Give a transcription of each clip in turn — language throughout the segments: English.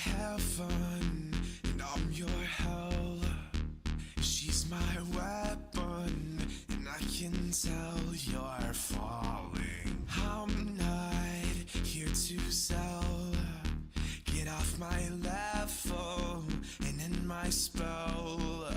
heaven and I'm your hell. She's my weapon and I can tell you're falling. I'm not here to sell. Get off my level and end my spell.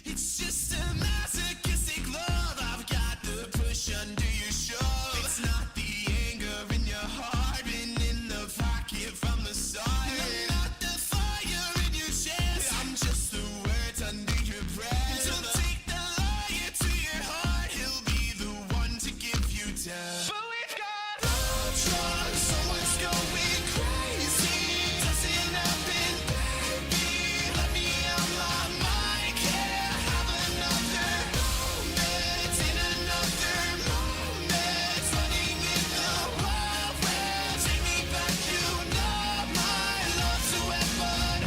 It's just a masochistic love I've got to push under your shove. It's not the anger in your heart and in the pocket from the start. I'm not the fire in your chest, I'm just the words under your breath. So take the liar to your heart, he'll be the one to give you death. But we've got love drugs, someone's going crazy. Doesn't happen, baby. Let me out my mind, can't have another moment in another moment. Running in the wild west, take me back, you know my love's a weapon.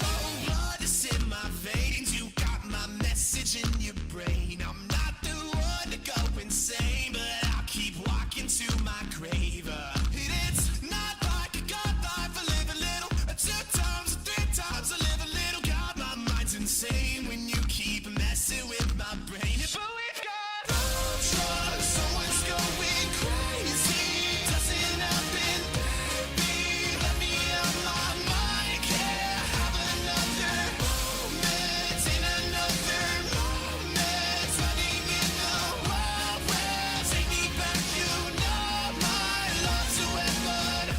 Oh, blood is in my veins, you got my message in your brain. I'm not the one to go insane, but I'll keep walking to my grave. It's not like I got life, I live a little, 2 times, 3 times, I live a little. God, my mind's insane when you keep messing with my brain. But we've got love drugs, someone's going crazy. Doesn't happen, baby. Let me out my mind, can't have another moment in another moment. Running in the wild west, take me back, you know my love's a weapon.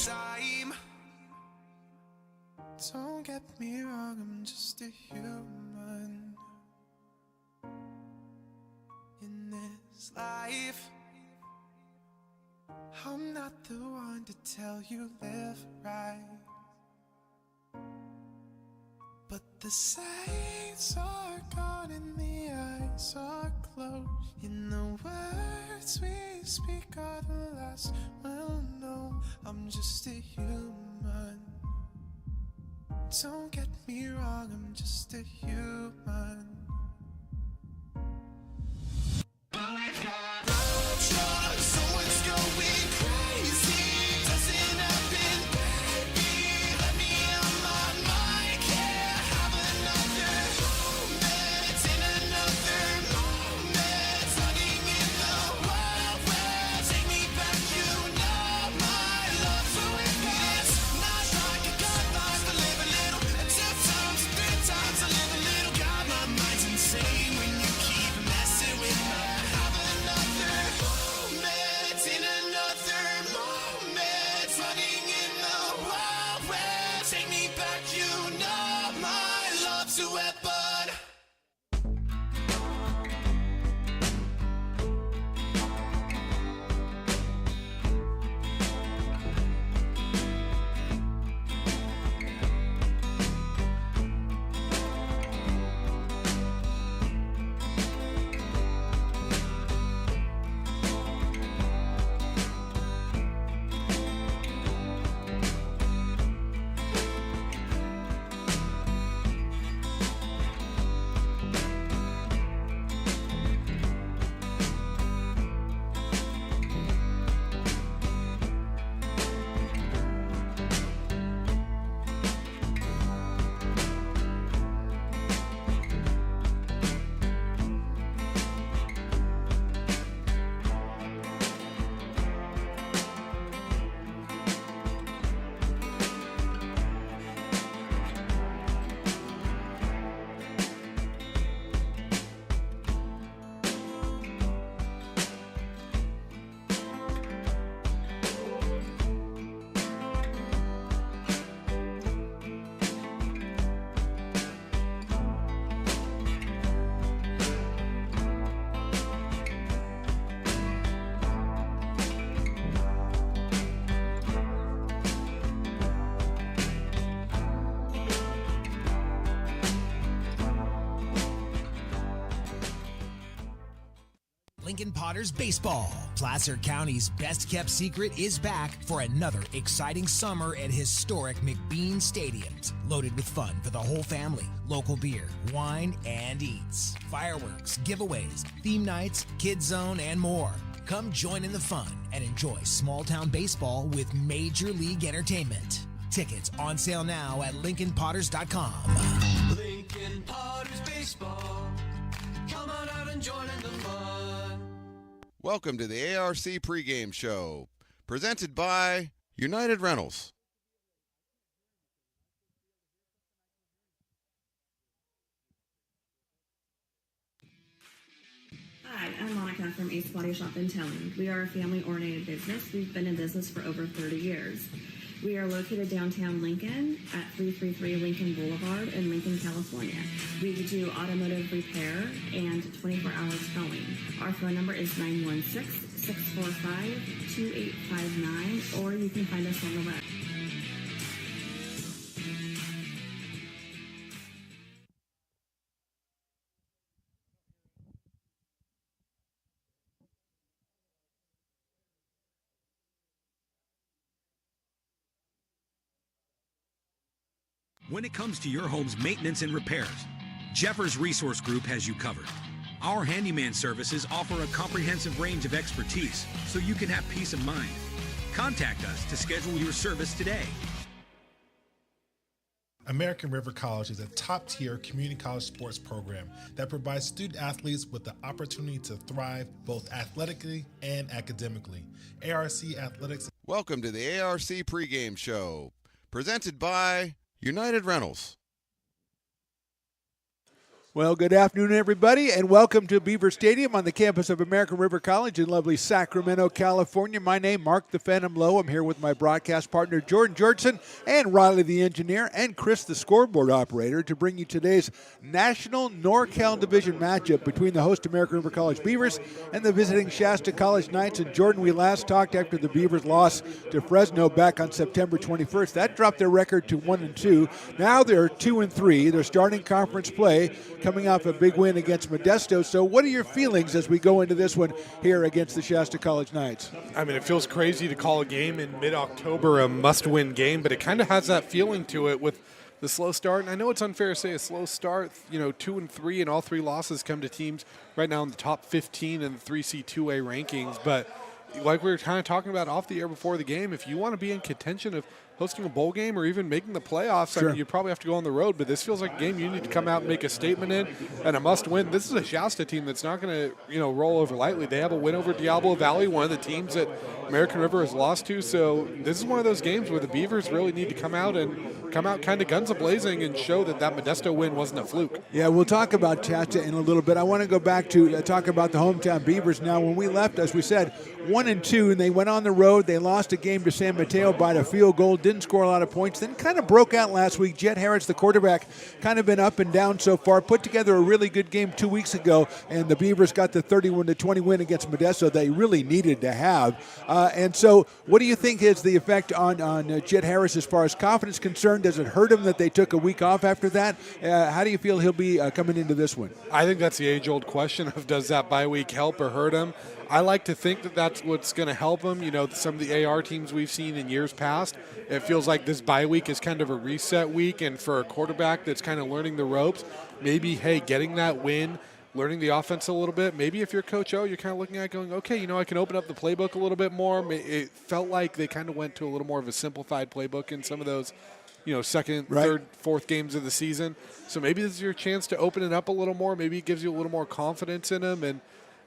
Time. Don't get me wrong, I'm just a human in this life. I'm not the one to tell you live right, but the saints are gone and the eyes are closed. In the words we speak are the last we'll know. I'm just a human. Don't get me wrong, I'm just a human. But we've got love drugs, someone's going crazy. Doesn't happen, baby. Let me out my mind, can't have another moment in another moment. Running in the wild west, take me back, you know my love's a weapon. It's not like I got life, I live a little, 2 times, 3 times, I live a little. Got my mind Lincoln Potters Baseball. Placer County's best-kept secret is back for another exciting summer at historic McBean Stadiums. Loaded with fun for the whole family, local beer, wine, and eats. Fireworks, giveaways, theme nights, kids zone, and more. Come join in the fun and enjoy small-town baseball with Major League Entertainment. Tickets on sale now at LincolnPotters.com. Lincoln Potters Baseball. Come on out and join in the fun. Welcome to the ARC pregame show, presented by United Rentals. Hi, I'm Monica from Ace Body Shop in Towing. We are a family-oriented business. We've been in business for over 30 years. We are located downtown Lincoln at 333 Lincoln Boulevard in Lincoln, California. We do automotive repair and 24-hour towing. Our phone number is 916-645-2859, or you can find us on the web. When it comes to your home's maintenance and repairs, Jeffers Resource Group has you covered. Our handyman services offer a comprehensive range of expertise so you can have peace of mind. Contact us to schedule your service today. American River College is a top-tier community college sports program that provides student-athletes with the opportunity to thrive both athletically and academically. ARC Athletics. Welcome to the ARC pregame show, presented by United Rentals. Well, good afternoon, everybody, and welcome to Beaver Stadium on the campus of American River College in lovely Sacramento, California. My name, Mark the Phantom Lowe. I'm here with my broadcast partner, Jordan Georgeson, and Riley the engineer, and Chris the scoreboard operator to bring you today's National NorCal Division matchup between the host American River College Beavers and the visiting Shasta College Knights. And Jordan, we last talked after the Beavers lost to Fresno back on September 21st. That dropped their record to 1-2. Now they're 2-3. They're starting conference play, coming off a big win against Modesto. So what are your feelings as we go into this one here against the Shasta College Knights? I mean, it feels crazy to call a game in mid-October a must-win game, but it kind of has that feeling to it with the slow start. And I know it's unfair to say a slow start, 2-3, and all three losses come to teams right now in the top 15 in the 3C2A rankings. But like we were kind of talking about off the air before the game, if you want to be in contention of hosting a bowl game or even making the playoffs, sure. I mean, you probably have to go on the road, but this feels like a game you need to come out and make a statement in, and a must-win. This is a Shasta team that's not going to, roll over lightly. They have a win over Diablo Valley, one of the teams that American River has lost to, so this is one of those games where the Beavers really need to come out kind of guns a-blazing and show that Modesto win wasn't a fluke. Yeah, we'll talk about Shasta in a little bit. I want to go back to talk about the hometown Beavers now. When we left, as we said, 1-2, and they went on the road. They lost a game to San Mateo by a field goal, didn't score a lot of points, then kind of broke out last week. Jet Harris, the quarterback, kind of been up and down so far, put together a really good game 2 weeks ago, and the Beavers got the 31-20 win against Modesto they really needed to have. And so what do you think is the effect on Jet Harris as far as confidence concerned? Does it hurt him that they took a week off after that? How do you feel he'll be coming into this one? I think that's the age-old question of does that bye week help or hurt him? I like to think that that's what's going to help him. Some of the AR teams we've seen in years past, it feels like this bye week is kind of a reset week, and for a quarterback that's kind of learning the ropes, maybe, getting that win, learning the offense a little bit. Maybe if you're Coach O, you're kind of looking at it going, okay, I can open up the playbook a little bit more. It felt like they kind of went to a little more of a simplified playbook in some of those second, third, fourth games of the season. So maybe this is your chance to open it up a little more. Maybe it gives you a little more confidence in them. And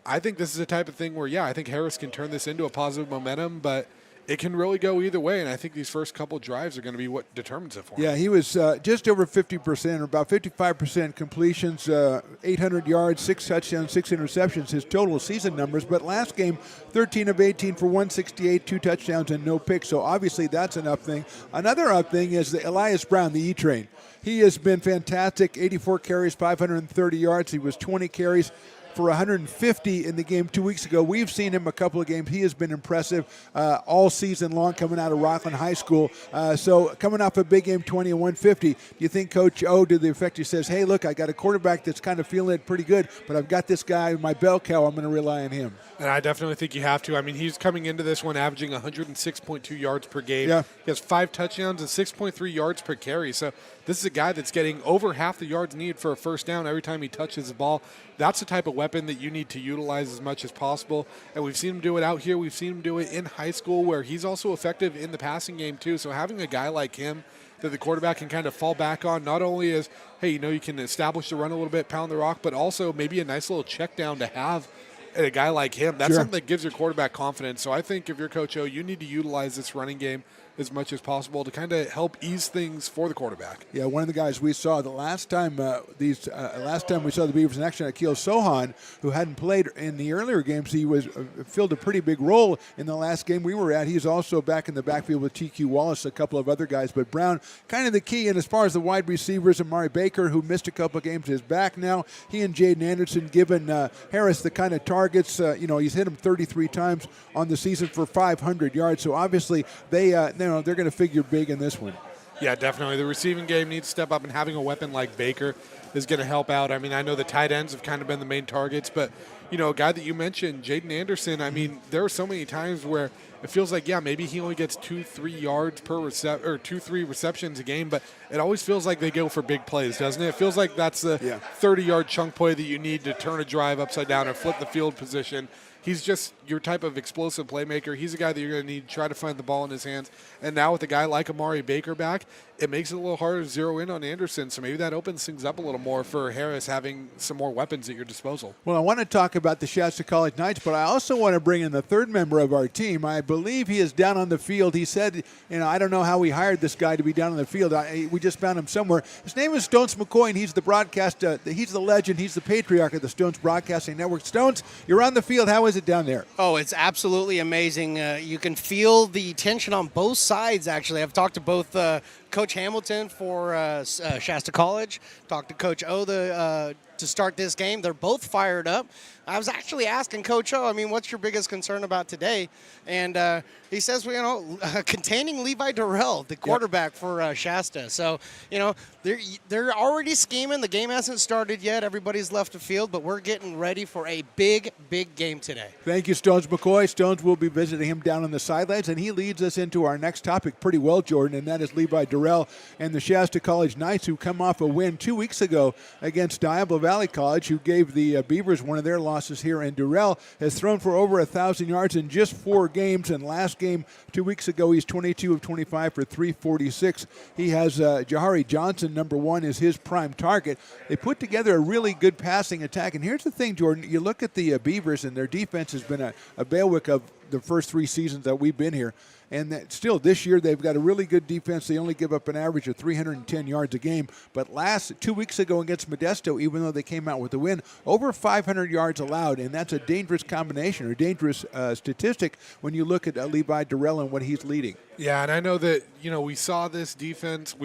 I think this is a type of thing where, I think Harris can turn this into a positive momentum, but it can really go either way. And I think these first couple drives are going to be what determines it for him. Yeah, he was just over 50%, or about 55% completions, 800 yards, 6 touchdowns, 6 interceptions, his total season numbers. But last game, 13 of 18 for 168, 2 touchdowns and no picks. So obviously that's an up thing. Another up thing is the Elias Brown, the E-Train. He has been fantastic, 84 carries, 530 yards. He was 20 carries for 150 in the game 2 weeks ago. We've seen him a couple of games. He has been impressive all season long coming out of Rockland High School. So coming off a big game, 20 and 150, do you think Coach O, to the effect he says, hey, look, I got a quarterback that's kind of feeling it pretty good, but I've got this guy, my bell cow, I'm going to rely on him. And I definitely think you have to. I mean, he's coming into this one averaging 106.2 yards per game. Yeah. He has 5 touchdowns and 6.3 yards per carry. So this is a guy that's getting over half the yards needed for a first down every time he touches the ball. That's the type of weapon that you need to utilize as much as possible. And we've seen him do it out here. We've seen him do it in high school, where he's also effective in the passing game too. So having a guy like him that the quarterback can kind of fall back on, not only as, hey, you can establish the run a little bit, pound the rock, but also maybe a nice little check down to have a guy like him. That's something that gives your quarterback confidence. So I think if you're Coach O, you need to utilize this running game as much as possible to kind of help ease things for the quarterback. Yeah, one of the guys we saw the last time we saw the Beavers in action, Akil Sohan, who hadn't played in the earlier games. He was filled a pretty big role in the last game we were at. He's also back in the backfield with TQ Wallace, a couple of other guys. But Brown, kind of the key. And as far as the wide receivers, Amari Baker, who missed a couple of games, is back now. He and Jaden Anderson giving Harris the kind of targets. He's hit him 33 times on the season for 500 yards. So obviously they're going to figure big in this one. Yeah, definitely. The receiving game needs to step up, and having a weapon like Baker is going to help out. I mean, I know the tight ends have kind of been the main targets, but, a guy that you mentioned, Jaden Anderson, I mean, there are so many times where it feels like, maybe he only gets 2-3 yards per 2-3 receptions a game, but it always feels like they go for big plays, doesn't it? It feels like that's the 30-yard chunk play that you need to turn a drive upside down or flip the field position. He's just your type of explosive playmaker. He's a guy that you're going to need to try to find the ball in his hands. And now with a guy like Amari Baker back, it makes it a little harder to zero in on Anderson. So maybe that opens things up a little more for Harris having some more weapons at your disposal. Well, I want to talk about the Shasta College Knights, but I also want to bring in the third member of our team. I believe he is down on the field. He said, I don't know how we hired this guy to be down on the field. We just found him somewhere. His name is Stones McCoy, and he's the broadcast. He's the legend. He's the patriarch of the Stones Broadcasting Network. Stones, you're on the field. How is it down there? Oh, it's absolutely amazing. You can feel the tension on both sides, actually. I've talked to both Coach Hamilton for Shasta College, talked to Coach O to start this game. They're both fired up. I was actually asking Coach O, what's your biggest concern about today? And he says, containing Levi Durrell, the quarterback for Shasta. So, they're already scheming. The game hasn't started yet. Everybody's left the field, but we're getting ready for a big, big game today. Thank you, Stones McCoy. Stones will be visiting him down on the sidelines, and he leads us into our next topic pretty well, Jordan, and that is Levi Durrell and the Shasta College Knights, who come off a win 2 weeks ago against Diablo Valley College, who gave the Beavers one of their losses here. And Durrell has thrown for over 1,000 yards in just 4 games, and last game 2 weeks ago, he's 22 of 25 for 346. He has Jahari Johnson, number 1, is his prime target. They put together a really good passing attack. And here's the thing, Jordan. You look at the Beavers, and their defense has been a bailiwick of the first 3 seasons that we've been here. And that still, this year, they've got a really good defense. They only give up an average of 310 yards a game. But 2 weeks ago against Modesto, even though they came out with a win, over 500 yards allowed. And that's a dangerous combination or dangerous statistic when you look at Levi Durrell and what he's leading. Yeah, and I know that, we saw this defense.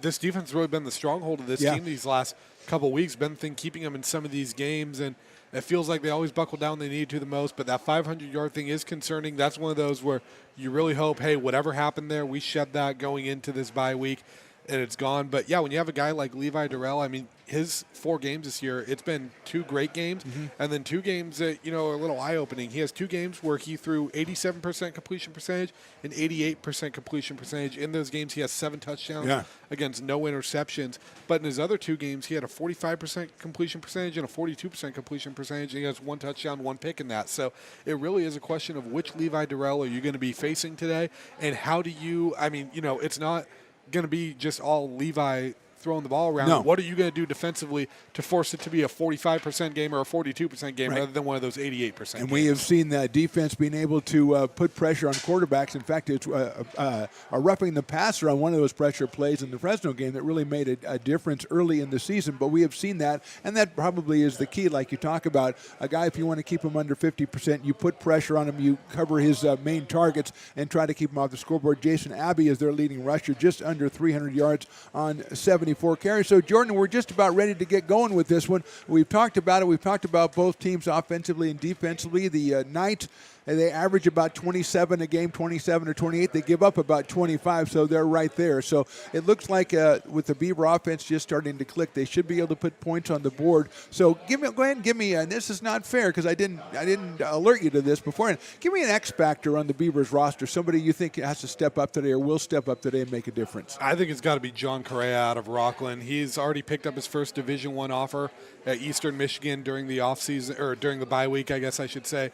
This defense has really been the stronghold of this team these last couple of weeks. Been keeping them in some of these games, and it feels like they always buckle down when they need to the most, but that 500-yard thing is concerning. That's one of those where you really hope, hey, whatever happened there, we shed that going into this bye week, and it's gone. But, yeah, when you have a guy like Levi Durrell, his 4 games this year, it's been 2 great games, and then 2 games that, are a little eye-opening. He has 2 games where he threw 87% completion percentage and 88% completion percentage. In those games, he has 7 touchdowns against no interceptions. But in his other 2 games, he had a 45% completion percentage and a 42% completion percentage, and he has 1 touchdown, 1 pick in that. So it really is a question of which Levi Durrell are you going to be facing today, and how do you – it's not going to be just all Levi – throwing the ball around. No. What are you going to do defensively to force it to be a 45% game or a 42% game rather than one of those 88% games? And we have seen that defense being able to put pressure on quarterbacks. In fact, it's a roughing the passer on one of those pressure plays in the Fresno game that really made a difference early in the season. But we have seen that, and that probably is the key. Like you talk about, a guy, if you want to keep him under 50%, you put pressure on him, you cover his main targets, and try to keep him off the scoreboard. Jason Abbey is their leading rusher, just under 300 yards on 70 74 carries. So, Jordan, we're just about ready to get going with this one. We've talked about it. We've talked about both teams offensively and defensively. The Knights, they average about 27 a game, 27 or 28. They give up about 25, so they're right there. So it looks like with the Beaver offense just starting to click, they should be able to put points on the board. So go ahead and give me, and this is not fair because I didn't alert you to this beforehand. Give me an X factor on the Beavers roster, somebody you think has to step up today or will step up today and make a difference. I think it's got to be John Correa out of Rockland. He's already picked up his first Division I offer at Eastern Michigan during the offseason, or during the bye week, I guess I should say.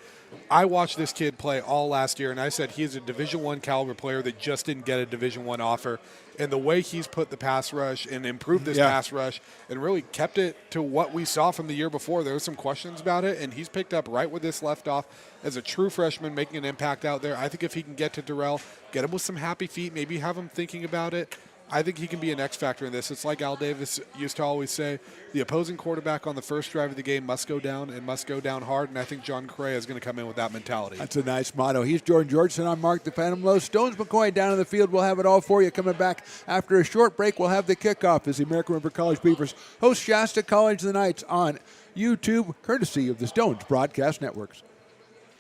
I watched this kid play all last year, and I said he's a Division I caliber player that just didn't get a Division I offer. And the way he's put the pass rush and improved this pass rush and really kept it to what we saw from the year before. There were some questions about it, and he's picked up right where this left off as a true freshman, making an impact out there. I think if he can get to Durrell, get him with some happy feet, maybe have him thinking about it, I think he can be an X factor in this. It's like Al Davis used to always say, the opposing quarterback on the first drive of the game must go down and must go down hard, and I think John Correa is going to come in with that mentality. That's a nice motto. He's Jordan Georgeson. I'm Mark the Phantom Lowe. Stones McCoy down in the field. We'll have it all for you. Coming back after a short break, we'll have the kickoff as the American River College Beavers host Shasta College the Knights on YouTube, courtesy of the Stones Broadcast Networks.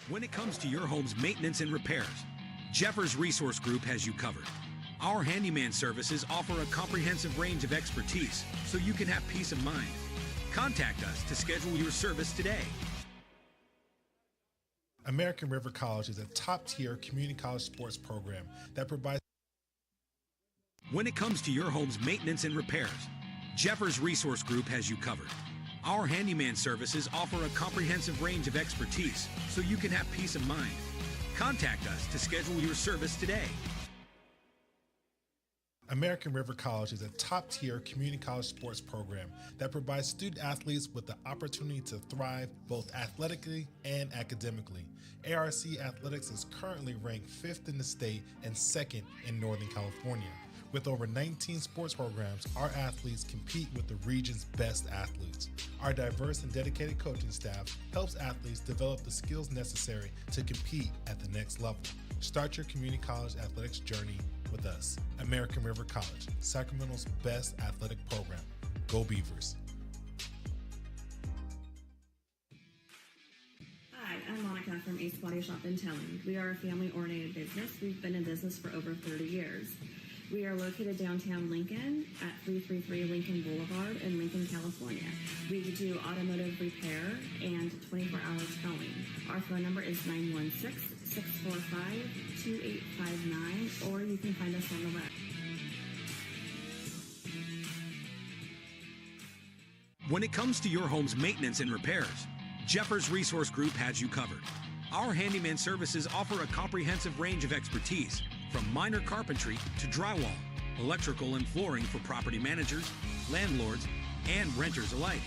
When it comes to your home's maintenance and repairs, Jeffers Resource Group has you covered. Our handyman services offer a comprehensive range of expertise so you can have peace of mind. Contact us to schedule your service today. American River College is a top-tier community college sports program that provides. When it comes to your home's maintenance and repairs, Jeffers Resource Group has you covered. Our handyman services offer a comprehensive range of expertise so you can have peace of mind. Contact us to schedule your service today. American River College is a top-tier community college sports program that provides student athletes with the opportunity to thrive both athletically and academically. ARC Athletics is currently ranked 5th in the state and 2nd in Northern California. With over 19 sports programs, our athletes compete with the region's best athletes. Our diverse and dedicated coaching staff helps athletes develop the skills necessary to compete at the next level. Start your community college athletics journey with us. American River College, Sacramento's best athletic program. Go Beavers. Hi, I'm Monica from Ace Body Shop and Towing. We are a family-oriented business. We've been in business for over 30 years. We are located downtown Lincoln at 333 Lincoln Boulevard in Lincoln, California. We do automotive repair and 24-hour towing. Our phone number is 916-645-2859, or you can find us on the web. When it comes to your home's maintenance and repairs, Jeffers Resource Group has you covered. Our handyman services offer a comprehensive range of expertise, from minor carpentry to drywall, electrical and flooring for property managers, landlords, and renters alike.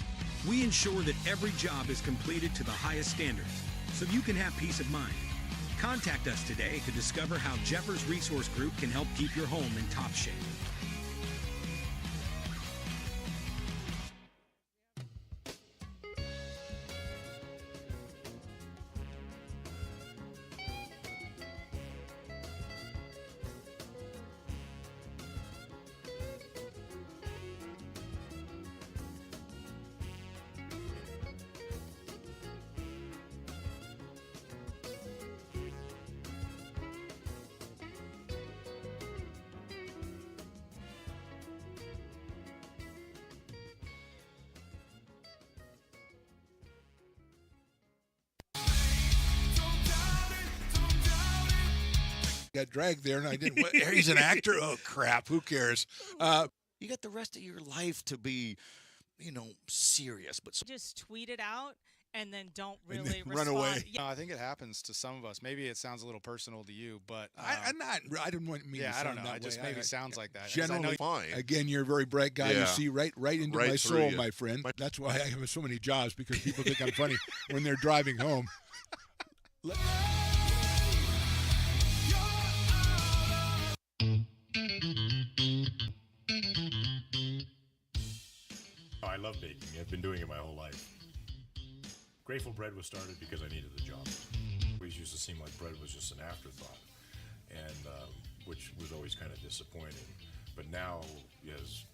We ensure that every job is completed to the highest standards, so you can have peace of mind. Contact us today to discover how Jeffers Resource Group can help keep your home in top shape. Got dragged there, and I didn't. He's an actor. Oh crap! Who cares? You got the rest of your life to be, serious. But just tweet it out and then don't really then respond. run away. Yeah. I think it happens to some of us. Maybe it sounds a little personal to you, but I'm not. I didn't want me. Yeah, to I don't sound know. that It just way. maybe sounds like that. Generally fine. Again, you're a very bright guy. Yeah. You see right into Right my through soul, you. my friend. That's why I have so many jobs, because people think I'm funny when they're driving home. I love baking. I've been doing it my whole life. Grateful Bread was started because I needed the job. It always used to seem like bread was just an afterthought, and which was always kind of disappointing. But now, as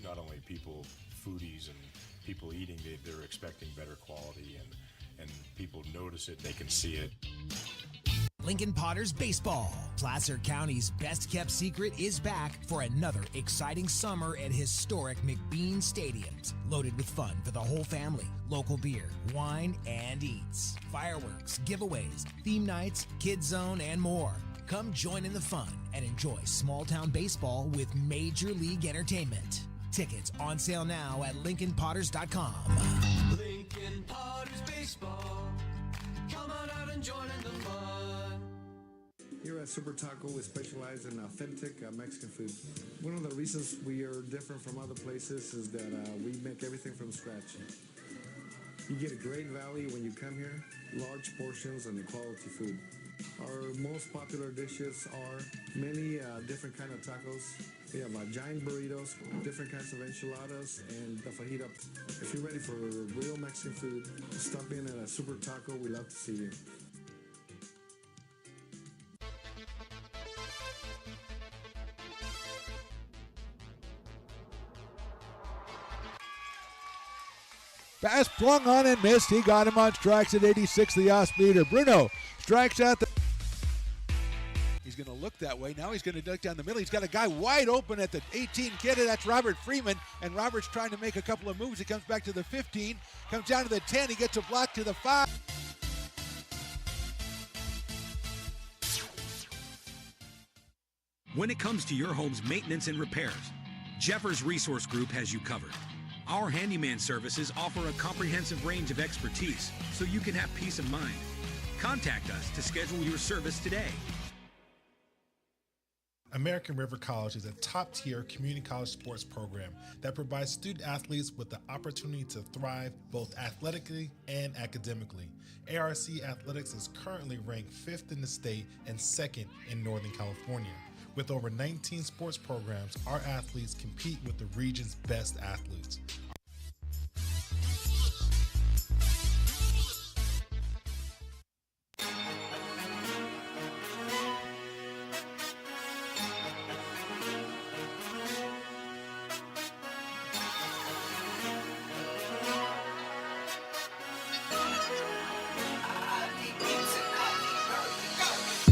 not only people, foodies and people eating, they're expecting better quality, and people notice it, they can see it. Lincoln Potters Baseball. Placer County's best-kept secret is back for another exciting summer at historic McBean Stadiums. Loaded with fun for the whole family, local beer, wine, and eats. Fireworks, giveaways, theme nights, kids zone, and more. Come join in the fun and enjoy small-town baseball with Major League Entertainment. Tickets on sale now at LincolnPotters.com. Lincoln Potters Baseball. Come on out and join in the fun. Here at Super Taco, we specialize in authentic Mexican food. One of the reasons we are different from other places is that we make everything from scratch. You get a great value when you come here, large portions and quality food. Our most popular dishes are many different kind of tacos. We have giant burritos, different kinds of enchiladas, and the fajita. If you're ready for real Mexican food, stop in at a Super Taco. We love to see you. Pass flung on and missed. He got him on strikes at 86, the off-speeder. Bruno strikes out the... He's going to look that way. Now he's going to duck down the middle. He's got a guy wide open at the 18 kid. That's Robert Freeman. And Robert's trying to make a couple of moves. He comes back to the 15. Comes down to the 10. He gets a block to the 5. When it comes to your home's maintenance and repairs, Jeffers Resource Group has you covered. Our handyman services offer a comprehensive range of expertise so you can have peace of mind. Contact us to schedule your service today. American River College is a top-tier community college sports program that provides student athletes with the opportunity to thrive both athletically and academically. ARC Athletics is currently ranked 5th in the state and 2nd in Northern California. With over 19 sports programs, our athletes compete with the region's best athletes.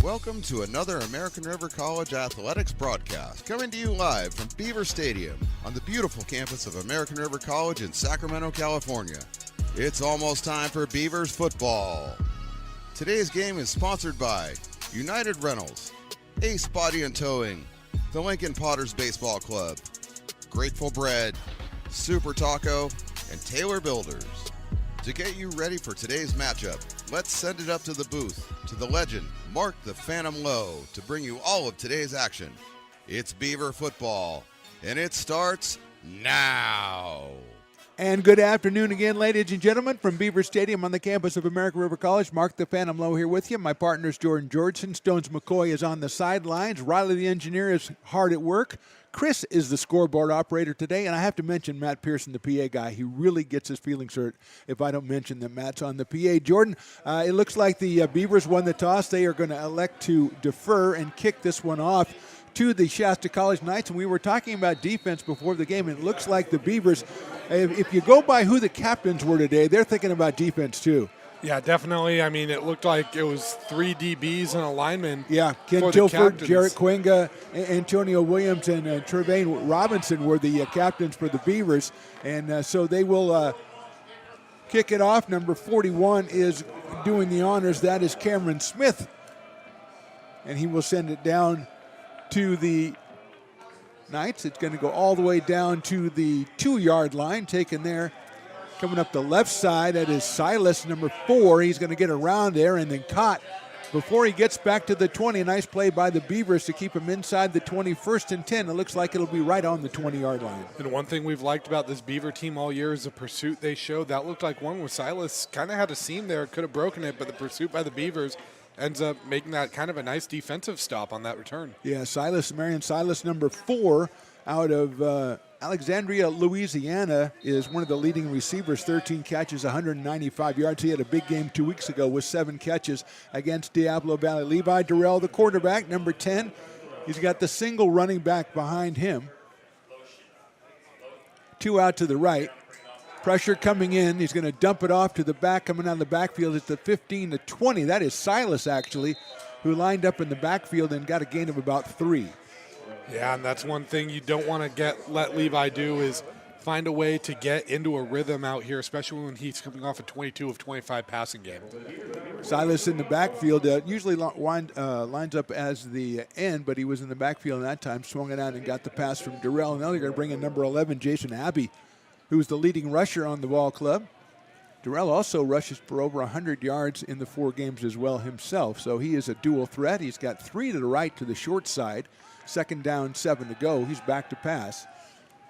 Welcome to another American River College Athletics broadcast, coming to you live from Beaver Stadium on the beautiful campus of American River College in Sacramento, California. It's almost time for Beavers football. Today's game is sponsored by United Rentals, Ace Body and Towing, the Lincoln Potters Baseball Club, Grateful Bread, Super Taco, and Taylor Builders. To get you ready for today's matchup, let's send it up to the booth, to the legend, Mark the Phantom Lowe, to bring you all of today's action. It's Beaver football, and it starts now. And good afternoon again, ladies and gentlemen, from Beaver Stadium on the campus of American River College. Mark the Phantom Lowe here with you. My partner's Jordan Georgeson. Stones McCoy is on the sidelines. Riley the engineer is hard at work. Chris is the scoreboard operator today, and I have to mention Matt Pearson, the PA guy. He really gets his feelings hurt if I don't mention that Matt's on the PA. Jordan, it looks like the Beavers won the toss. They are going to elect to defer and kick this one off to the Shasta College Knights, and we were talking about defense before the game, and it looks like the Beavers, if you go by who the captains were today, they're thinking about defense too. Yeah, definitely. I mean, it looked like it was 3 DBs and a lineman. Yeah, Ken Tilford, Jarrett Quenga, Antonio Williams, and Trevane Robinson were the captains for the Beavers. And so they will kick it off. Number 41 is doing the honors. That is Cameron Smith. And he will send it down to the Knights. It's going to go all the way down to the 2-yard line, taken there. Coming up the left side, that is Silas, number 4. He's going to get around there and then caught before he gets back to the 20. A nice play by the Beavers to keep him inside the 20, 1st and 10. It looks like it'll be right on the 20-yard line. And one thing we've liked about this Beaver team all year is the pursuit they showed. That looked like one where Silas kind of had a seam there, could have broken it, but the pursuit by the Beavers ends up making that kind of a nice defensive stop on that return. Yeah, Marion Silas, number 4, out of Alexandria, Louisiana, is one of the leading receivers, 13 catches, 195 yards. He had a big game 2 weeks ago with 7 catches against Diablo Valley. Levi Durrell, the quarterback, number 10. He's got the single running back behind him. 2 out to the right. Pressure coming in. He's going to dump it off to the back, coming out of the backfield. It's the 15 to 20. That is Silas, actually, who lined up in the backfield and got a gain of about 3. Yeah, and that's one thing you don't want to let Levi do is find a way to get into a rhythm out here, especially when he's coming off a 22 of 25 passing game. Silas in the backfield usually lines up as the end, but he was in the backfield that time, swung it out and got the pass from Durrell. And now they're going to bring in number 11, Jason Abbey, who's the leading rusher on the ball club. Durrell also rushes for over 100 yards in the 4 games as well himself, so he is a dual threat. He's got 3 to the right to the short side. 2nd down, 7 to go. He's back to pass.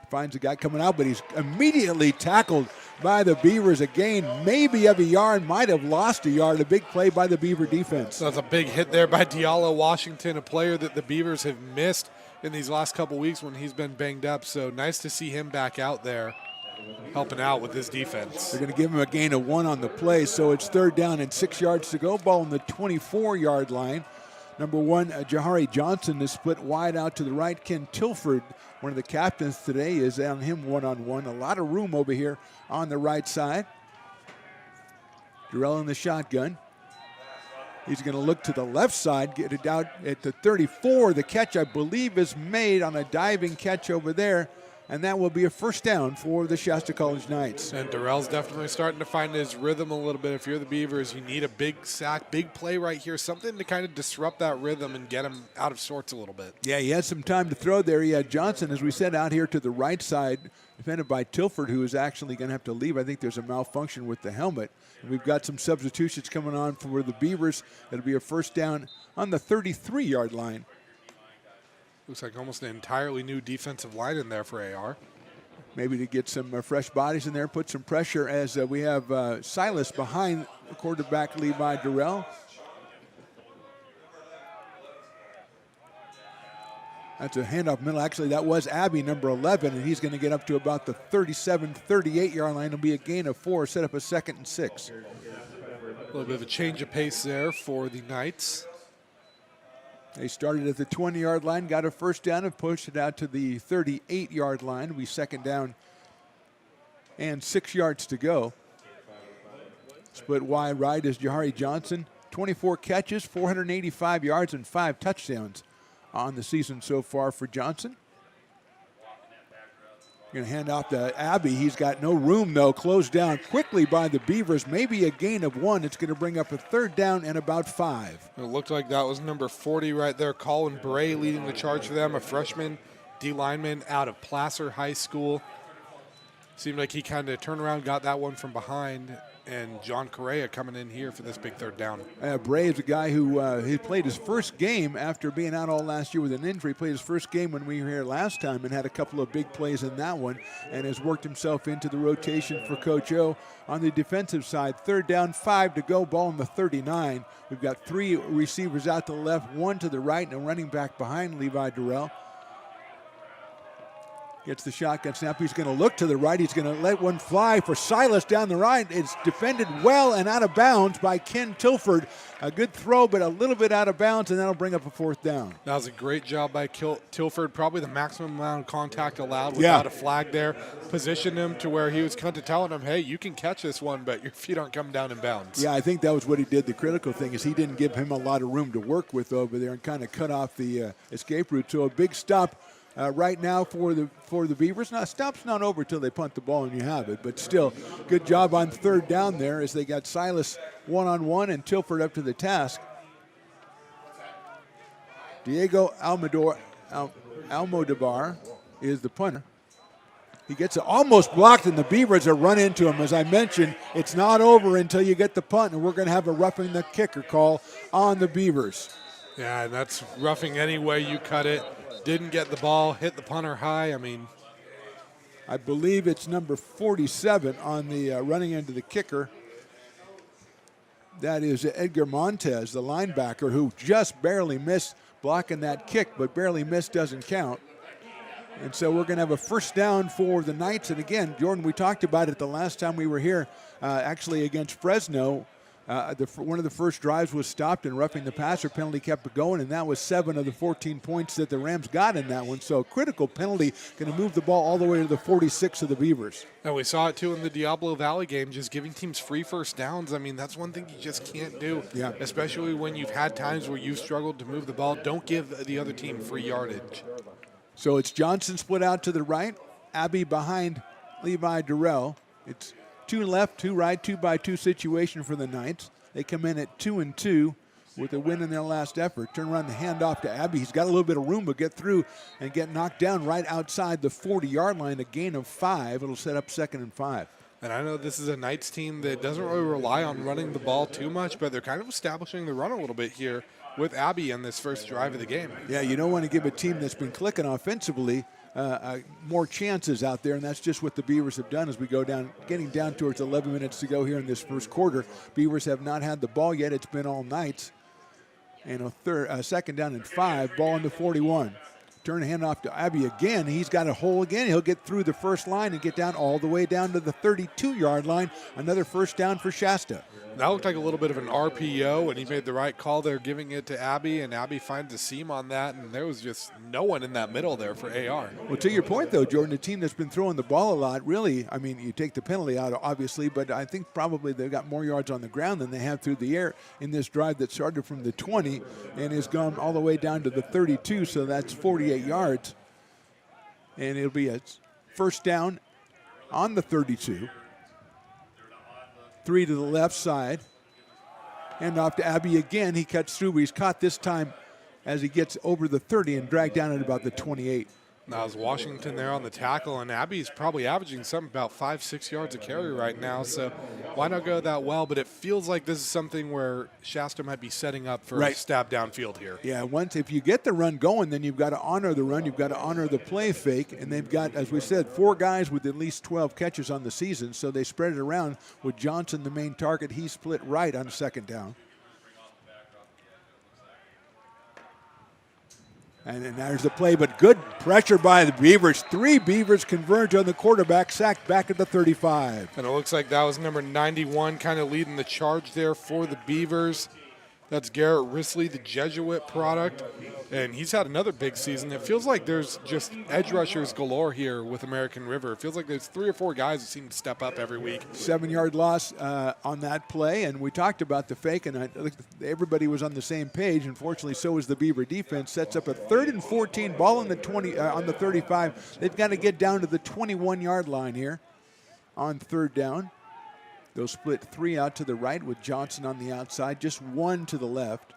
Finds a guy coming out, but he's immediately tackled by the Beavers. A gain maybe of a yard, might have lost a yard. A big play by the Beaver defense. That's a big hit there by Diallo Washington, a player that the Beavers have missed in these last couple weeks when he's been banged up. So nice to see him back out there helping out with this defense. They're going to give him a gain of 1 on the play, so it's 3rd down and 6 yards to go. Ball on the 24-yard line. Number 1, Jahari Johnson is split wide out to the right. Ken Tilford, one of the captains today, is on him one-on-one. A lot of room over here on the right side. Durrell in the shotgun. He's going to look to the left side, get it out at the 34. The catch, I believe, is made on a diving catch over there, and that will be a 1st down for the Shasta College Knights. And Durrell's definitely starting to find his rhythm a little bit. If you're the Beavers, you need a big sack, big play right here, something to kind of disrupt that rhythm and get him out of sorts a little bit. Yeah, he had some time to throw there. He had Johnson, as we said, out here to the right side, defended by Tilford, who is actually going to have to leave. I think there's a malfunction with the helmet. And we've got some substitutions coming on for the Beavers. It'll be a 1st down on the 33-yard line. Looks like almost an entirely new defensive line in there for AR. Maybe to get some fresh bodies in there, put some pressure as we have Silas behind quarterback Levi Durrell. That's a handoff middle. Actually, that was Abbey, number 11, and he's going to get up to about the 37, 38-yard line. It'll be a gain of 4, set up a 2nd and 6. A little bit of a change of pace there for the Knights. They started at the 20-yard line, got a 1st down, and pushed it out to the 38-yard line. It'll be 2nd down and 6 yards to go. Split wide right is Jahari Johnson. 24 catches, 485 yards, and 5 touchdowns on the season so far for Johnson. Going to hand off to Abbey. He's got no room, though. Closed down quickly by the Beavers. Maybe a gain of 1. It's going to bring up a 3rd down and about 5. It looked like that was number 40 right there. Colin Bray leading the charge for them, a freshman D lineman out of Placer High School. Seemed like he kind of turned around, got that one from behind, and John Correa coming in here for this big 3rd down. Bray is a guy who he played his first game after being out all last year with an injury. Played his first game when we were here last time and had a couple of big plays in that one, and has worked himself into the rotation for Coach O. On the defensive side, 3rd down, 5 to go, ball on the 39. We've got 3 receivers out to the left, 1 to the right, and a running back behind Levi Durrell. Gets the shotgun snap. He's going to look to the right. He's going to let one fly for Silas down the right. It's defended well and out of bounds by Ken Tilford. A good throw, but a little bit out of bounds, and that'll bring up a 4th down. That was a great job by Tilford. Probably the maximum amount of contact allowed without a flag there. Positioned him to where he was kind of telling him, hey, you can catch this one, but your feet aren't coming down in bounds. Yeah, I think that was what he did. The critical thing is he didn't give him a lot of room to work with over there and kind of cut off the escape route. So a big stop right now for the Beavers. Now, stop's not over until they punt the ball and you have it, but still, good job on 3rd down there as they got Silas one-on-one and Tilford up to the task. Diego Almodovar is the punter. He gets it almost blocked, and the Beavers are run into him. As I mentioned, it's not over until you get the punt, and we're going to have a roughing the kicker call on the Beavers. Yeah, and that's roughing any way you cut it. Didn't get the ball, hit the punter high. I believe it's number 47 on the running end of the kicker. That is Edgar Montez, the linebacker, who just barely missed blocking that kick, but barely missed doesn't count. And so we're going to have a 1st down for the Knights. And again, Jordan, we talked about it the last time we were here, actually against Fresno. One of the first drives was stopped, and roughing the passer penalty kept it going, and that was 7 of the 14 points that the Rams got in that one. So critical penalty, going to move the ball all the way to the 46 of the Beavers. And we saw it too in the Diablo Valley game, just giving teams free first downs. I mean, that's one thing you just can't do, especially when you've had times where you've struggled to move the ball. Don't give the other team free yardage. So it's Johnson split out to the right, Abbey behind Levi Durrell. It's 2 left, 2 right, 2-by-2 situation for the Knights. They come in at 2-2 with a win in their last effort. Turn around the handoff to Abbey. He's got a little bit of room to get through and get knocked down right outside the 40-yard line, a gain of 5. It'll set up 2nd and 5. And I know this is a Knights team that doesn't really rely on running the ball too much, but they're kind of establishing the run a little bit here with Abbey on this first drive of the game. Yeah, you don't want to give a team that's been clicking offensively more chances out there, and that's just what the Beavers have done as we go down, getting down towards 11 minutes to go here in this first quarter. Beavers have not had the ball yet. It's been all Knights. And a 2nd down and 5, ball on the 41. Turn the handoff to Abbey again. He's got a hole again. He'll get through the first line and get down all the way down to the 32-yard line. Another first down for Shasta. That looked like a little bit of an RPO, and he made the right call there, giving it to Abbey, and Abbey finds a seam on that, and there was just no one in that middle there for AR. Well, to your point, though, Jordan, the team that's been throwing the ball a lot, really, I mean, you take the penalty out, obviously, but I think probably they've got more yards on the ground than they have through the air in this drive that started from the 20 and has gone all the way down to the 32, so that's 48 yards. And it'll be a first down on the 32. 3 to the left side. And off to Abbey again. He cuts through, but he's caught this time as he gets over the 30 and dragged down at about the 28. Now is Washington there on the tackle, and Abbey's probably averaging something about 5-6 yards a carry right now, so why not go that well? But it feels like this is something where Shasta might be setting up for a stab downfield here. Yeah, if you get the run going, then you've got to honor the run. You've got to honor the play fake, and they've got, as we said, 4 guys with at least 12 catches on the season, so they spread it around with Johnson the main target. He split right on 2nd down. And there's the play, but good pressure by the Beavers. 3 Beavers converge on the quarterback, sacked back at the 35. And it looks like that was number 91 kind of leading the charge there for the Beavers. That's Garrett Risley, the Jesuit product, and he's had another big season. It feels like there's just edge rushers galore here with American River. It feels like there's 3 or 4 guys that seem to step up every week. 7-yard loss on that play, and we talked about the fake, and everybody was on the same page. Unfortunately, so was the Beaver defense. Sets up a 3rd and 14, ball on the 20 on the 35. They've got to get down to the 21-yard line here on 3rd down. They'll split 3 out to the right with Johnson on the outside, just 1 to the left.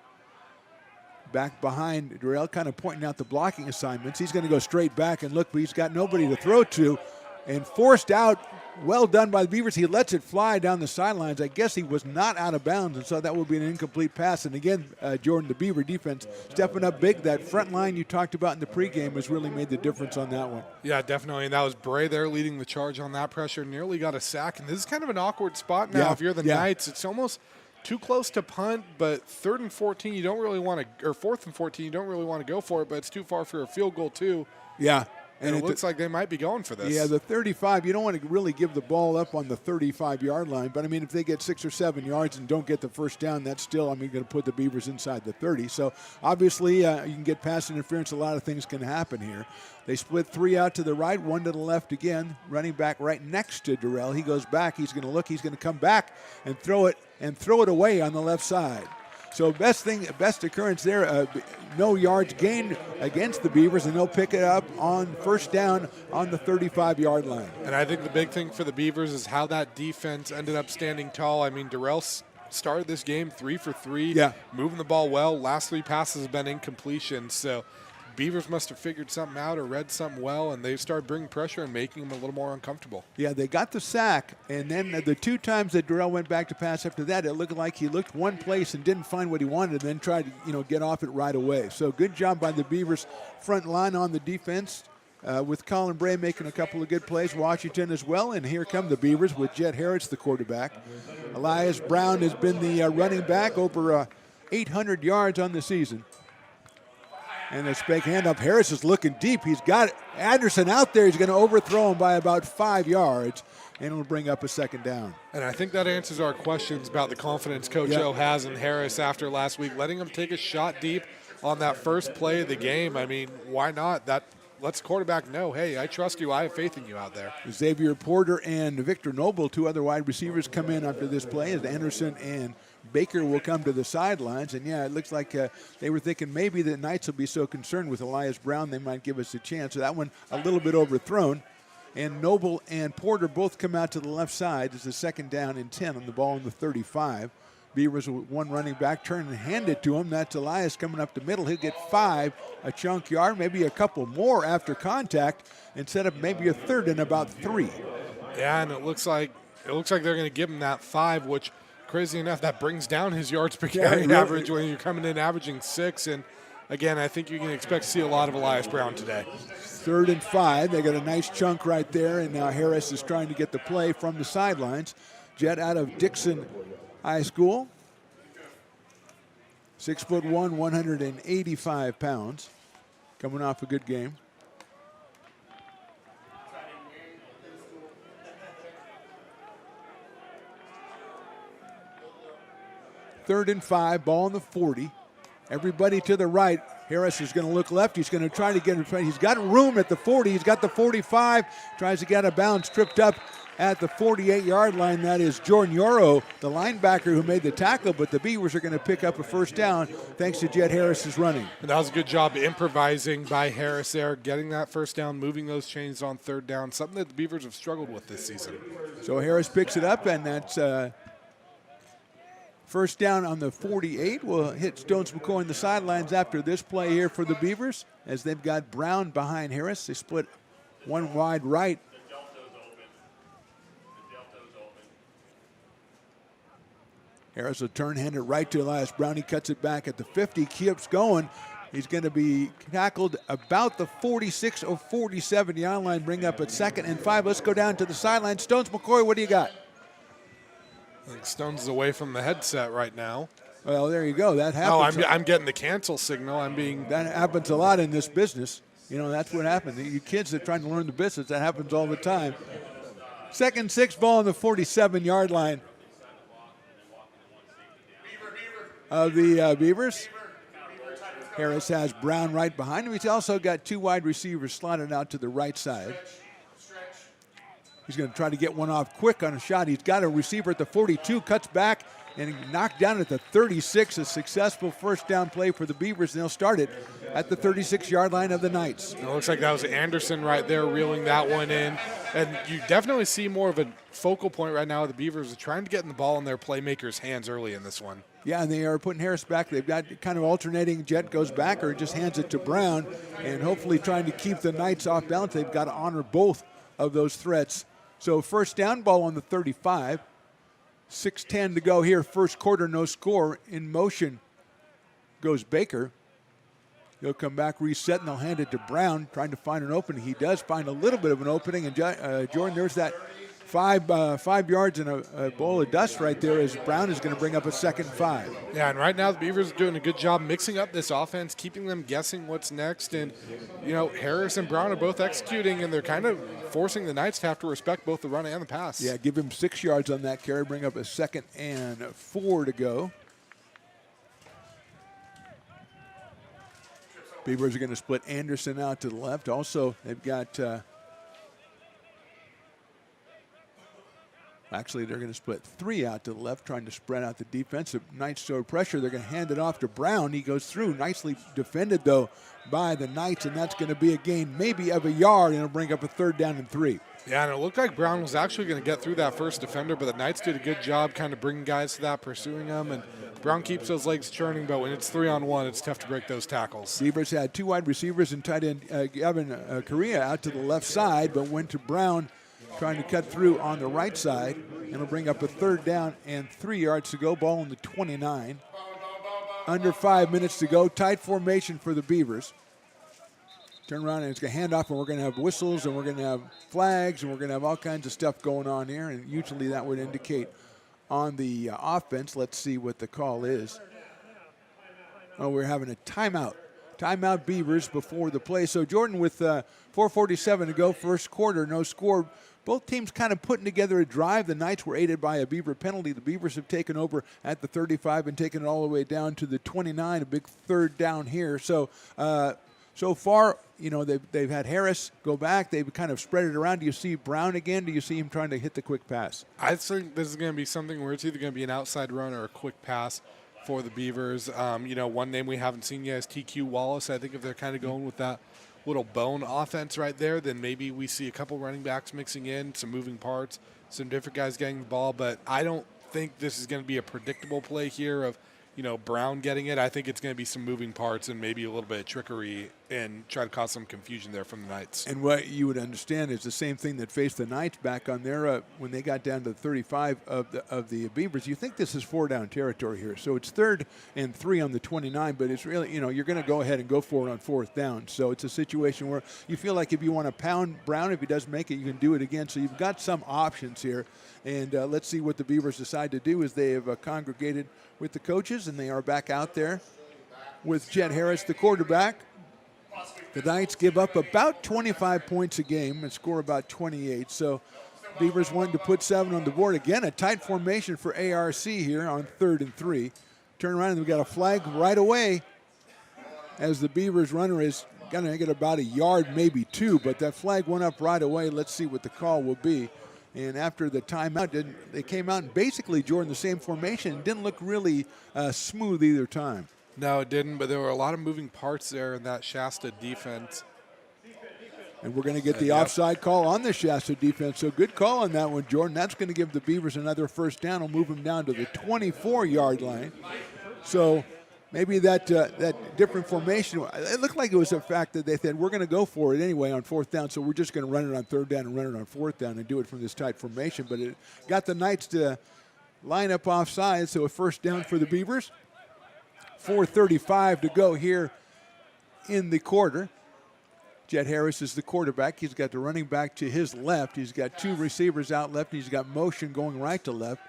Back behind Durrell, kind of pointing out the blocking assignments. He's going to go straight back and look, but he's got nobody to throw to. And forced out, well done by the Beavers. He lets it fly down the sidelines. I guess he was not out of bounds, and so that will be an incomplete pass. And again, Jordan, the Beaver defense stepping up big. That front line you talked about in the pregame has really made the difference on that one. Yeah, definitely. And that was Bray there leading the charge on that pressure. Nearly got a sack. And this is kind of an awkward spot now. If you're the Knights, it's almost too close to punt, but 3rd and 14, you don't really want to, or 4th and 14, you don't really want to go for it, but it's too far for a field goal too. Yeah. And it looks like they might be going for this. Yeah, the 35, you don't want to really give the ball up on the 35-yard line. But, I mean, if they get 6 or 7 yards and don't get the first down, that's still, going to put the Beavers inside the 30. So, obviously, you can get pass interference. A lot of things can happen here. They split 3 out to the right, 1 to the left again. Running back right next to Durrell. He goes back. He's going to look. He's going to come back and throw it away on the left side. So best occurrence there, no yards gained against the Beavers, and they'll pick it up on first down on the 35-yard line. And I think the big thing for the Beavers is how that defense ended up standing tall. I mean, Durrell started this game 3 for 3, moving the ball well. Last 3 passes have been incompletion, so Beavers must have figured something out or read something well, and they started bringing pressure and making them a little more uncomfortable. Yeah, they got the sack, and then the 2 times that Durrell went back to pass after that, it looked like he looked one place and didn't find what he wanted and then tried to get off it right away. So good job by the Beavers front line on the defense with Colin Bray making a couple of good plays, Washington as well, and here come the Beavers with Jet Harris, the quarterback. Elias Brown has been the running back, over 800 yards on the season. And a fake handoff. Harris is looking deep. He's got Anderson out there. He's going to overthrow him by about 5 yards. and it'll bring up a second down. And I think that answers our questions about the confidence Coach O has in Harris after last week, letting him take a shot deep on that first play of the game. I mean, why not? That lets the quarterback know, hey, I trust you. I have faith in you out there. Xavier Porter and Victor Noble, two other wide receivers, come in after this play as Anderson and Baker will come to the sidelines. And, yeah, it looks like they were thinking maybe the Knights will be so concerned with Elias Brown they might give us a chance. So that one a little bit overthrown. And Noble and Porter both come out to the left side. It's a second down and 10 on the ball on the 35. Beavers with one running back, turn and hand it to him. That's Elias coming up the middle. He'll get 5, a chunk yard, maybe a couple more after contact, and set up maybe a third and about 3. Yeah, and it looks like they're going to give him that 5, which, crazy enough, that brings down his yards per carry average when you're coming in averaging 6. And again, I think you can expect to see a lot of Elias Brown today. 3rd and 5. They got a nice chunk right there, and now Harris is trying to get the play from the sidelines. Jet out of Dixon High School. 6'1", 185 pounds. Coming off a good game. Third and 5, ball on the 40. Everybody to the right. Harris is going to look left. He's going to try to get in front. He's got room at the 40. He's got the 45. Tries to get out of bounds. Tripped up at the 48-yard line. That is Jordan Yoro, the linebacker who made the tackle, but the Beavers are going to pick up a first down thanks to Jet Harris's running. And that was a good job improvising by Harris there, getting that first down, moving those chains on 3rd down, something that the Beavers have struggled with this season. So Harris picks it up, and that's first down on the 48. We'll hit Stones McCoy on the sidelines after this play here for the Beavers, as they've got Brown behind Harris. They split one wide right. Harris will turn, hand it right to Elias Brown. He cuts it back at the 50, keeps going. He's going to be tackled about the 46 or 47-yard line, bring up at 2nd and 5. Let's go down to the sideline. Stones McCoy, what do you got? I think Stones is away from the headset right now. Well, there you go. That happens. Oh, I'm getting the cancel signal. That happens a lot in this business. You know, that's what happens. You kids that are trying to learn the business, that happens all the time. 2nd and 6, ball on the 47-yard line of the Beavers. Harris has Brown right behind him. He's also got 2 wide receivers slotted out to the right side. He's going to try to get one off quick on a shot. He's got a receiver at the 42, cuts back, and knocked down at the 36. A successful first down play for the Beavers, and they'll start it at the 36-yard line of the Knights. It looks like that was Anderson right there reeling that one in. And you definitely see more of a focal point right now of the Beavers trying to get the ball in their playmakers' hands early in this one. Yeah, and they are putting Harris back. They've got kind of alternating. Jet goes back or just hands it to Brown, and hopefully trying to keep the Knights off balance. They've got to honor both of those threats. So first down, ball on the 35. 6:10 to go here. First quarter, no score. In motion goes Baker. He'll come back, reset, and they'll hand it to Brown, trying to find an opening. He does find a little bit of an opening, and Jordan, there's that 5 yards and a bowl of dust right there as Brown is going to bring up a 2nd and 5. Yeah, and right now the Beavers are doing a good job mixing up this offense, keeping them guessing what's next. And, you know, Harris and Brown are both executing, and they're kind of forcing the Knights to have to respect both the run and the pass. Yeah, give him 6 yards on that carry, bring up a 2nd and 4 to go. Beavers are going to split Anderson out to the left. Also, they've got actually, they're going to split 3 out to the left, trying to spread out the defensive. Knights show pressure. They're going to hand it off to Brown. He goes through. Nicely defended, though, by the Knights, and that's going to be a gain maybe of a yard, and it'll bring up a 3rd down and 3. Yeah, and it looked like Brown was actually going to get through that first defender, but the Knights did a good job kind of bringing guys to that, pursuing them, and Brown keeps those legs churning, but when it's 3-on-1, it's tough to break those tackles. Beavers had 2 wide receivers and tight end Gavin Correa out to the left side, but went to Brown, trying to cut through on the right side. And it'll bring up a 3rd down and 3 yards to go. Ball on the 29. Under 5 minutes to go. Tight formation for the Beavers. Turn around and it's going to hand off, and we're going to have whistles, and we're going to have flags, and we're going to have all kinds of stuff going on here. And usually that would indicate on the offense. Let's see what the call is. Oh, we're having a timeout. Timeout Beavers before the play. So Jordan, with 4:47 to go, first quarter, no score. Both teams kind of putting together a drive. The Knights were aided by a Beaver penalty. The Beavers have taken over at the 35 and taken it all the way down to the 29, a big third down here. So so far, they've had Harris go back. They've kind of spread it around. Do you see Brown again? Do you see him trying to hit the quick pass? I think this is going to be something where it's either going to be an outside run or a quick pass for the Beavers. One name we haven't seen yet is TQ Wallace. I think if they're kind of going with that little bone offense right there, then maybe we see a couple running backs mixing in, some moving parts, some different guys getting the ball. But I don't think this is going to be a predictable play here of, Brown getting it. I think it's going to be some moving parts and maybe a little bit of trickery and try to cause some confusion there from the Knights. And what you would understand is the same thing that faced the Knights back on their when they got down to the 35 of the Beavers. You think this is 4-down territory here. So it's 3rd and 3 on the 29, but it's really, you're going to go ahead and go for it on 4th down. So it's a situation where you feel like if you want to pound Brown, if he doesn't make it, you can do it again. So you've got some options here. And let's see what the Beavers decide to do as they have congregated with the coaches, and they are back out there with Jet Harris, the quarterback. The Knights give up about 25 points a game and score about 28. So Beavers wanted to put 7 on the board. Again, a tight formation for ARC here on 3rd and 3. Turn around, and we got a flag right away as the Beavers runner is going to get about a yard, maybe 2, but that flag went up right away. Let's see what the call will be. And after the timeout, they came out and basically, Jordan, the same formation. It didn't look really smooth either time. No, it didn't, but there were a lot of moving parts there in that Shasta defense. And we're going to get the offside call on the Shasta defense. So good call on that one, Jordan. That's going to give the Beavers another first down. It'll move them down to the 24-yard line. So maybe that different formation, it looked like it was a fact that they said, we're going to go for it anyway on 4th down, so we're just going to run it on 3rd down and run it on 4th down and do it from this tight formation. But it got the Knights to line up offside, so a first down for the Beavers. 4:35 to go here in the quarter. Jet Harris is the quarterback. He's got the running back to his left. He's got 2 receivers out left. He's got motion going right to left.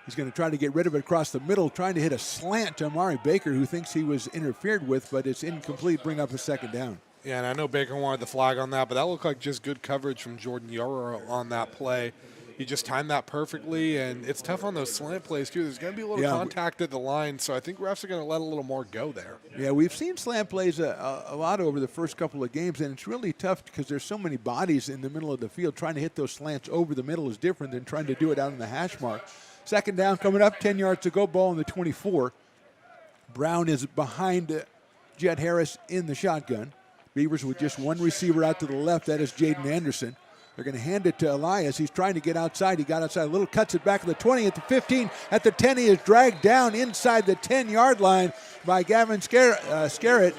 He's going to try to get rid of it across the middle, trying to hit a slant to Amari Baker, who thinks he was interfered with, but it's incomplete, bring up a 2nd down. Yeah, and I know Baker wanted the flag on that, but that looked like just good coverage from Jordan Yarrow on that play. He just timed that perfectly, and it's tough on those slant plays, too. There's going to be a little contact at the line, so I think refs are going to let a little more go there. Yeah, we've seen slant plays a lot over the first couple of games, and it's really tough because there's so many bodies in the middle of the field. Trying to hit those slants over the middle is different than trying to do it out in the hash mark. 2nd down coming up, 10 yards to go, ball on the 24. Brown is behind Jet Harris in the shotgun. Beavers with just 1 receiver out to the left, that is Jaden Anderson. They're going to hand it to Elias. He's trying to get outside. He got outside a little, cuts it back at the 20, at the 15, at the 10. He is dragged down inside the 10-yard line by Gavin Scarrett.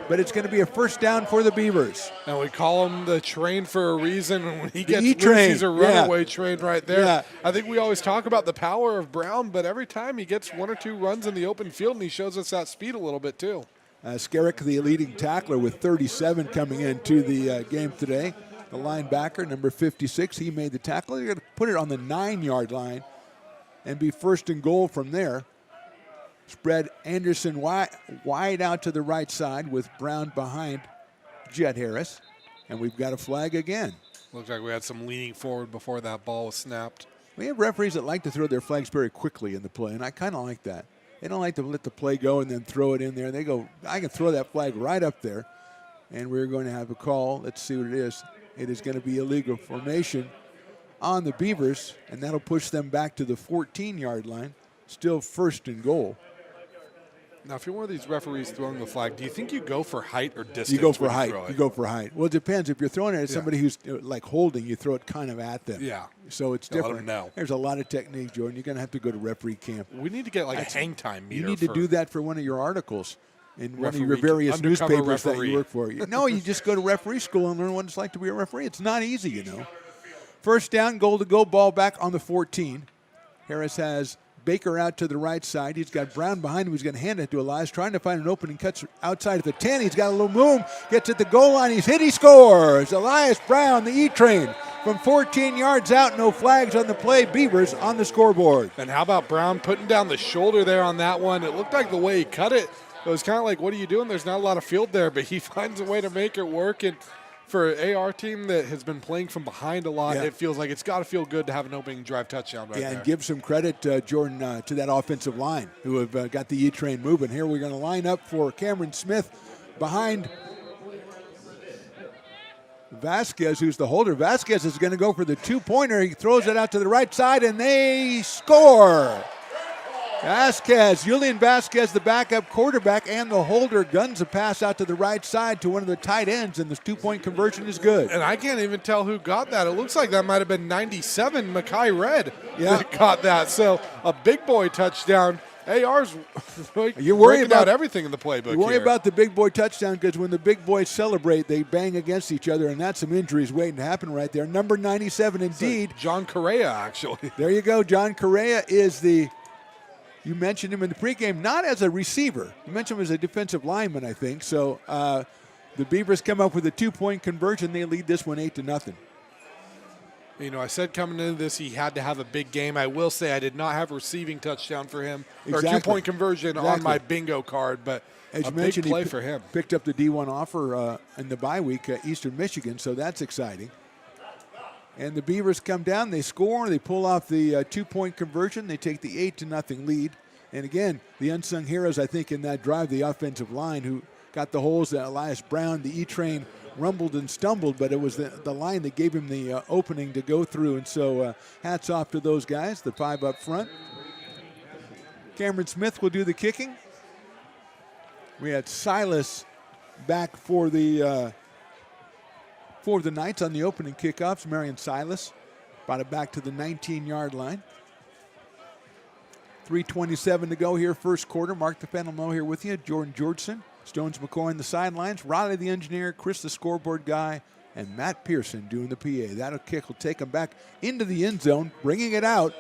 But it's going to be a first down for the Beavers. And we call him the train for a reason. When he gets loose, he's a runaway train right there. Yeah. I think we always talk about the power of Brown, but every time he gets 1 or 2 runs in the open field, and he shows us that speed a little bit too. Scarrick, the leading tackler, with 37 coming into the game today. The linebacker, number 56, he made the tackle. They're going to put it on the 9-yard line and be 1st and goal from there. Spread Anderson wide out to the right side with Brown behind Jet Harris. And we've got a flag again. Looks like we had some leaning forward before that ball was snapped. We have referees that like to throw their flags very quickly in the play, and I kind of like that. They don't like to let the play go and then throw it in there. They go, I can throw that flag right up there. And we're going to have a call. Let's see what it is. It is going to be illegal formation on the Beavers, and that'll push them back to the 14-yard line. Still 1st and goal. Now, if you're one of these referees throwing the flag, do you think you go for height or distance? You go for height. You go for height. Well, it depends. If you're throwing it at somebody who's like holding, you throw it kind of at them. Yeah. So it's different. There's a lot of technique, Jordan. You're going to have to go to referee camp. We need to get like a hang time meter. You need to do that for one of your articles in one of your various newspapers that you work for. No, you just go to referee school and learn what it's like to be a referee. It's not easy, you know. First down, goal to go, ball back on the 14. Harris has Baker out to the right side. He's got Brown behind him. He's going to hand it to Elias, trying to find an opening, cuts outside at the 10. He's got a little boom, gets at the goal line. He's hit, he scores. Elias Brown, the E-Train, from 14 yards out. No flags on the play. Beavers on the scoreboard. And how about Brown putting down the shoulder there on that one? It looked like the way he cut it it was kind of like, what are you doing? There's not a lot of field there, but he finds a way to make it work. And for an AR team that has been playing from behind a lot, it feels like it's got to feel good to have an opening drive touchdown right there. And give some credit, Jordan, to that offensive line who have got the E-Train moving. Here we're going to line up for Cameron Smith behind Vasquez, who's the holder. Vasquez is going to go for the two-pointer. He throws it out to the right side, and they score. Julian Vasquez, the backup quarterback, and the holder, guns a pass out to the right side to one of the tight ends, and this two-point conversion is good. And I can't even tell who got that. It looks like that might have been 97, Makai Red, that got that. So a big boy touchdown. AR's you worry about everything in the playbook. You worry about the big boy touchdown because when the big boys celebrate, they bang against each other, and that's some injuries waiting to happen right there. Number 97, indeed. Like John Correa, actually. There you go. John Correa is the... You mentioned him in the pregame, not as a receiver. You mentioned him as a defensive lineman, I think. So the Beavers come up with a two-point conversion. They lead this one 8-0. You know, I said coming into this he had to have a big game. I will say I did not have a receiving touchdown for him or two-point conversion on my bingo card, but as a you mentioned, big play for him. Picked up the D1 offer in the bye week, Eastern Michigan, so that's exciting. And the Beavers come down, they score, they pull off the two-point conversion, they take the 8-0 lead. And again, the unsung heroes, I think, in that drive, the offensive line who got the holes that Elias Brown, the E-Train, rumbled and stumbled, but it was the line that gave him the opening to go through. And so hats off to those guys, the five up front. Cameron Smith will do the kicking. We had Silas back for the Knights on the opening kickoffs. Marion Silas brought it back to the 19-yard line. 3:27 to go here, first quarter. Mark the Fenelmo here with you. Jordan Georgeson, Stones McCoy on the sidelines, Riley the engineer, Chris the scoreboard guy, and Matt Pearson doing the PA. That kick will take him back into the end zone, bringing it out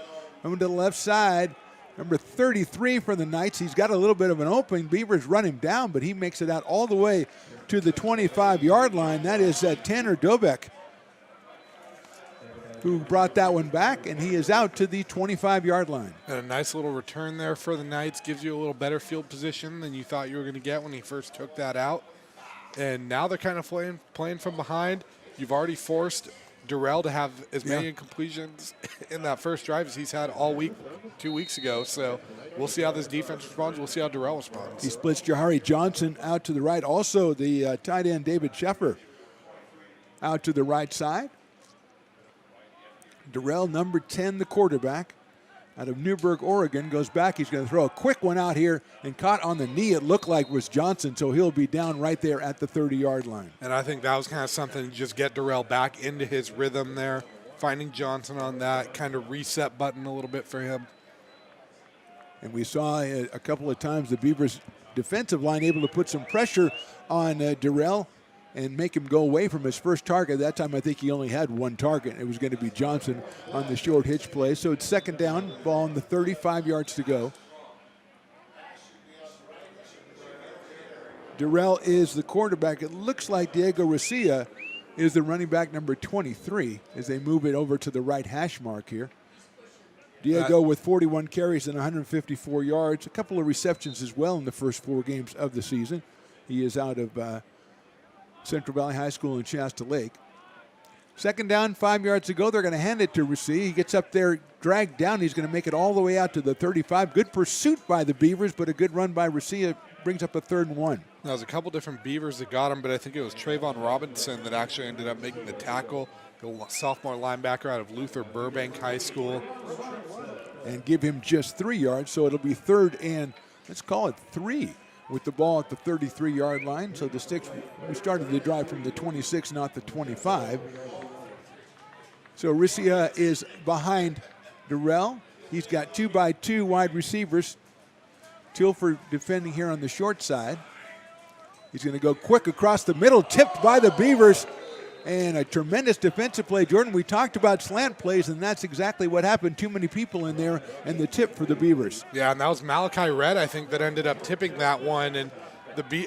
over to the left side. Number 33 for the Knights. He's got a little bit of an opening. Beavers run him down, but he makes it out all the way to the 25-yard line. That is Tanner Dobek, who brought that one back, and he is out to the 25-yard line. And a nice little return there for the Knights. Gives you a little better field position than you thought you were going to get when he first took that out. And now they're kind of playing from behind. You've already forced Durrell to have as many incompletions in that first drive as he's had all week 2 weeks ago. So we'll see how this defense responds. We'll see how Durrell responds. He splits Jahari Johnson out to the right. Also, the tight end David Sheffer out to the right side. Durrell, number 10, the quarterback, out of Newburgh, Oregon, goes back. He's going to throw a quick one out here and caught on the knee. It looked like was Johnson, so he'll be down right there at the 30-yard line. And I think that was kind of something to just get Durrell back into his rhythm there, finding Johnson on that kind of reset button a little bit for him. And we saw a couple of times the Beavers' defensive line able to put some pressure on Durrell and make him go away from his first target. That time I think he only had one target. It was going to be Johnson on the short hitch play. So it's second down, ball on the 35 yards to go. Durrell is the quarterback. It looks like Diego Garcia is the running back number 23 as they move it over to the right hash mark here. Diego with 41 carries and 154 yards, a couple of receptions as well in the first 4 games of the season. He is out of Central Valley High School in Shasta Lake. Second down, 5 yards to go. They're going to hand it to Rassi. He gets up there, dragged down. He's going to make it all the way out to the 35. Good pursuit by the Beavers, but a good run by Rassi brings up a 3rd and 1. There was a couple different Beavers that got him, but I think it was Trayvon Robinson that actually ended up making the tackle, the sophomore linebacker out of Luther Burbank High School. And give him just 3 yards, so it'll be 3rd and, let's call it 3. With the ball at the 33-yard line. So the Sticks, we started the drive from the 26, not the 25. So Rissia is behind Durrell. He's got 2x2 wide receivers. Tilford defending here on the short side. He's going to go quick across the middle, tipped by the Beavers. And a tremendous defensive play. Jordan, we talked about slant plays, and that's exactly what happened. Too many people in there, and the tip for the Beavers. Yeah, and that was Malachi Red, I think, that ended up tipping that one. And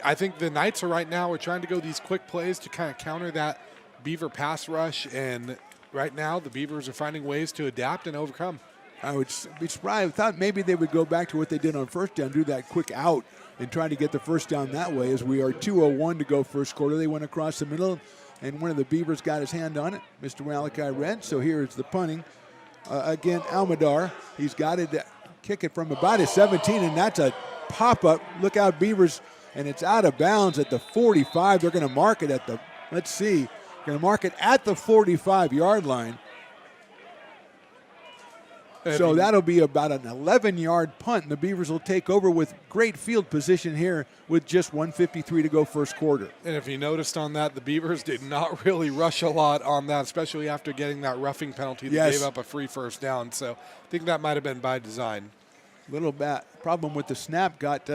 I think the Knights are right now, we're trying to go these quick plays to kind of counter that Beaver pass rush. And right now, the Beavers are finding ways to adapt and overcome. I would be surprised. I thought maybe they would go back to what they did on first down, do that quick out and try to get the first down that way, as we are 2:01 to go first quarter. They went across the middle, and one of the Beavers got his hand on it, Mr. Malachi Red. So here is the punting. Again, Almadar, he's got it, kick it from about his 17, and that's a pop-up. Look out, Beavers, and it's out of bounds at the 45. They're going to mark it at the, let's see, going to mark it at the 45-yard line. So that'll be about an 11-yard punt, and the Beavers will take over with great field position here with just 1:53 to go first quarter. And if you noticed on that, the Beavers did not really rush a lot on that, especially after getting that roughing penalty that gave up a free first down. So I think that might have been by design. Little problem with the snap, got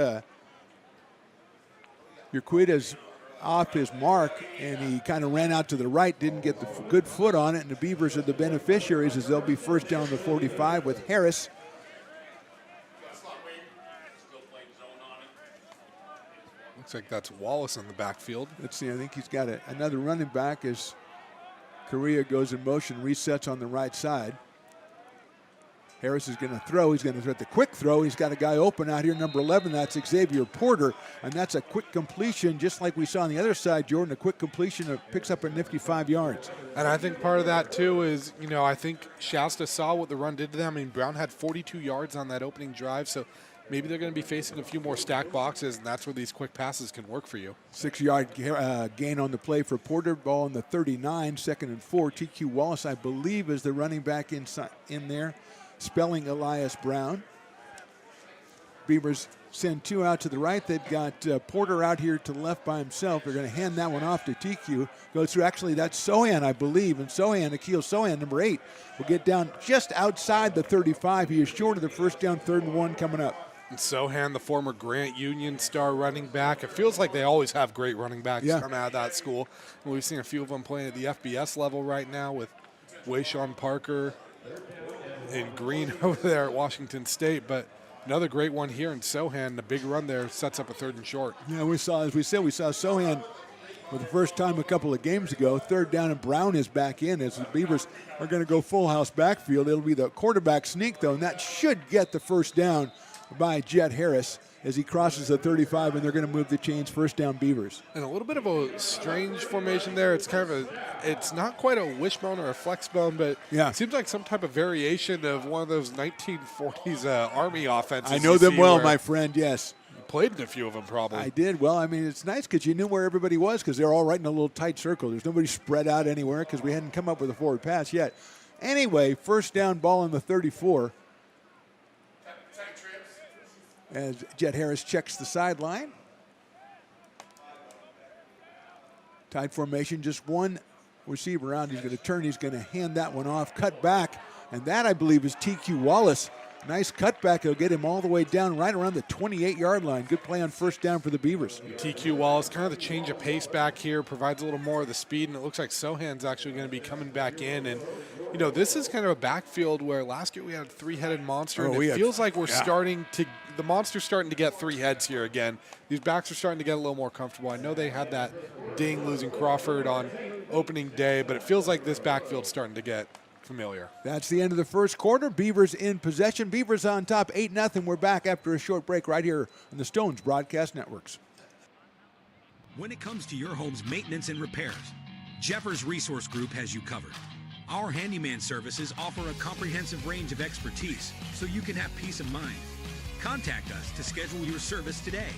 Urquitas off his mark, and he kind of ran out to the right, didn't get the good foot on it, and the Beavers are the beneficiaries as they'll be first down the 45 with Harris. Looks like that's Wallace in the backfield. Let's see, I think he's got another running back as Correa goes in motion, resets on the right side. Harris is going to throw. He's going to throw the quick throw. He's got a guy open out here, number 11. That's Xavier Porter, and that's a quick completion, just like we saw on the other side, Jordan. A quick completion picks up a nifty 5 yards. And I think part of that, too, is, I think Shasta saw what the run did to them. I mean, Brown had 42 yards on that opening drive, so maybe they're going to be facing a few more stack boxes, and that's where these quick passes can work for you. 6-yard gain on the play for Porter. Ball in the 39, 2nd and 4. TQ Wallace, I believe, is the running back in there, spelling Elias Brown. Beavers send 2 out to the right. They've got Porter out here to the left by himself. They're going to hand that one off to TQ. Goes through, actually, that's Sohan, I believe. And Sohan, Akil Sohan, number 8, will get down just outside the 35. He is short of the first down, 3rd and 1 coming up. And Sohan, the former Grant Union star running back. It feels like they always have great running backs coming out of that school. And we've seen a few of them playing at the FBS level right now with Wayshawn Parker and Green over there at Washington State. But another great one here in Sohan. The big run there sets up a 3rd and short. Yeah, we saw Sohan for the first time a couple of games ago. 3rd down, and Brown is back in as the Beavers are going to go full house backfield. It'll be the quarterback sneak, though, and that should get the first down by Jet Harris as he crosses the 35, and they're going to move the chains. First down, Beavers. And a little bit of a strange formation there. It's kind of it's not quite a wishbone or a flexbone, but it seems like some type of variation of one of those 1940s Army offenses. I know them well, my friend, yes. You played in a few of them probably. I did. Well, I mean, it's nice because you knew where everybody was because they're all right in a little tight circle. There's nobody spread out anywhere because we hadn't come up with a forward pass yet. Anyway, first down, ball in the 34. As Jet Harris checks the sideline. Tight formation, just one receiver out. He's going to turn. He's going to hand that one off. Cut back, and that, I believe, is TQ Wallace. Nice cutback. He'll get him all the way down right around the 28-yard line. Good play on first down for the Beavers. TQ Wallace, kind of the change of pace back here, provides a little more of the speed, and it looks like Sohan's actually going to be coming back in. And, this is kind of a backfield where last year we had a 3-headed monster, and it feels like we're starting to – the monster's starting to get 3 heads here again. These backs are starting to get a little more comfortable. I know they had that ding losing Crawford on opening day, but it feels like this backfield's starting to get familiar. That's the end of the first quarter. Beavers in possession. Beavers on top, 8-0. We're back after a short break right here on the Stones Broadcast Networks. When it comes to your home's maintenance and repairs, Jeffers Resource Group has you covered. Our handyman services offer a comprehensive range of expertise so you can have peace of mind. Contact us to schedule your service today.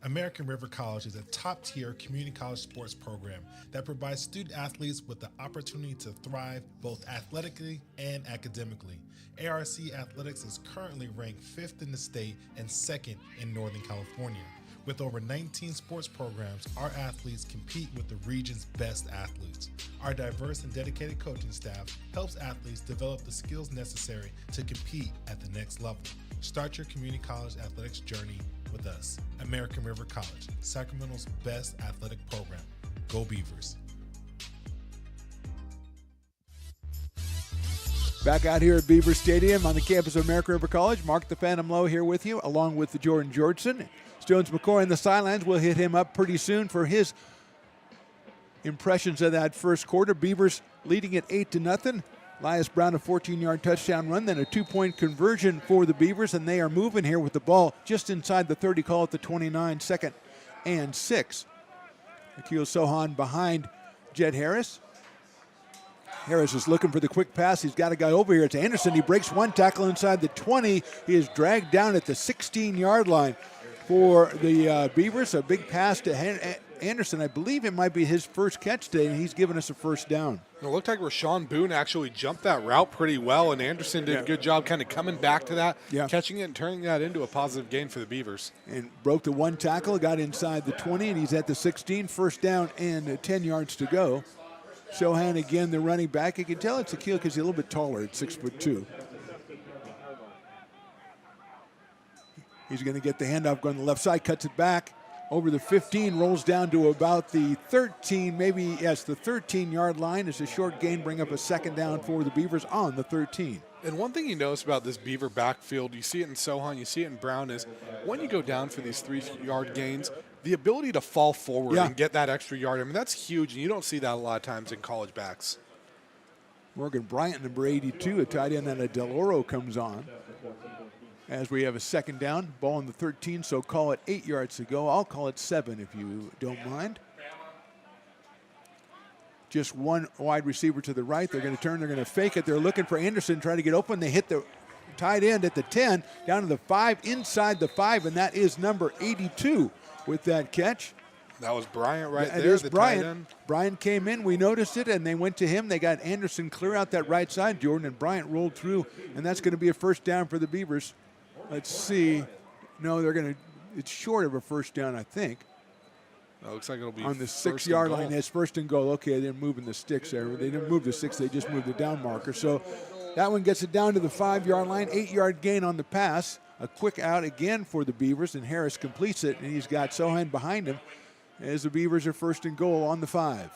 American River College is a top-tier community college sports program that provides student athletes with the opportunity to thrive both athletically and academically. ARC Athletics is currently ranked 5th in the state and 2nd in Northern California. With over 19 sports programs, our athletes compete with the region's best athletes. Our diverse and dedicated coaching staff helps athletes develop the skills necessary to compete at the next level. Start your community college athletics journey with us. American River College, Sacramento's best athletic program. Go Beavers. Back out here at Beaver Stadium on the campus of American River College. Mark the Phantom Lowe here with you, along with the Jordan Georgeson. Jones McCoy in the sidelines. We'll hit him up pretty soon for his impressions of that first quarter. Beavers leading at 8-0. Elias Brown, a 14-yard touchdown run, then a 2-point conversion for the Beavers, and they are moving here with the ball just inside the 30, call it the 29, 2nd and 6. Akil Sohan behind Jet Harris. Harris is looking for the quick pass. He's got a guy over here. It's Anderson. He breaks one tackle inside the 20. He is dragged down at the 16-yard line for the Beavers. A big pass to Anderson. I believe it might be his first catch today, and he's given us a first down. It looked like Rashawn Boone actually jumped that route pretty well, and Anderson did a good job kind of coming back to that, catching it and turning that into a positive gain for the Beavers. And broke the one tackle, got inside the 20, and he's at the 16, first down and 10 yards to go. Sohan again, the running back. You can tell it's Akil because he's a little bit taller at 6'2". He's going to get the handoff going to the left side, cuts it back over the 15, rolls down to about the 13, maybe, yes, the 13-yard line. It's a short gain, bring up a second down for the Beavers on the 13. And one thing you notice about this Beaver backfield, you see it in Sohan, you see it in Brown, is when you go down for these 3-yard gains, the ability to fall forward and get that extra yard, I mean, that's huge, and you don't see that a lot of times in college backs. Morgan Bryant, number 82, a tight end, and a Del Oro comes on. As we have a second down, ball on the 13, so call it 8 yards to go. I'll call it 7 if you don't mind. Just one wide receiver to the right. They're going to turn, they're going to fake it. They're looking for Anderson, trying to get open. They hit the tight end at the 10, down to the 5, inside the 5, and that is number 82 with that catch. That was Bryant right there. It is the Bryant. tight end. Bryant came in. We noticed it, and they went to him. They got Anderson clear out that right side, Jordan, and Bryant rolled through, and that's going to be a first down for the Beavers. Let's see. No, they're going to – it's short of a first down, I think. It looks like it'll be on the 6-yard line. It's first and goal. Okay, they're moving the sticks there. They didn't move the sticks. They just moved the down marker. So that one gets it down to the 5-yard line. 8-yard gain on the pass. A quick out again for the Beavers, and Harris completes it, and he's got Sohan behind him as the Beavers are first and goal on the 5.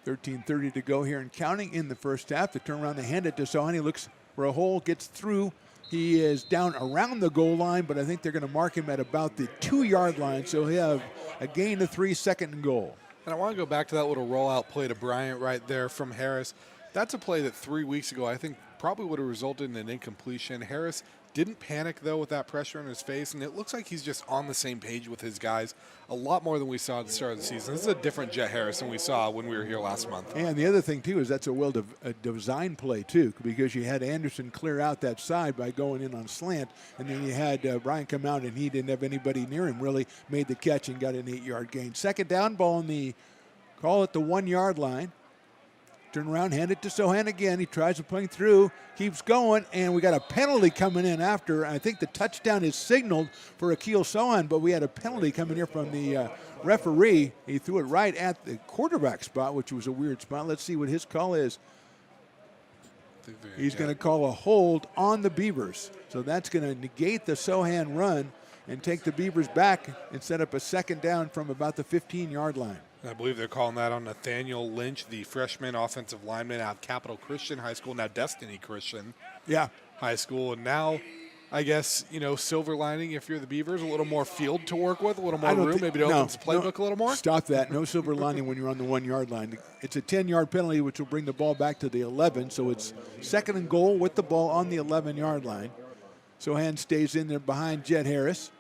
13:30 to go here and counting in the first half. They turn around, they hand it to Sohan. He looks for a hole, gets through. He is down around the goal line, but I think they're going to mark him at about the 2-yard line, so he'll have a gain of 3, second and goal. And I want to go back to that little rollout play to Bryant right there from Harris. That's a play that 3 weeks ago I think probably would have resulted in an incompletion. Harris didn't panic, though, with that pressure in his face, and it looks like he's just on the same page with his guys a lot more than we saw at the start of the season. This is a different Jet Harris than we saw when we were here last month. And the other thing, too, is that's a designed play, too, because you had Anderson clear out that side by going in on slant, and then you had Bryant come out, and he didn't have anybody near him, really made the catch and got an 8-yard gain. Second down, ball on the, call it the 1-yard line. Turn around, hand it to Sohan again. He tries to play through, keeps going, and we got a penalty coming in after. I think the touchdown is signaled for Akil Sohan, but we had a penalty coming here from the referee. He threw it right at the quarterback spot, which was a weird spot. Let's see what his call is. He's going to call a hold on the Beavers. So that's going to negate the Sohan run and take the Beavers back and set up a second down from about the 15-yard line. I believe they're calling that on Nathaniel Lynch, the freshman offensive lineman out of Capital Christian High School, now Destiny Christian High School. And now, I guess, silver lining if you're the Beavers, a little more field to work with, a little more room, maybe to open the playbook a little more. Stop that. No silver lining when you're on the 1-yard line. It's a 10-yard penalty, which will bring the ball back to the 11. So it's second and goal with the ball on the 11-yard line. Sohan stays in there behind Jet Harris.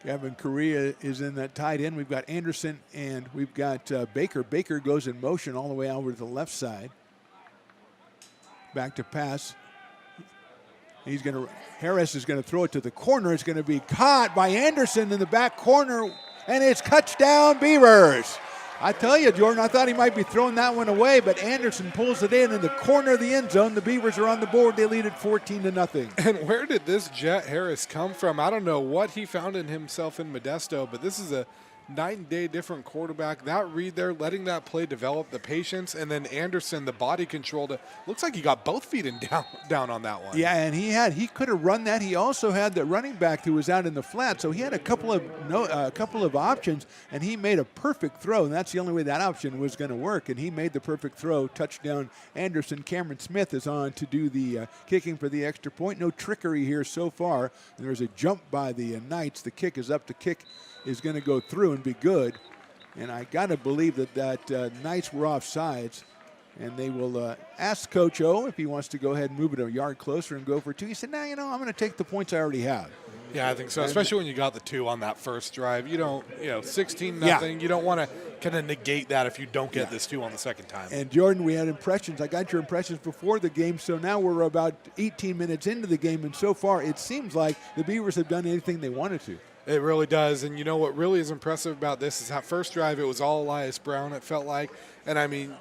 Gavin Correa is in that tight end. We've got Anderson and we've got Baker. Baker goes in motion all the way over to the left side. Back to pass. Harris is going to throw it to the corner. It's going to be caught by Anderson in the back corner, and it's touchdown Beavers. I tell you, Jordan, I thought he might be throwing that one away, but Anderson pulls it in the corner of the end zone. The Beavers are on the board. They lead it 14-0. And where did this Jet Harris come from? I don't know what he found in himself in Modesto, but this is a night and day different quarterback. That read there, letting that play develop, the patience, and then Anderson, the body control. Looks like he got both feet down on that one. Yeah, and he could have run that. He also had the running back who was out in the flat, so he had a couple of options, and he made a perfect throw, and that's the only way that option was going to work, and he made the perfect throw. Touchdown Anderson. Cameron Smith is on to do the kicking for the extra point. No trickery here so far. There's a jump by the Knights. The kick is up. The kick is going to go through, and and be good. And I got to believe that Knights were off sides. And they will ask Coach O if he wants to go ahead and move it a yard closer and go for 2. He said, no, I'm going to take the points I already have. Yeah, I think so, especially when you got the 2 on that first drive. You don't, 16-0. Yeah. You don't want to kind of negate that if you don't get this 2 on the second time. And, Jordan, we had impressions. I got your impressions before the game, so now we're about 18 minutes into the game, and so far it seems like the Beavers have done anything they wanted to. It really does. And you know what really is impressive about this is that first drive, it was all Elias Brown, it felt like. And, I mean,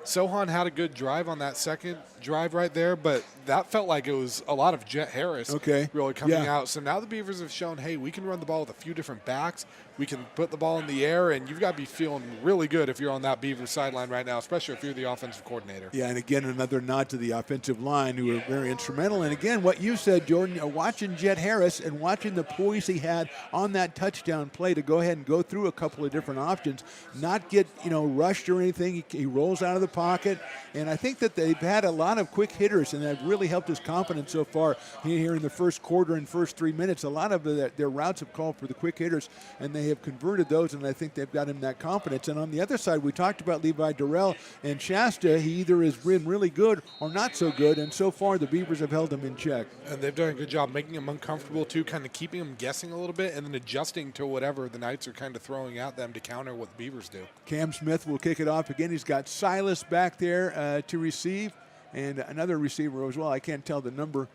Sohan had a good drive on that second drive right there, but that felt like it was a lot of Jet Harris really coming out. So now the Beavers have shown, hey, we can run the ball with a few different backs. We can put the ball in the air, and you've got to be feeling really good if you're on that Beavers sideline right now, especially if you're the offensive coordinator. Yeah, and again, another nod to the offensive line who were very instrumental. And again, what you said, Jordan, watching Jet Harris and watching the poise he had on that touchdown play to go ahead and go through a couple of different options, not get, rushed or anything. He rolls out of the pocket. And I think that they've had a lot of quick hitters, and that really helped his confidence so far here in the first quarter and first 3 minutes. A lot of their routes have called for the quick hitters, and they have converted those, and I think they've got him that confidence. And on the other side, we talked about Levi Durrell and Shasta. He either has been really good or not so good, and so far the Beavers have held him in check. And they've done a good job making him uncomfortable, too, kind of keeping him guessing a little bit and then adjusting to whatever the Knights are kind of throwing at them to counter what the Beavers do. Cam Smith will kick it off again. He's got Silas back there to receive, and another receiver as well. I can't tell the number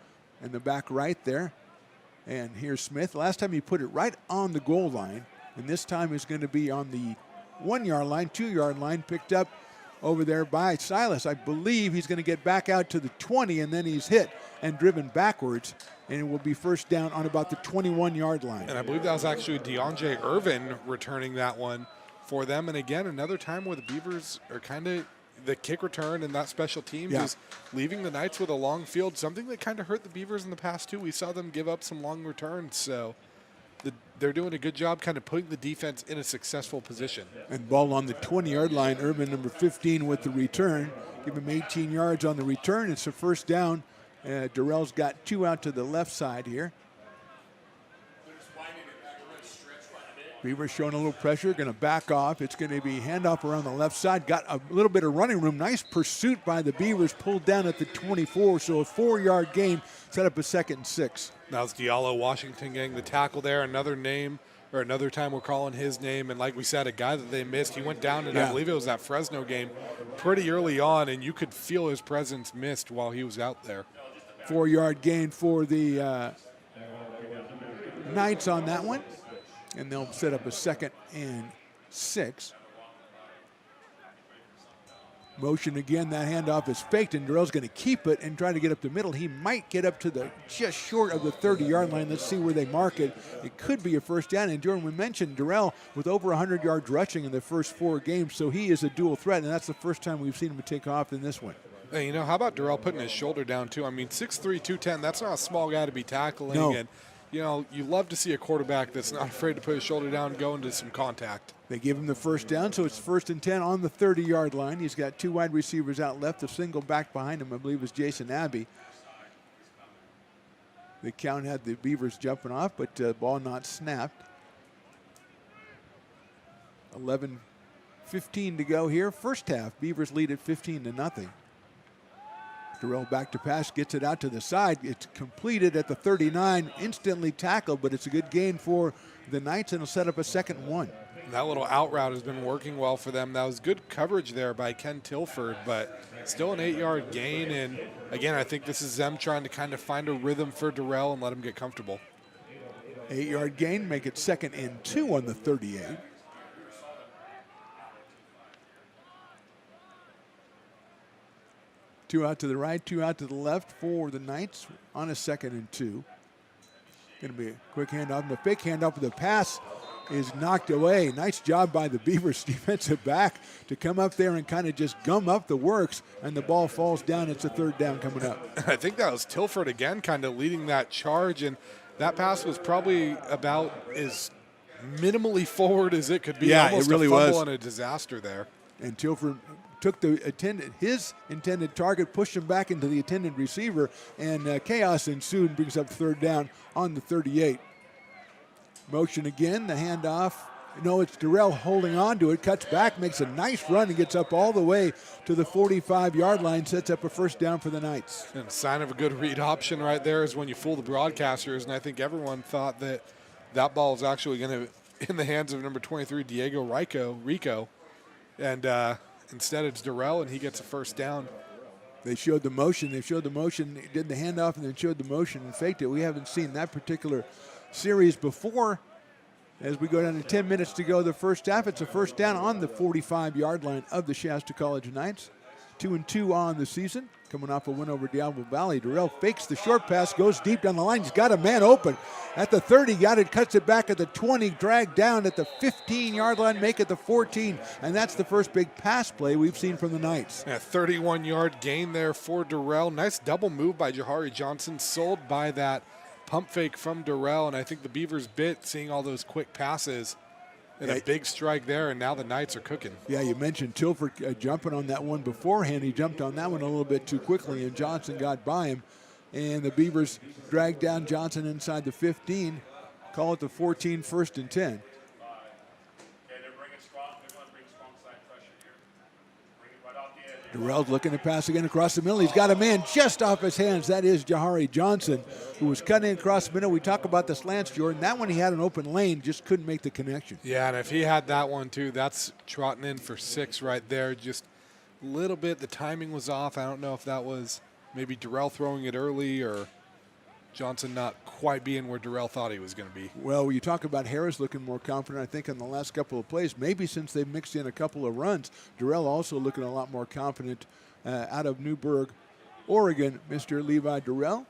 in the back right there. And here's Smith. Last time he put it right on the goal line, and this time it's going to be on the 1 yard line, 2 yard line, picked up over there by Silas. I believe he's going to get back out to the 20, and then he's hit and driven backwards, and it will be first down on about the 21 yard line. And I believe that was actually DeAndre Irvin returning that one for them. And again, another time where the Beavers are kind of the kick return and that special team is leaving the Knights with a long field, something that kind of hurt the Beavers in the past too. We saw them give up some long returns, so they're doing a good job kind of putting the defense in a successful position. And ball on the 20-yard line, Irvin, number 15, with the return. Give him 18 yards on the return. It's a first down. Durrell's got 2 out to the left side here. Beavers showing a little pressure, going to back off. It's going to be handoff around the left side. Got a little bit of running room. Nice pursuit by the Beavers, pulled down at the 24. So a 4-yard gain, set up a 2nd and 6. Now it's Diallo Washington getting the tackle there. Another name, or another time we're calling his name. And like we said, a guy that they missed. He went down, and I believe it was that Fresno game pretty early on, and you could feel his presence missed while he was out there. 4-yard gain for the Knights on that one. And they'll set up a 2nd and 6. Motion again, that handoff is faked, and Durrell's going to keep it and try to get up the middle. He might get up to just short of the 30-yard line. Let's see where they mark it. It could be a first down. And Jordan, we mentioned Durrell with over 100 yards rushing in the first 4 games, so he is a dual threat, and that's the first time we've seen him take off in this one. Hey, how about Durrell putting his shoulder down too? I mean, 6'3", 210, that's not a small guy to be tackling. No. And you love to see a quarterback that's not afraid to put his shoulder down and go into some contact. They give him the first down, so it's 1st and 10 on the 30-yard line. He's got 2 wide receivers out left. The single back behind him, I believe, is Jason Abbey. The count had the Beavers jumping off, but ball not snapped. 11:15 to go here. First half, Beavers lead at 15-0. Durrell back to pass, gets it out to the side. It's completed at the 39, instantly tackled, but it's a good gain for the Knights, and it'll set up a 2nd and 1. That little out route has been working well for them. That was good coverage there by Ken Tilford, but still an 8-yard gain. And again, I think this is them trying to kind of find a rhythm for Durrell and let him get comfortable. 8-yard gain, make it 2nd and 2 on the 38. Two out to the right, 2 out to the left for the Knights on a 2nd and 2. Going to be a quick handoff, and the fake handoff with the pass is knocked away. Nice job by the Beavers defensive back to come up there and kind of just gum up the works, and the ball falls down. It's a 3rd down coming up. I think that was Tilford again kind of leading that charge, and that pass was probably about as minimally forward as it could be. Yeah, almost it really a fumble was. and a disaster there. And Tilford took his intended target, pushed him back into the intended receiver, and chaos ensued and brings up 3rd down on the 38. Motion again, the handoff No, it's Durrell holding on to it, cuts back, makes a nice run, and gets up all the way to the 45-yard line, sets up a first down for the Knights. And a sign of a good read option right there is when you fool the broadcasters, and I think everyone thought that ball was actually going to in the hands of number 23, Diego Rico, and instead it's Durrell, and he gets a first down. They showed the motion. They did the handoff, and then showed the motion and faked it. We haven't seen that particular series before. As we go down to 10 minutes to go the first half, it's a first down on the 45-yard line of the Shasta College Knights. 2-2 on the season, coming off a win over Diablo Valley. Durrell fakes the short pass, goes deep down the line. He's got a man open at the 30, got it, cuts it back at the 20, dragged down at the 15-yard line, make it the 14, and that's the first big pass play we've seen from the Knights. A 31-yard gain there for Durrell. Nice double move by Jahari Johnson, sold by that pump fake from Durrell, and I think the Beavers bit seeing all those quick passes and a big strike there, and now the Knights are cooking. Yeah, you mentioned Tilford jumping on that one beforehand. He jumped on that one a little bit too quickly, and Johnson got by him. And the Beavers dragged down Johnson inside the 15, call it the 14, first and 10. Durrell's looking to pass again across the middle. He's got a man just off his hands. That is Jahari Johnson, who was cutting across the middle. We talk about the slants, Jordan. That one he had an open lane, just couldn't make the connection. Yeah, and if he had that one too, that's trotting in for 6 right there. Just a little bit, the timing was off. I don't know if that was maybe Durrell throwing it early or Johnson not quite being where Durrell thought he was going to be. Well, you talk about Harris looking more confident, I think, in the last couple of plays. Maybe since they've mixed in a couple of runs, Durrell also looking a lot more confident out of Newburgh, Oregon, Mr. Levi Durrell.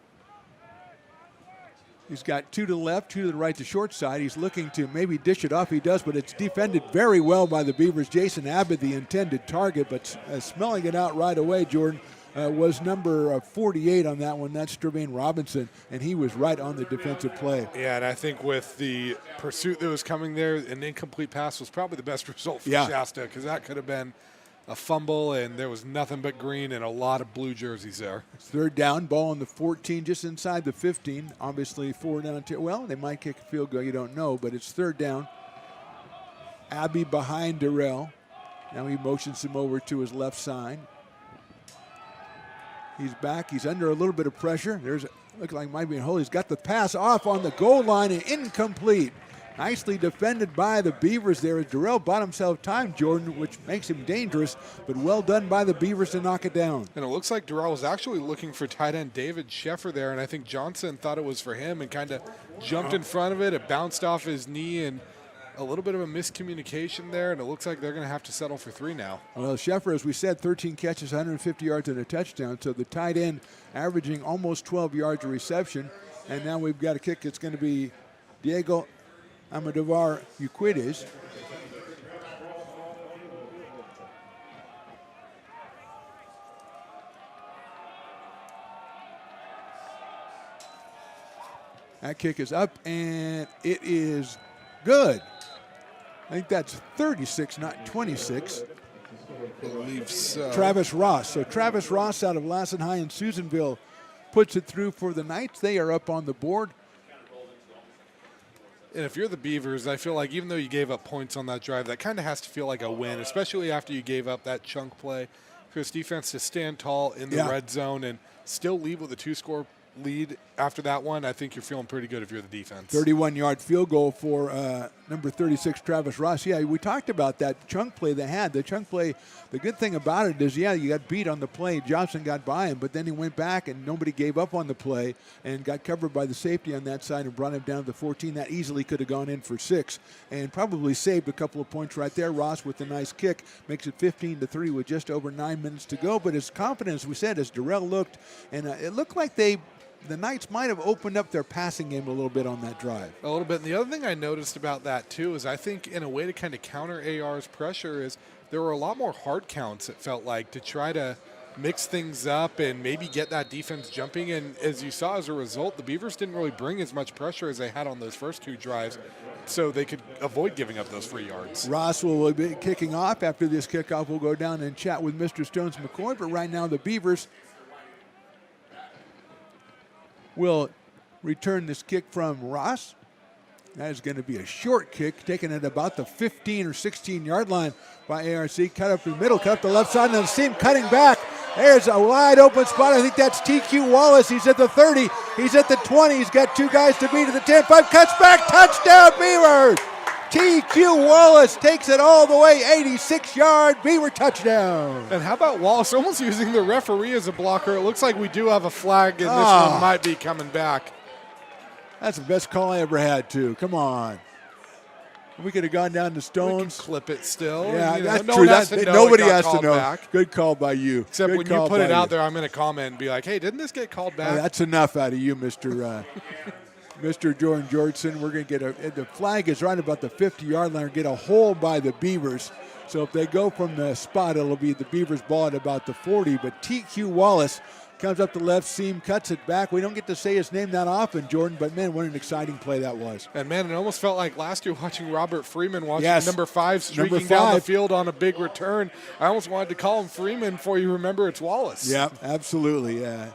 He's got 2 to the left, 2 to the right, to short side. He's looking to maybe dish it off. He does, but it's defended very well by the Beavers. Jason Abbott, the intended target, but smelling it out right away, Jordan, was number 48 on that one. That's Stravain Robinson, and he was right on the defensive play. Yeah, and I think with the pursuit that was coming there, an incomplete pass was probably the best result for Shasta, because that could have been a fumble, and there was nothing but green and a lot of blue jerseys there. It's third down, ball on the 14, just inside the 15. Obviously, 4 down. Well, they might kick a field goal. You don't know, but it's third down. Abbey behind Durrell. Now he motions him over to his left side. He's back. He's under a little bit of pressure. Looks like might be in hole. He's got the pass off on the goal line and incomplete. Nicely defended by the Beavers there as Durrell bought himself time, Jordan, which makes him dangerous, but well done by the Beavers to knock it down. And it looks like Durrell was actually looking for tight end David Sheffer there, and I think Johnson thought it was for him and kind of jumped in front of it. It bounced off his knee, and a little bit of a miscommunication there, and it looks like they're going to have to settle for 3 now. Well, Sheffer, as we said, 13 catches, 150 yards and a touchdown, so the tight end averaging almost 12 yards of reception. And now we've got a kick. It's going to be Diego Almodovar Euquides. That kick is up, and it is good. I think that's 36, not 26. I believe so. Travis Ross. So Travis Ross out of Lassen High in Susanville puts it through for the Knights. They are up on the board. And if you're the Beavers, I feel like even though you gave up points on that drive, that kind of has to feel like a win, especially after you gave up that chunk play. For this defense to stand tall in the red zone and still leave with a 2-score lead after that one, I think you're feeling pretty good if you're the defense. 31-yard field goal for number 36, Travis Ross. Yeah, we talked about that chunk play they had. The chunk play, the good thing about it is, you got beat on the play. Johnson got by him, but then he went back and nobody gave up on the play and got covered by the safety on that side and brought him down to the 14. That easily could have gone in for 6 and probably saved a couple of points right there. Ross with a nice kick makes it 15-3 with just over 9 minutes to go. But his confidence, we said, as Durrell looked, and it looked like the Knights might have opened up their passing game a little bit on that drive. A little bit. And the other thing I noticed about that, too, is I think in a way to kind of counter AR's pressure is there were a lot more hard counts, it felt like, to try to mix things up and maybe get that defense jumping. And as you saw as a result, the Beavers didn't really bring as much pressure as they had on those first 2 drives, so they could avoid giving up those free yards. Ross will be kicking off. After this kickoff, we'll go down and chat with Mr. Stones McCoy. But right now, the Beavers will return this kick from Ross. That is going to be a short kick, taken at about the 15 or 16-yard line by ARC. Cut up the middle, cut up the left side, and the seam cutting back. There's a wide open spot. I think that's TQ Wallace. He's at the 30. He's at the 20. He's got two guys to beat at the 10. 5 cuts back. Touchdown, Beavers. TQ Wallace takes it all the way, 86-yard Beaver touchdown. And how about Wallace almost using the referee as a blocker? It looks like we do have a flag, and this one might be coming back. That's the best call I ever had, too. Come on. We could have gone down to Stones. We can clip it still. Yeah, and, that's no true. one has to know Nobody it got has to called know. Back. Good call by you. Except Good when you call put it by out you. there, I'm going to comment and be like, hey, didn't this get called back? That's enough out of you, Mr. Mr. Jordan Georgeson. We're going to get the flag is right about the 50-yard line. Get a hold by the Beavers. So if they go from the spot, it'll be the Beavers ball at about the 40. But TQ Wallace comes up the left seam, cuts it back. We don't get to say his name that often, Jordan, but man, what an exciting play that was. And man, it almost felt like last year watching Robert Freeman watching Yes. number 5 streaking down the field on a big return. I almost wanted to call him Freeman before you remember it's Wallace. Yeah, absolutely. Yeah.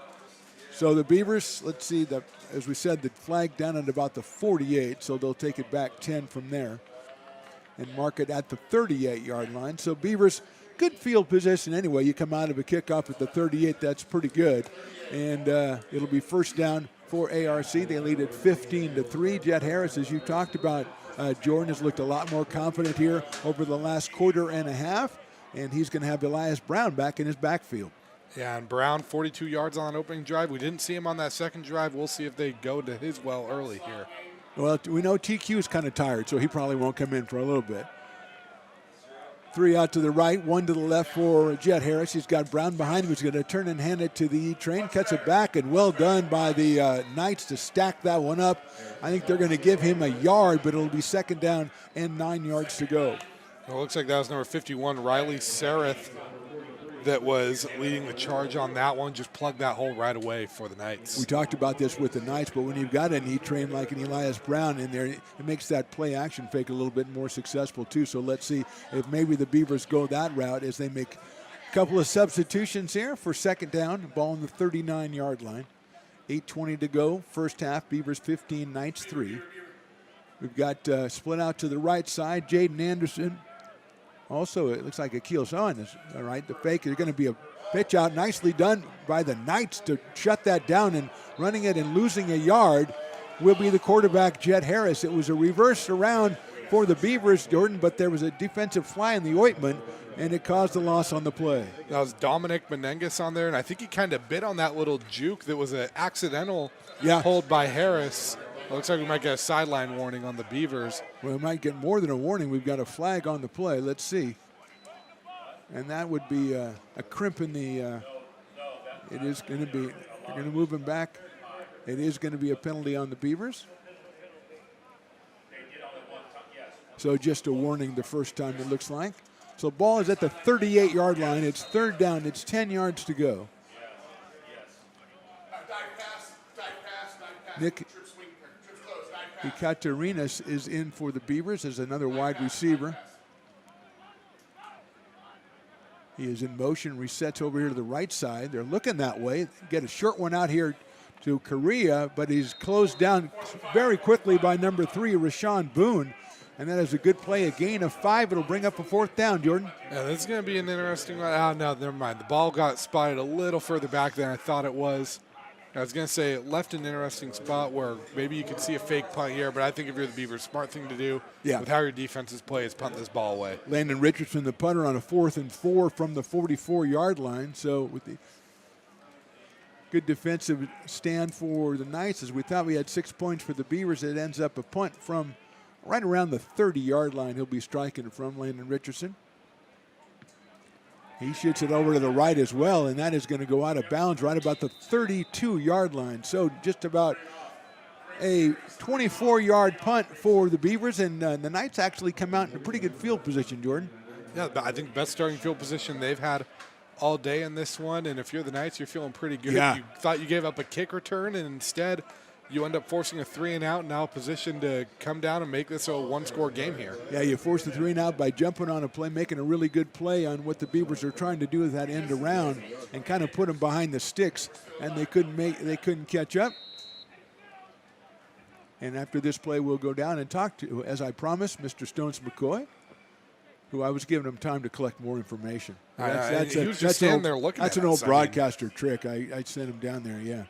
So the Beavers, let's see, as we said, the flag down at about the 48, so they'll take it back 10 from there and mark it at the 38-yard line. So Beavers, good field position anyway. You come out of a kickoff at the 38, that's pretty good. And it'll be first down for ARC. They lead at 15-3. Jet Harris, as you talked about, Jordan has looked a lot more confident here over the last quarter and a half, and he's going to have Elias Brown back in his backfield. Yeah, and Brown, 42 yards on an opening drive. We didn't see him on that second drive. We'll see if they go to his well early here. Well, we know TQ is kind of tired, so he probably won't come in for a little bit. 3 out to the right, 1 to the left for Jet Harris. He's got Brown behind him. He's going to turn and hand it to the E-Train. Cuts it back, and well done by the Knights to stack that one up. I think they're going to give him a yard, but it'll be second down and 9 yards to go. Well, it looks like that was number 51, Riley Sereth, that was leading the charge on that one. Just plugged that hole right away for the Knights. We talked about this with the Knights, but when you've got an E-Train like an Elias Brown in there, it makes that play action fake a little bit more successful too. So let's see if maybe the Beavers go that route as they make a couple of substitutions here for second down. Ball on the 39-yard line. 8:20 to go. First half, Beavers 15, Knights 3. We've got split out to the right side. Jaden Anderson. Also, it looks like Akil Son is all right. The fake is going to be a pitch out. Nicely done by the Knights to shut that down, and running it and losing a yard will be the quarterback, Jet Harris. It was a reverse around for the Beavers, Jordan, but there was a defensive fly in the ointment, and it caused a loss on the play. That was Dominic Menenges on there, and I think he kind of bit on that little juke that was an accidental hold by Harris. It looks like we might get a sideline warning on the Beavers. Well, we might get more than a warning. We've got a flag on the play. Let's see. And that would be a crimp in the it is going to be, they're going to move him back. It is going to be a penalty on the Beavers. So just a warning the first time, it looks like. So ball is at the 38-yard line. It's third down. It's 10 yards to go. Nick Ekaterinas is in for the Beavers as another wide receiver. He is in motion, resets over here to the right side. They're looking that way. Get a short one out here to Correa, but he's closed down very quickly by number 3, Rashawn Boone. And that is a good play, a gain of 5. It'll bring up a fourth down, Jordan. Yeah, this is going to be an interesting one. Oh, no, never mind. The ball got spotted a little further back than I thought it was. I was going to say it left an interesting spot where maybe you could see a fake punt here, but I think if you're the Beavers, smart thing to do with how your defenses play is punt this ball away. Landon Richardson, the punter, on a 4th and 4 from the 44-yard line. So with the good defensive stand for the Knights, as we thought we had 6 points for the Beavers, it ends up a punt from right around the 30-yard line. He'll be striking from Landon Richardson. He shoots it over to the right as well, and that is going to go out of bounds right about the 32-yard line. So just about a 24-yard punt for the Beavers, and the Knights actually come out in a pretty good field position, Jordan. Yeah, I think best starting field position they've had all day in this one, and if you're the Knights, you're feeling pretty good. Yeah. You thought you gave up a kick return, and instead you end up forcing a 3-and-out, now a position to come down and make this a one-score game here. Yeah, you forced the 3-and-out by jumping on a play, making a really good play on what the Beavers are trying to do with that end around, and kind of put them behind the sticks, and they couldn't catch up. And after this play, we'll go down and talk to, as I promised, Mr. Stones McCoy, who I was giving him time to collect more information. He was just standing there looking at That's an old broadcaster trick. I sent him down there, yeah.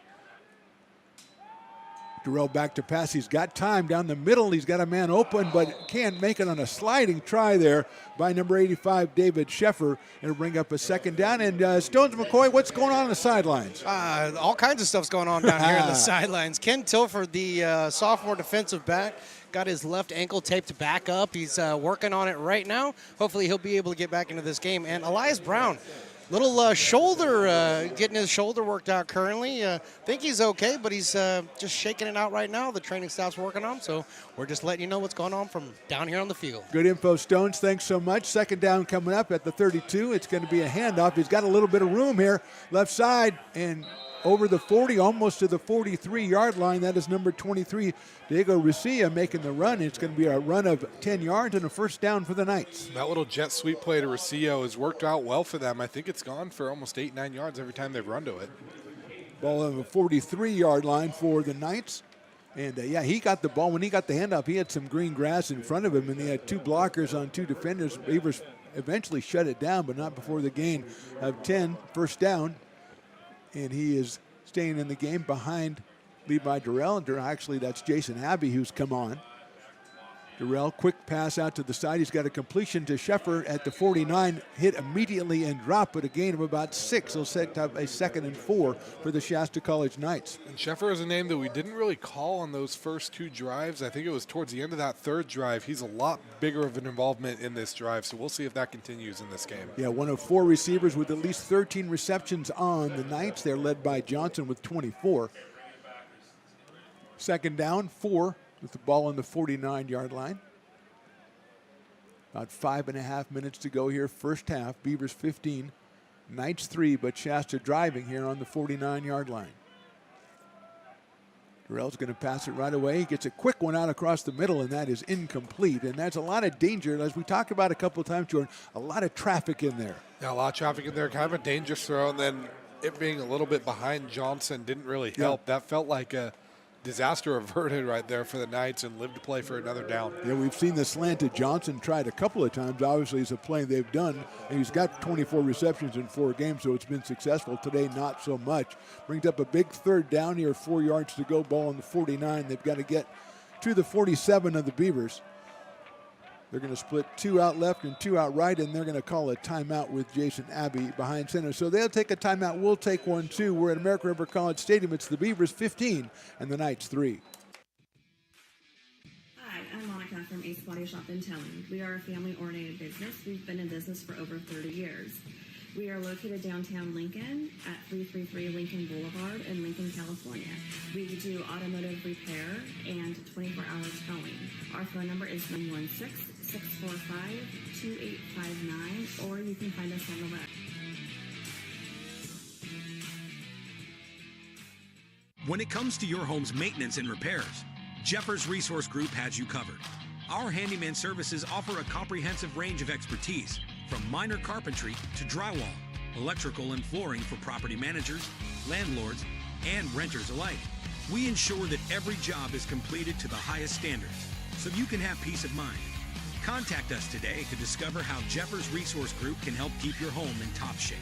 Darrell back to pass. He's got time down the middle. He's got a man open, but can't make it on a sliding try there by number 85, David Sheffer. It'll bring up a second down. And Stones McCoy, what's going on the sidelines? All kinds of stuff's going on down here on the sidelines. Ken Tilford, the sophomore defensive back, got his left ankle taped back up. He's working on it right now. Hopefully he'll be able to get back into this game. And Elias Brown, little shoulder, getting his shoulder worked out currently. Think he's okay, but he's just shaking it out right now. The training staff's working on him, so we're just letting you know what's going on from down here on the field. Good info, Stones. Thanks so much. Second down coming up at the 32. It's going to be a handoff. He's got a little bit of room here. Left side and over the 40, almost to the 43-yard line. That is number 23, Diego Rucia, making the run. It's going to be a run of 10 yards and a first down for the Knights. That little jet sweep play to Rucia has worked out well for them. I think it's gone for almost 8-9 yards every time they've run to it. Ball on the 43-yard line for the Knights. And, he got the ball. When he got the handoff, he had some green grass in front of him, and he had two blockers on two defenders. Beavers eventually shut it down, but not before the gain of 10, first down. And he is staying in the game behind Levi Durrell. And actually, that's Jason Abbey who's come on. Durrell, quick pass out to the side. He's got a completion to Sheffer at the 49. Hit immediately and drop, but a gain of about 6. He'll set up a 2nd and 4 for the Shasta College Knights. And Sheffer is a name that we didn't really call on those first two drives. I think it was towards the end of that third drive. He's a lot bigger of an involvement in this drive, so we'll see if that continues in this game. Yeah, one of 4 receivers with at least 13 receptions on the Knights. They're led by Johnson with 24. Second down, 4. With the ball on the 49-yard line. About 5.5 minutes to go here, first half. Beavers 15, Knights 3, but Shasta driving here on the 49-yard line. Durrell's going to pass it right away. He gets a quick one out across the middle, and that is incomplete. And that's a lot of danger, as we talked about a couple of times, Jordan, a lot of traffic in there. Yeah, a lot of traffic in there, kind of a dangerous throw, and then it being a little bit behind Johnson didn't really help. That felt like a disaster averted right there for the Knights and live to play for another down. Yeah, we've seen the slanted Johnson tried a couple of times. Obviously, it's a play they've done. And he's got 24 receptions in 4 games, so it's been successful. Today, not so much. Brings up a big third down here, 4 yards to go. Ball on the 49. They've got to get to the 47 of the Beavers. They're going to split 2 out left and 2 out right, and they're going to call a timeout with Jason Abbey behind center. So they'll take a timeout. We'll take one, too. We're at American River College Stadium. It's the Beavers 15 and the Knights 3. Hi, I'm Monica from Ace Body Shop and Towing. We are a family-oriented business. We've been in business for over 30 years. We are located downtown Lincoln at 333 Lincoln Boulevard in Lincoln, California. We do automotive repair and 24-hour towing. Our phone number is 916-645-2859, or you can find us on the web. When it comes to your home's maintenance and repairs, Jeffers Resource Group has you covered. Our handyman services offer a comprehensive range of expertise, from minor carpentry to drywall, electrical and flooring for property managers, landlords, and renters alike. We ensure that every job is completed to the highest standards, so you can have peace of mind. Contact us today to discover how Jeffers Resource Group can help keep your home in top shape.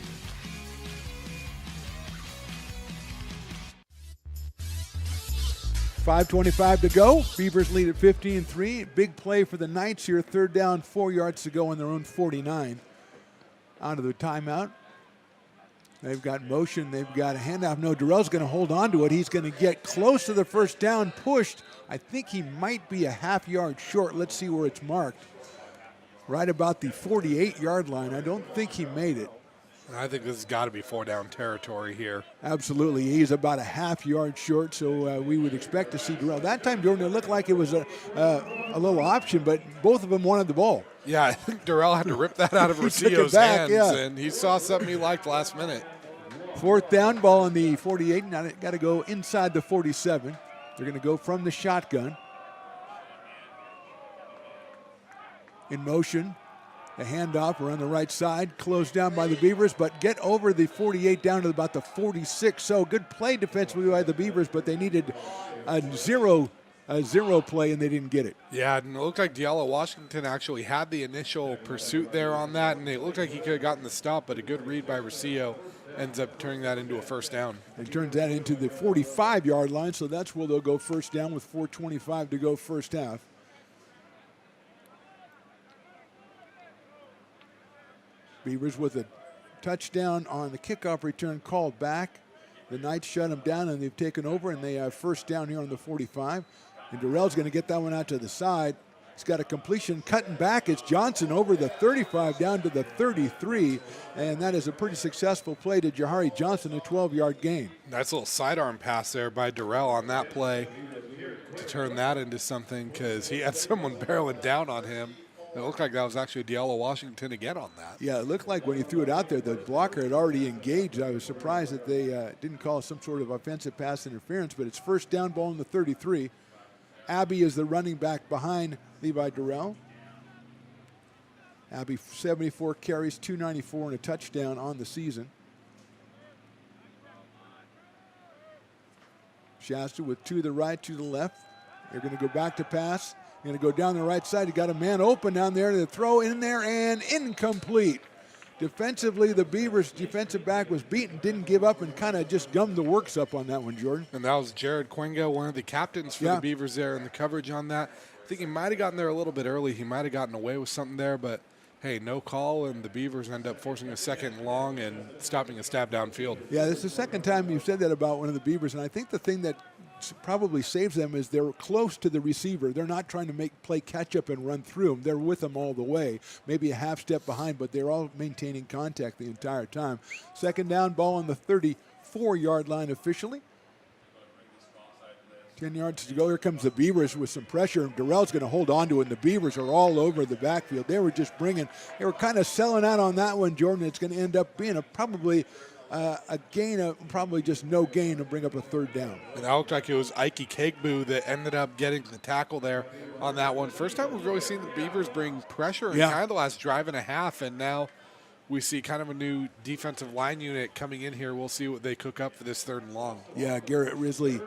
.5:25 to go. Beavers lead at 15-3. Big play for the Knights here. Third down, 4 yards to go on their own 49. Out of the timeout. They've got motion. They've got a handoff. No, Durrell's going to hold on to it. He's going to get close to the first down, pushed. I think he might be a half yard short. Let's see where it's marked. Right about the 48-yard line. I don't think he made it. I think this has got to be 4-down territory here. Absolutely. He's about a half yard short, so we would expect to see Durrell. That time, Jordan, it looked like it was a little option, but both of them wanted the ball. Yeah, I think Durrell had to rip that out of Rocio's hands, and he saw something he liked last minute. Fourth down, ball on the 48. Now it got to go inside the 47. They're going to go from the shotgun. In motion. The handoff around the right side, closed down by the Beavers, but get over the 48 down to about the 46. So good play defensively by the Beavers, but they needed a 0 a zero play, and they didn't get it. Yeah, and it looked like Diallo Washington actually had the initial pursuit there on that, and it looked like he could have gotten the stop, but a good read by Rocio ends up turning that into a first down. It turns that into the 45-yard line, so that's where they'll go first down with 4:25 to go first half. Beavers with a touchdown on the kickoff return called back. The Knights shut them down, and they've taken over, and they have first down here on the 45. And Durrell's going to get that one out to the side. He's got a completion cutting back. It's Johnson over the 35 down to the 33, and that is a pretty successful play to Jahari Johnson, a 12-yard gain. Nice little sidearm pass there by Durrell on that play to turn that into something because he had someone barreling down on him. It looked like that was actually Diallo Washington again on that. Yeah, it looked like when he threw it out there, the blocker had already engaged. I was surprised that they didn't call some sort of offensive pass interference, but it's first down, ball in the 33. Abbey is the running back behind Levi Durrell. Abbey 74 carries, 294 and a touchdown on the season. Shasta with two to the right, two to the left. They're going to go back to pass. Going to go down the right side. He got a man open down there. The throw in there and incomplete. Defensively, the Beavers' defensive back was beaten, didn't give up, and kind of just gummed the works up on that one, Jordan. And that was Jared Quenga, one of the captains for the Beavers there in the coverage on that. I think he might have gotten there a little bit early. He might have gotten away with something there, but hey, no call, and the Beavers end up forcing a second and long and stopping a stab downfield. Yeah, this is the second time you've said that about one of the Beavers, and I think the thing that probably saves them is they're close to the receiver. They're not trying to play catch up and run through them. They're with them all the way, maybe a half step behind, but they're all maintaining contact the entire time. Second down, ball on the 34-yard line officially. 10 yards to go. Here comes the Beavers with some pressure, and Durrell's going to hold on to it, and the Beavers are all over the backfield. They were kind of selling out on that one, Jordan. It's going to end up being probably a gain of probably just no gain to bring up a third down. And it looked like it was Ike Kegbu that ended up getting the tackle there on that one. First time we've really seen the Beavers bring pressure in kind of the last drive and a half, and now we see kind of a new defensive line unit coming in here. We'll see what they cook up for this third and long. Yeah, Garrett Risley,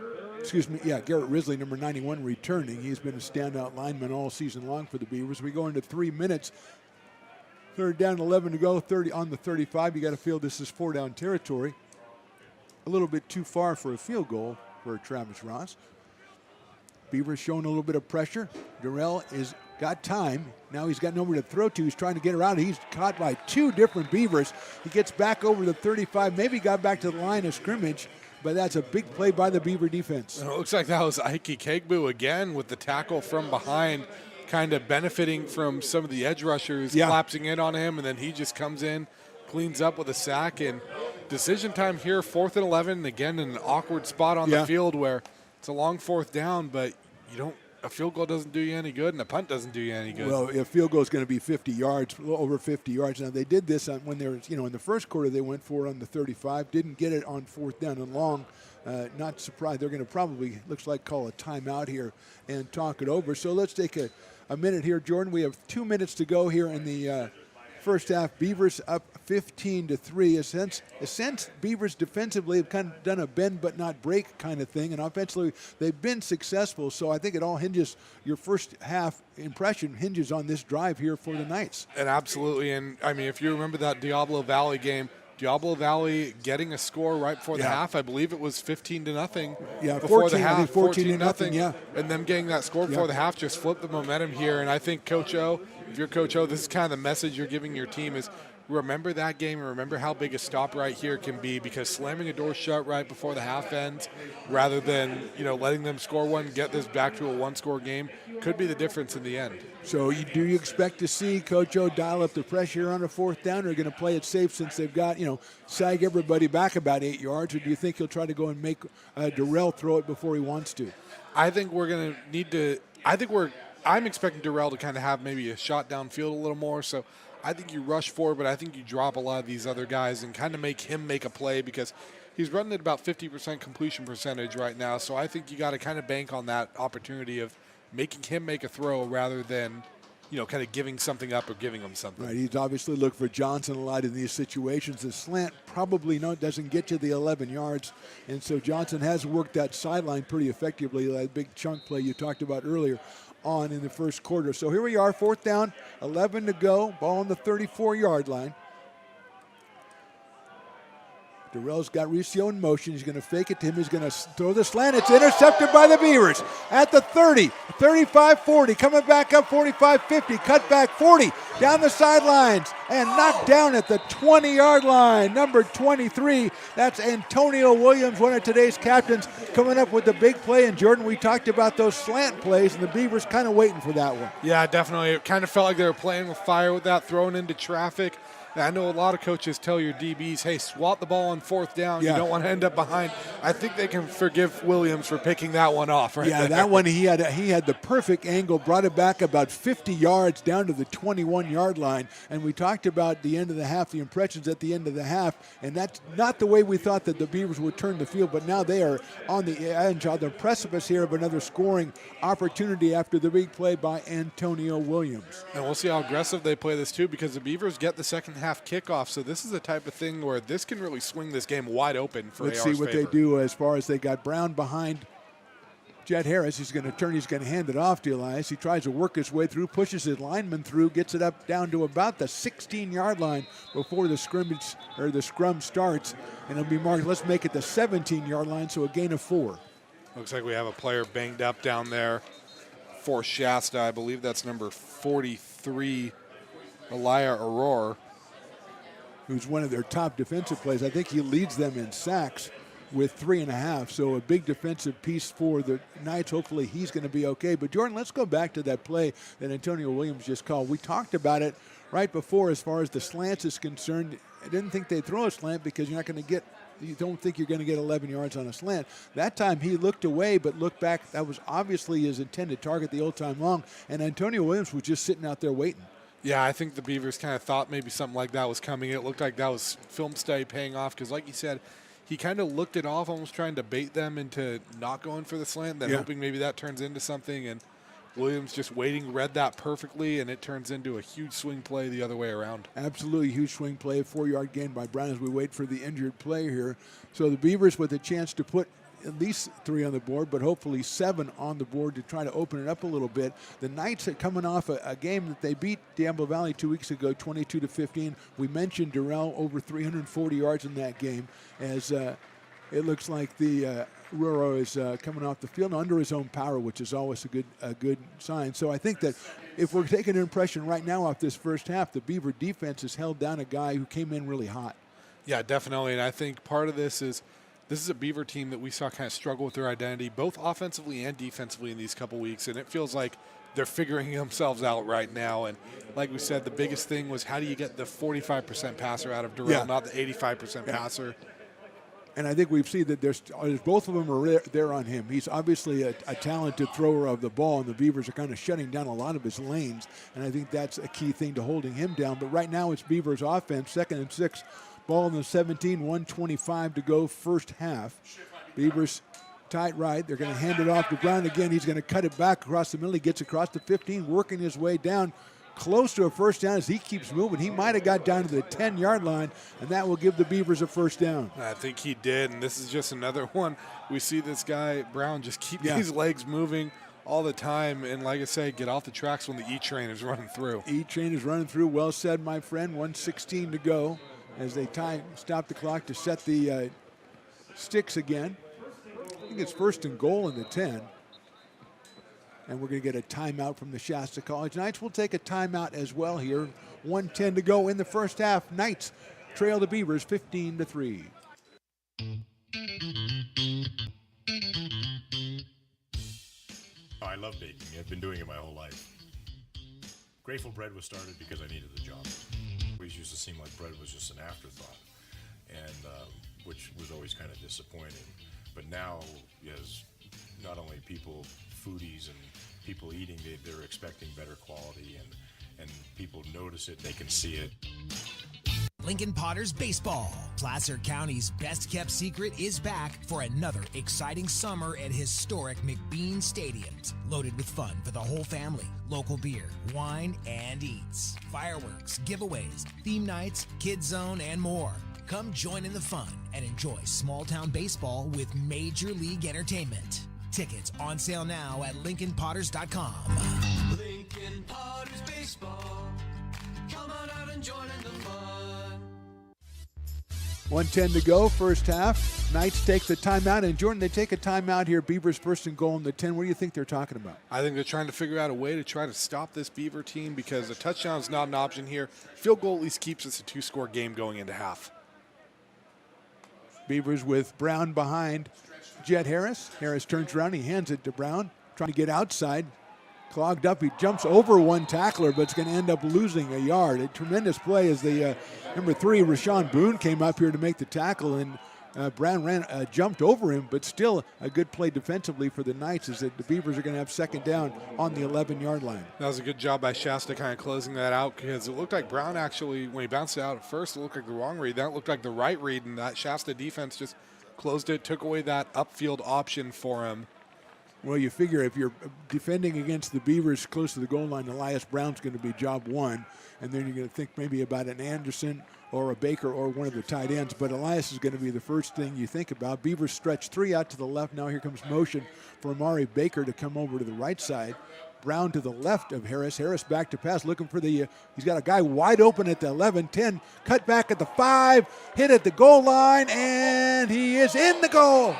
number 91, returning. He's been a standout lineman all season long for the Beavers. We go into 3 minutes. Third down, 11 to go, 30 on the 35. You got to feel this is four-down territory. A little bit too far for a field goal for Travis Ross. Beavers showing a little bit of pressure. Durrell is got time. Now he's got nowhere to throw to. He's trying to get around. He's caught by two different Beavers. He gets back over the 35. Maybe got back to the line of scrimmage, but that's a big play by the Beaver defense. And it looks like that was Ike Kegbu again with the tackle from behind, kind of benefiting from some of the edge rushers collapsing in on him, and then he just comes in, cleans up with a sack, and decision time here, 4th and 11, again in an awkward spot on the field where it's a long fourth down, but a field goal doesn't do you any good, and a punt doesn't do you any good. Well, a field goal is going to be 50 yards, a little over 50 yards. Now, they did this when they were, in the first quarter, they went for it on the 35, didn't get it on 4th down and long. Not surprised. They're going to probably, looks like, call a timeout here and talk it over. So let's take a minute here, Jordan. We have 2 minutes to go here in the first half. Beavers up 15-3. A sense Beavers defensively have kind of done a bend but not break kind of thing, and offensively they've been successful. So I think it all hinges, your first half impression hinges on this drive here for the Knights. And absolutely, and I mean, if you remember that Diablo Valley game, Diablo Valley getting a score right before the half. I believe it was 15-0. Yeah, before 14, the half, 14-0. Yeah, and them getting that score before the half just flipped the momentum here. And I think Coach O, if you're Coach O, this is kind of the message you're giving your team is remember that game and remember how big a stop right here can be, because slamming a door shut right before the half ends rather than letting them score one, get this back to a one-score game could be the difference in the end. So do you expect to see Coach O dial up the pressure on a 4th down, or going to play it safe since they've got, sag everybody back about 8 yards, or do you think he'll try to go and make Durrell throw it before he wants to? I think we're going to need to I'm expecting Durrell to kind of have maybe a shot downfield a little more, so I think you rush forward, but I think you drop a lot of these other guys and kind of make him make a play, because he's running at about 50% completion percentage right now. So I think you got to kind of bank on that opportunity of making him make a throw rather than kind of giving something up or giving them something. Right, he's obviously looked for Johnson a lot in these situations. The slant probably doesn't get you the 11 yards, and so Johnson has worked that sideline pretty effectively, that big chunk play you talked about earlier on in the first quarter. So here we are, 4th down, 11 to go, ball on the 34-yard line. Darrell's got Riccio in motion. He's going to fake it to him. He's going to throw the slant. It's intercepted by the Beavers at the 30, 35-40, coming back up 45-50, cut back 40, down the sidelines, and knocked down at the 20-yard line. Number 23, that's Antonio Williams, one of today's captains, coming up with the big play. And Jordan, we talked about those slant plays, and the Beavers kind of waiting for that one. Yeah, definitely. It kind of felt like they were playing with fire with that, thrown into traffic. I know a lot of coaches tell your DBs, hey, swat the ball on 4th down. Yeah. You don't want to end up behind. I think they can forgive Williams for picking that one off. Right there. That one he had the perfect angle, brought it back about 50 yards down to the 21-yard line. And we talked about the end of the half, the impressions at the end of the half, and that's not the way we thought that the Beavers would turn the field. But now they are on the edge, on the precipice here of another scoring opportunity after the big play by Antonio Williams. And we'll see how aggressive they play this too, because the Beavers get the second half kickoff. So this is the type of thing where this can really swing this game wide open for Let's AR's see what favor. they do as far as they got Brown behind Jet Harris. He's going to turn. He's going to hand it off to Elias. He tries to work his way through, pushes his lineman through, gets it up down to about the 16-yard line before the scrimmage or the scrum starts, and it'll be marked. Let's make it the 17-yard line, so a gain of 4. Looks like we have a player banged up down there for Shasta. I believe that's number 43, Elia Aurora, who's one of their top defensive players. I think he leads them in sacks with 3.5, so a big defensive piece for the Knights. Hopefully he's going to be okay. But Jordan, let's go back to that play that Antonio Williams just called. We talked about it right before as far as the slants is concerned. I didn't think they'd throw a slant because you don't think you're going to get 11 yards on a slant. That time he looked away but looked back. That was obviously his intended target the old time long, and Antonio Williams was just sitting out there waiting. Yeah, I think the Beavers kind of thought maybe something like that was coming. It looked like that was film study paying off because, like you said, he kind of looked it off, almost trying to bait them into not going for the slant, then hoping maybe that turns into something. And Williams just waiting, read that perfectly, and it turns into a huge swing play the other way around. Absolutely huge swing play, 4-yard gain by Brown as we wait for the injured player here. So the Beavers with a chance to put at least 3 on the board, but hopefully 7 on the board to try to open it up a little bit. The Knights are coming off a game that they beat Diablo Valley 2 weeks ago, 22-15. We mentioned Darrell over 340 yards in that game, as it looks like the Ruro is coming off the field under his own power, which is always a good sign. So I think that if we're taking an impression right now off this first half, the Beaver defense has held down a guy who came in really hot. Yeah, definitely, and I think part of this is a Beaver team that we saw kind of struggle with their identity, both offensively and defensively in these couple weeks, and it feels like they're figuring themselves out right now. And like we said, the biggest thing was how do you get the 45% passer out of Darrell, not the 85% passer. And I think we've seen that there's both of them are there on him. He's obviously a talented thrower of the ball, and the Beavers are kind of shutting down a lot of his lanes, and I think that's a key thing to holding him down. But right now it's Beavers offense, 2nd and 6. Ball in the 17, 1:25 to go, first half. Beavers tight right. They're going to hand it off to Brown again. He's going to cut it back across the middle. He gets across the 15, working his way down close to a first down as he keeps moving. He might have got down to the 10-yard line, and that will give the Beavers a first down. I think he did, and this is just another one. We see this guy, Brown, just keep these legs moving all the time, and like I say, get off the tracks when the E-train is running through. E-train is running through. Well said, my friend. 1:16 to go as they stop the clock to set the sticks again. I think it's 1st and goal in the 10. And we're going to get a timeout from the Shasta College Knights. We'll take a timeout as well here. 1:10 to go in the first half. Knights trail the Beavers 15-3. I love baking. I've been doing it my whole life. Grateful Bread was started because I needed the job. It always used to seem like bread was just an afterthought, and which was always kind of disappointing. But now, as not only people, foodies and people eating, they're expecting better quality, and people notice it, they can see it. Lincoln Potters Baseball. Placer County's best-kept secret is back for another exciting summer at historic McBean Stadiums. Loaded with fun for the whole family, local beer, wine, and eats. Fireworks, giveaways, theme nights, kids zone, and more. Come join in the fun and enjoy small-town baseball with Major League Entertainment. Tickets on sale now at LincolnPotters.com. Lincoln Potters Baseball. Come on out and join in the fun. 1:10 to go, first half. Knights take the timeout, and Jordan, they take a timeout here. Beavers first and goal in the 10. What do you think they're talking about? I think they're trying to figure out a way to try to stop this Beaver team because a touchdown is not an option here. Field goal at least keeps us a 2-score game going into half. Beavers with Brown behind Jet Harris. Harris turns around, he hands it to Brown, trying to get outside. Clogged up, he jumps over one tackler, but it's going to end up losing a yard. A tremendous play as the number 3, Rashawn Boone, came up here to make the tackle, and Brown jumped over him, but still a good play defensively for the Knights as the Beavers are going to have second down on the 11-yard line. That was a good job by Shasta kind of closing that out because it looked like Brown actually, when he bounced it out at first, it looked like the wrong read. That looked like the right read, and that Shasta defense just closed it, took away that upfield option for him. Well, you figure if you're defending against the Beavers close to the goal line, Elias Brown's going to be job one, and then you're going to think maybe about an Anderson or a Baker or one of the tight ends, but Elias is going to be the first thing you think about. Beavers stretch 3 out to the left. Now here comes motion for Amari Baker to come over to the right side. Brown to the left of Harris. Harris back to pass, looking for the, he's got a guy wide open at the 11, 10, cut back at the 5, hit at the goal line, and he is in the goal.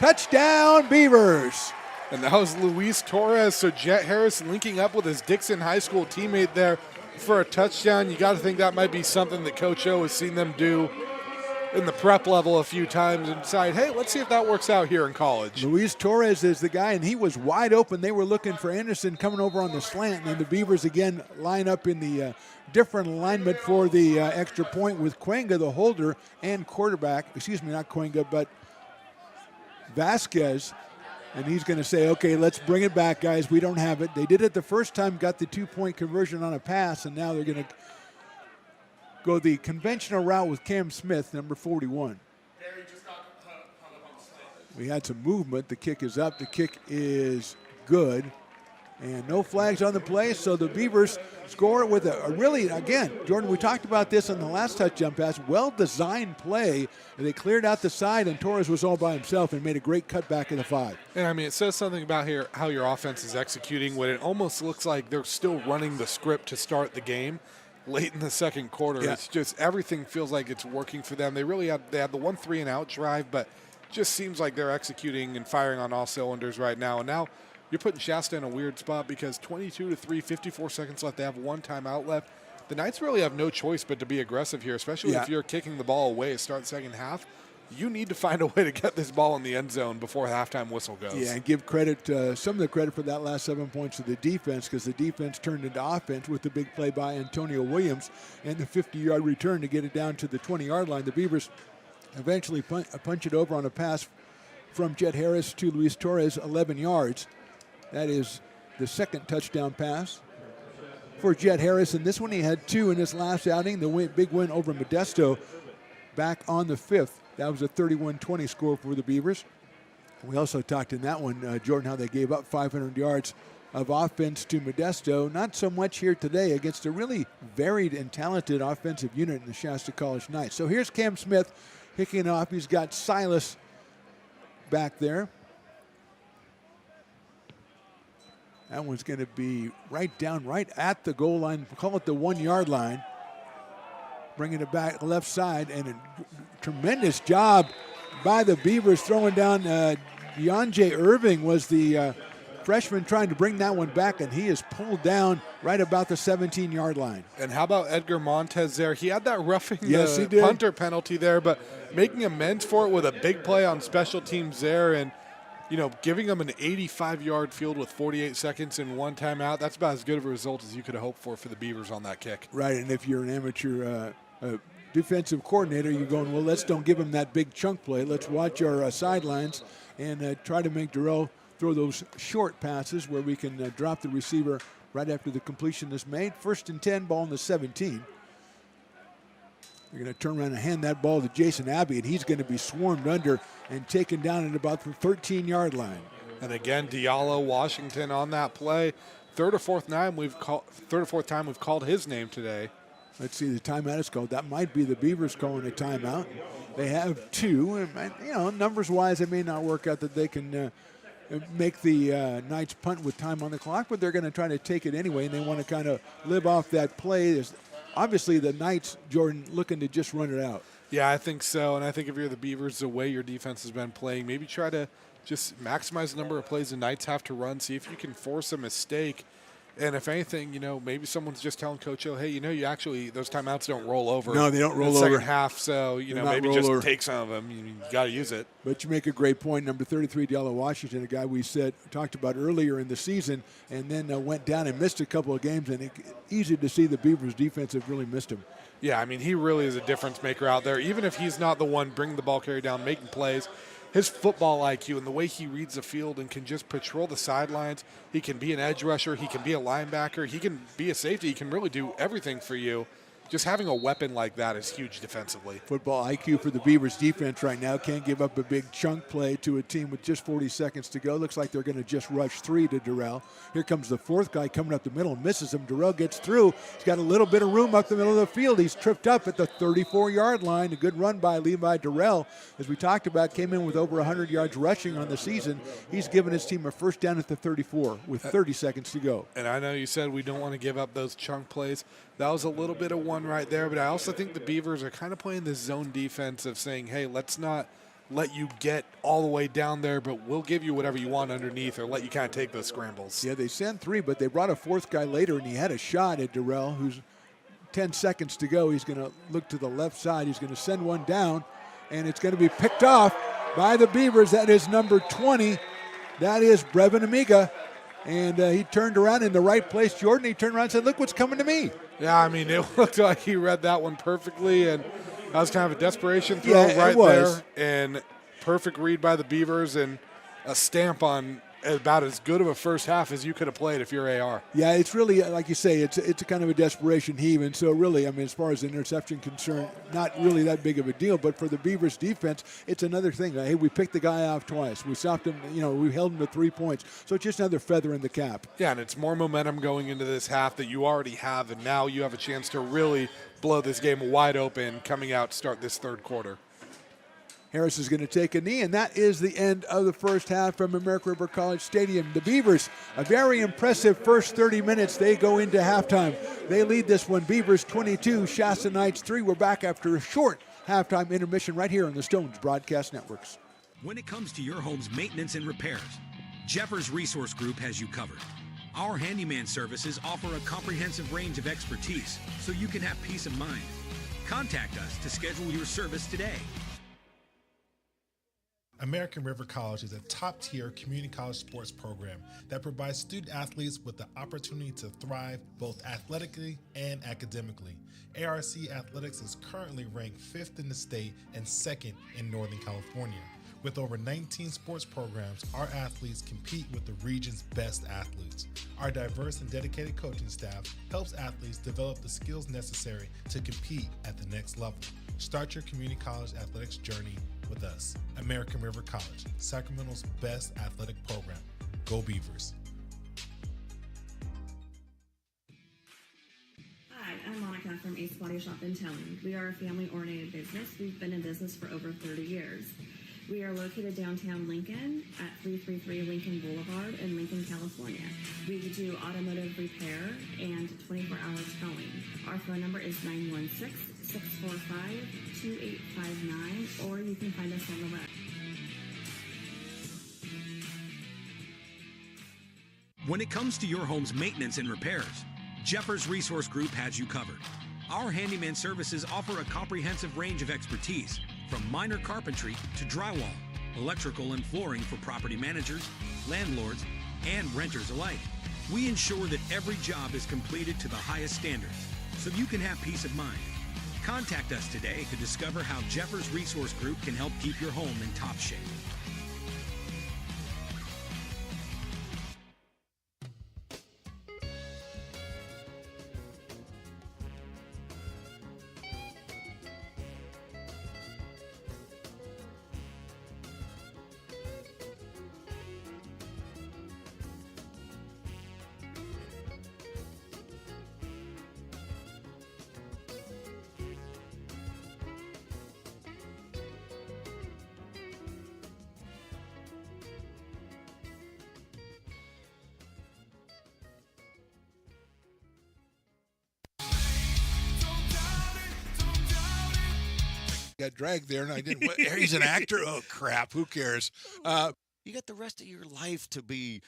Touchdown, Beavers. And that was Luis Torres, so Jet Harris linking up with his Dixon High School teammate there for a touchdown. You got to think that might be something that Coach O has seen them do in the prep level a few times and decide, hey, let's see if that works out here in college. Luis Torres is the guy, and he was wide open. They were looking for Anderson coming over on the slant, and the Beavers again line up in the different alignment for the extra point with Cuenga, the holder, and quarterback. Excuse me, not Cuenga, but Vasquez. And he's going to say, okay, let's bring it back, guys. We don't have it. They did it the first time, got the 2-point conversion on a pass, and now they're going to go the conventional route with Cam Smith, number 41. We had some movement. The kick is up. The kick is good. And no flags on the play, so the Beavers score with a really, again, Jordan, we talked about this on the last touchdown pass, well-designed play. They cleared out the side, and Torres was all by himself and made a great cutback in the 5. And, I mean, it says something about here how your offense is executing when it almost looks like they're still running the script to start the game late in the second quarter. Yeah. It's just everything feels like it's working for them. They had the 1 3-and-out drive, but just seems like they're executing and firing on all cylinders right now. And now you're putting Shasta in a weird spot because 22-3, 54 seconds left. They have 1 timeout left. The Knights really have no choice but to be aggressive here, especially if you're kicking the ball away to start the second half. You need to find a way to get this ball in the end zone before halftime whistle goes. Yeah, and give credit, some of the credit for that last 7 points to the defense, because the defense turned into offense with the big play by Antonio Williams and the 50-yard return to get it down to the 20-yard line. The Beavers eventually punch it over on a pass from Jet Harris to Luis Torres, 11 yards. That is the second touchdown pass for Jet Harris. And this one he had 2 in his last outing. The big win over Modesto back on the 5th. That was a 31-20 score for the Beavers. We also talked in that one, Jordan, how they gave up 500 yards of offense to Modesto. Not so much here today against a really varied and talented offensive unit in the Shasta College Knights. So here's Cam Smith kicking off. He's got Silas back there. That one's going to be right at the goal line. We'll call it the 1-yard line. Bringing it back left side, and a tremendous job by the Beavers throwing down. DeAndre Irving was the freshman trying to bring that one back, and he is pulled down right about the 17-yard line. And how about Edgar Montez there? He had that roughing the punter penalty there, but making amends for it with a big play on special teams there, and giving them an 85-yard field with 48 seconds and 1 timeout. That's about as good of a result as you could have hoped for the Beavers on that kick. Right, and if you're an amateur defensive coordinator, you're going, well, let's don't give them that big chunk play. Let's watch our sidelines and try to make Darrell throw those short passes where we can drop the receiver right after the completion is made. 1st and 10, ball in the 17. They're going to turn around and hand that ball to Jason Abbey, and he's going to be swarmed under and taken down at about the 13-yard line. And again, Diallo, Washington on that play. Third or fourth time we've called his name today. Let's see, the timeout is called. That might be the Beavers calling a timeout. They have two. And, numbers-wise, it may not work out that they can make the Knights punt with time on the clock, but they're going to try to take it anyway, and they want to kind of live off that play. There's obviously, the Knights, Jordan, looking to just run it out. Yeah, I think so. And I think if you're the Beavers, the way your defense has been playing, maybe try to just maximize the number of plays the Knights have to run, see if you can force a mistake. And if anything, maybe someone's just telling Coach O, hey, you actually, those timeouts don't roll over. No, they don't roll in the over. second half, so, maybe just take some of them. You got to use it. But you make a great point. Number 33, Diallo Washington, a guy we talked about earlier in the season, and then went down and missed a couple of games, and easy to see the Beavers' defense have really missed him. Yeah, he really is a difference maker out there. Even if he's not the one bringing the ball carry down, making plays, his football IQ and the way he reads the field and can just patrol the sidelines. He can be an edge rusher. He can be a linebacker. He can be a safety. He can really do everything for you. Just having a weapon like that is huge defensively. Football IQ for the Beavers defense right now. Can't give up a big chunk play to a team with just 40 seconds to go. Looks like they're going to just rush 3 to Durrell. Here comes the fourth guy coming up the middle, misses him. Durrell gets through. He's got a little bit of room up the middle of the field. He's tripped up at the 34-yard line. A good run by Levi Durrell. As we talked about, came in with over 100 yards rushing on the season. He's given his team a first down at the 34 with 30 seconds to go. And I know you said we don't want to give up those chunk plays. That was a little bit of one right there, but I also think the Beavers are kind of playing this zone defense of saying, hey, let's not let you get all the way down there, but we'll give you whatever you want underneath or let you kind of take those scrambles. Yeah, they sent 3, but they brought a fourth guy later, and he had a shot at Durrell, who's 10 seconds to go. He's going to look to the left side. He's going to send one down, and it's going to be picked off by the Beavers. That is number 20. That is Brevin Amiga. And he turned around in the right place, Jordan. He turned around and said, look what's coming to me. Yeah, it looked like he read that one perfectly, and that was kind of a desperation throw right there. And perfect read by the Beavers and a stamp on about as good of a first half as you could have played if you're AR. Yeah, it's really, like you say, it's a kind of a desperation heave. And so really, as far as the interception concerned, not really that big of a deal. But for the Beavers defense, it's another thing. Hey, we picked the guy off twice. We stopped him, we held him to 3 points. So it's just another feather in the cap. Yeah, and it's more momentum going into this half that you already have. And now you have a chance to really blow this game wide open coming out to start this third quarter. Harris is going to take a knee, and that is the end of the first half from American River College Stadium. The Beavers, a very impressive first 30 minutes. They go into halftime. They lead this one, Beavers 22, Shasta Knights 3. We're back after a short halftime intermission right here on the Stones Broadcast Networks. When it comes to your home's maintenance and repairs, Jeffers Resource Group has you covered. Our handyman services offer a comprehensive range of expertise so you can have peace of mind. Contact us to schedule your service today. American River College is a top-tier community college sports program that provides student athletes with the opportunity to thrive both athletically and academically. ARC Athletics is currently ranked 5th in the state and 2nd in Northern California. With over 19 sports programs, our athletes compete with the region's best athletes. Our diverse and dedicated coaching staff helps athletes develop the skills necessary to compete at the next level. Start your community college athletics journey with us. American River College, Sacramento's best athletic program. Go Beavers. Hi, I'm Monica from Ace Body Shop and Towing. We are a family-oriented business. We've been in business for over 30 years. We are located downtown Lincoln at 333 Lincoln Boulevard in Lincoln, California. We do automotive repair and 24-hour towing. Our phone number is 916-645-2859, or you can find us on the web. When it comes to your home's maintenance and repairs, Jeffers Resource Group has you covered. Our handyman services offer a comprehensive range of expertise, from minor carpentry to drywall, electrical and flooring for property managers, landlords, and renters alike. We ensure that every job is completed to the highest standards, so you can have peace of mind. Contact us today to discover how Jeffers Resource Group can help keep your home in top shape. got dragged there, and I didn't. He's an actor. Oh crap! Who cares? You got the rest of your life to be,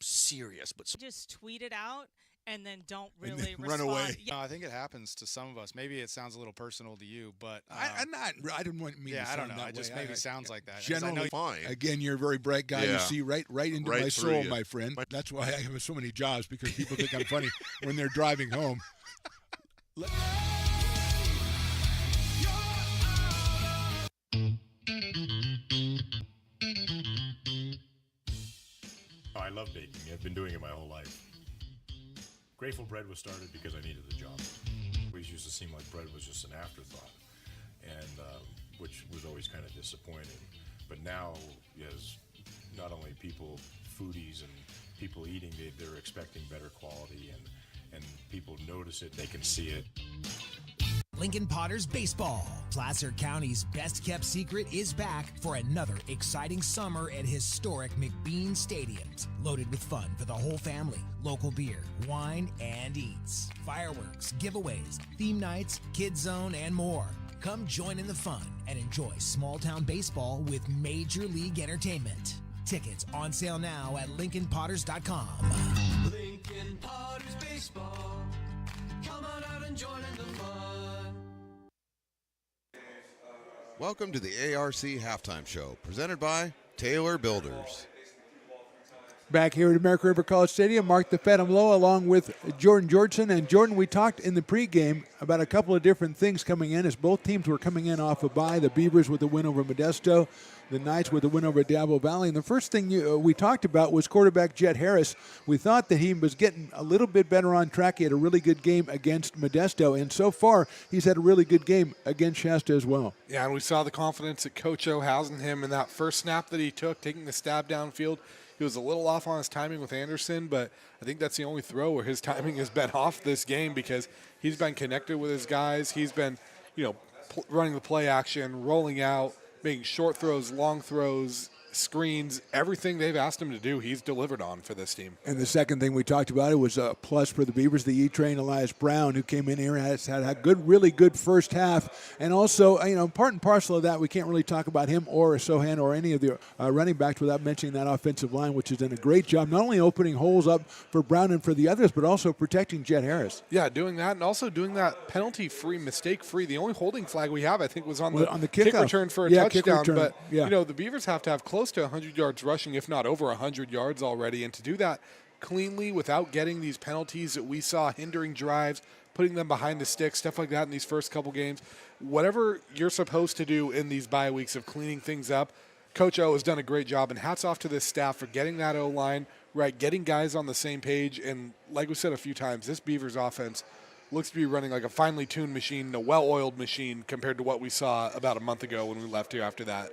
serious. But Just tweet it out and then don't And really then run respond. away. Yeah. No, I think it happens to some of us. Maybe it sounds a little personal to you, but I'm not. I didn't want me. yeah, to I don't sound know. that It just way. maybe sounds like that. 'Cause I know Generally, Fine. again, you're a very bright guy. You Yeah. see right into Right my through soul, you. my friend. That's why I have so many jobs, because people think I'm funny when they're driving home. I love baking. I've been doing it my whole life. Grateful Bread was started because I needed the job. It always used to seem like bread was just an afterthought, and which was always kind of disappointing. But now, as not only people, foodies and people eating, they're expecting better quality, and people notice it, they can see it. Lincoln Potters Baseball. Placer County's best kept secret is back for another exciting summer at historic McBean Stadiums. Loaded with fun for the whole family, local beer, wine, and eats. Fireworks, giveaways, theme nights, kids zone, and more. Come join in the fun and enjoy small town baseball with Major League Entertainment. Tickets on sale now at LincolnPotters.com. Lincoln Potters Baseball. Come on out and join in the fun. Welcome to the ARC Halftime Show, presented by Taylor Builders. Back here at American River College Stadium, Mark the Phantom Low along with Jordan Georgeson. And Jordan, we talked in the pregame about a couple of different things coming in as both teams were coming in off a bye. The Beavers with the win over Modesto, the Knights with the win over Diablo Valley. And the first thing we talked about was quarterback Jet Harris. We thought that he was getting a little bit better on track. He had a really good game against Modesto, and so far he's had a really good game against Shasta as well. Yeah, and we saw the confidence that Coach O has in him in that first snap that he took, taking the stab downfield. He was a little off on his timing with Anderson, but I think that's the only throw where his timing has been off this game, because he's been connected with his guys. He's been, running the play action, rolling out, making short throws, long throws, screens, everything they've asked him to do, he's delivered on for this team. And the second thing we talked about, it was a plus for the Beavers, the E-Train Elias Brown, who came in here, has had a really good first half. And also, part and parcel of that, we can't really talk about him or Sohan or any of the running backs without mentioning that offensive line, which has done a great job, not only opening holes up for Brown and for the others, but also protecting Jet Harris. Yeah, doing that, and also doing that penalty-free, mistake-free. The only holding flag we have, I think, was on the kick return for a touchdown. But, the Beavers have to have close to 100 yards rushing, if not over 100 yards already. And to do that cleanly without getting these penalties that we saw hindering drives, putting them behind the sticks, stuff like that in these first couple games, whatever you're supposed to do in these bye weeks of cleaning things up, Coach O has done a great job. And hats off to this staff for getting that O-line right, getting guys on the same page. And like we said a few times, this Beavers offense looks to be running like a finely tuned machine, a well-oiled machine compared to what we saw about a month ago when we left here after that,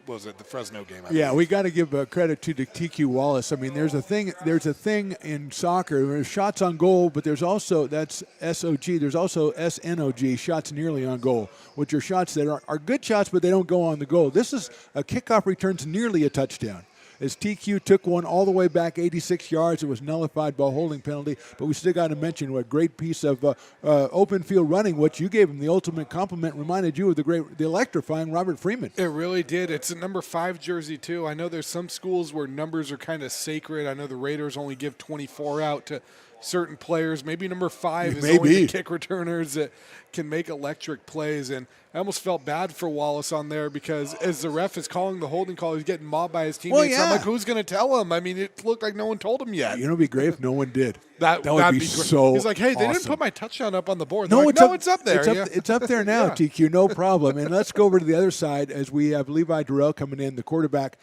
what was it, the Fresno game? I believe. We got to give credit to TQ Wallace. I mean, there's a thing in soccer. There's shots on goal, but there's also, that's SOG. There's also SNOG, shots nearly on goal, which are shots that are good shots, but they don't go on the goal. This is a kickoff returns nearly a touchdown. As TQ took one all the way back 86 yards, it was nullified by a holding penalty. But we still got to mention what a great piece of open field running. What you gave him the ultimate compliment reminded you of the electrifying Robert Freeman. It really did. It's a number 5 jersey too. I know there's some schools where numbers are kind of sacred. I know the Raiders only give 24 out to certain players. Maybe number 5 is only the kick returners that can make electric plays. And I almost felt bad for Wallace on there, because as the ref is calling the holding call, he's getting mobbed by his teammates. I'm like, who's going to tell him? I mean, it looked like no one told him yet. It'd be great if no one did. That would be great. So he's like, hey, they awesome. didn't put my touchdown up on the board. No, like, it's up there. It's up there now, Yeah. TQ, no problem. And let's go over to the other side as we have Levi Durrell coming in, the quarterback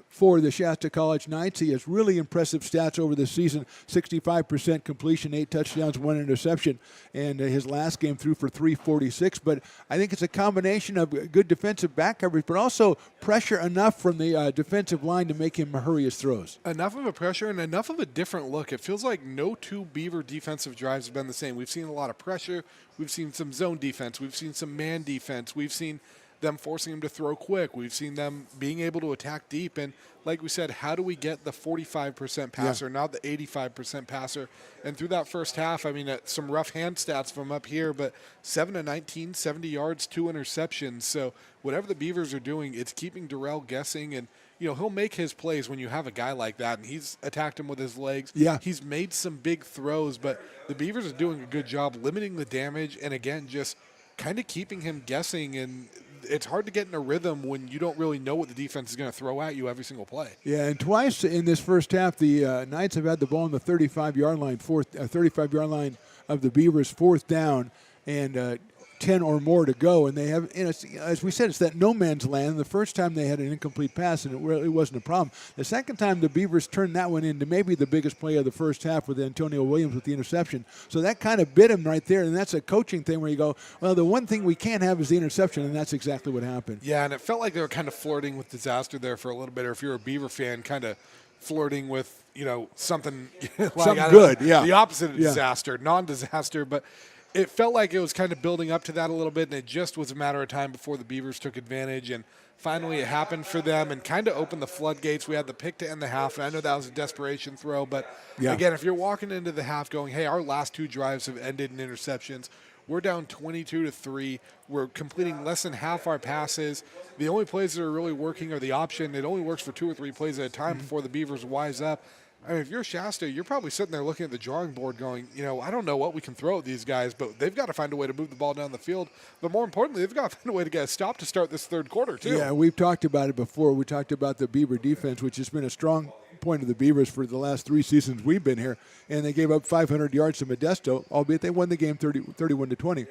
for the Shasta College Knights. He has really impressive stats over the season, 65% completion, 8 touchdowns, 1 interception, and his last game threw for 346. But I think it's a combination of good defensive back coverage, but also pressure enough from the defensive line to make him hurry his throws. Enough of a pressure and enough of a different look. It feels like no two Beaver defensive drives have been the same. We've seen a lot of pressure. We've seen some zone defense. We've seen some man defense. We've seen them forcing him to throw quick. We've seen them being able to attack deep. And like we said, how do we get the 45% passer, not the 85% passer? And through that first half, I mean, some rough hand stats from up here, but 7 of 19, 70 yards, 2 interceptions. So whatever the Beavers are doing, it's keeping Darrell guessing. And, you know, he'll make his plays when you have a guy like that, and he's attacked him with his legs. Yeah. He's made some big throws, but the Beavers are doing a good job limiting the damage and, again, just kind of keeping him guessing. And it's hard to get in a rhythm when you don't really know what the defense is going to throw at you every single play. Yeah, and twice in this first half, the Knights have had the ball on the 35-yard line, 35-yard line of the Beavers, fourth down, and 10 or more to go, and they have, you know, as we said, it's that no man's land. The first time they had an incomplete pass, and it really wasn't a problem. The second time, the Beavers turned that one into maybe the biggest play of the first half with Antonio Williams with the interception. So that kind of bit him right there, and that's a coaching thing where you go, well, the one thing we can't have is the interception, and that's exactly what happened. Yeah, and it felt like they were kind of flirting with disaster there for a little bit, or if you're a Beaver fan, kind of flirting with, you know, something like, something good, the opposite of disaster, non-disaster, but it felt like it was kind of building up to that a little bit, and it just was a matter of time before the Beavers took advantage, and finally it happened for them and kind of opened the floodgates. We had the pick to end the half, and I know that was a desperation throw, but again, if you're walking into the half going, hey, our last 2 drives have ended in interceptions, we're down 22-3. We're completing less than half our passes. The only plays that are really working are the option. It only works for 2 or 3 plays at a time before the Beavers wise up. I mean, if you're Shasta, you're probably sitting there looking at the drawing board going, you know, I don't know what we can throw at these guys, but they've got to find a way to move the ball down the field. But more importantly, they've got to find a way to get a stop to start this third quarter, too. Yeah, we've talked about it before. We talked about the Beaver defense, which has been a strong point of the Beavers for the last 3 seasons we've been here. And they gave up 500 yards to Modesto, albeit they won the game 31-20.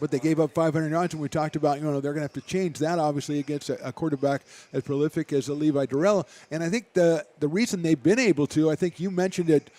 But they gave up 500 yards, and we talked about, you know, they're going to have to change that, obviously, against a quarterback as prolific as Levi Darrell. And I think the reason they've been able to, I think you mentioned it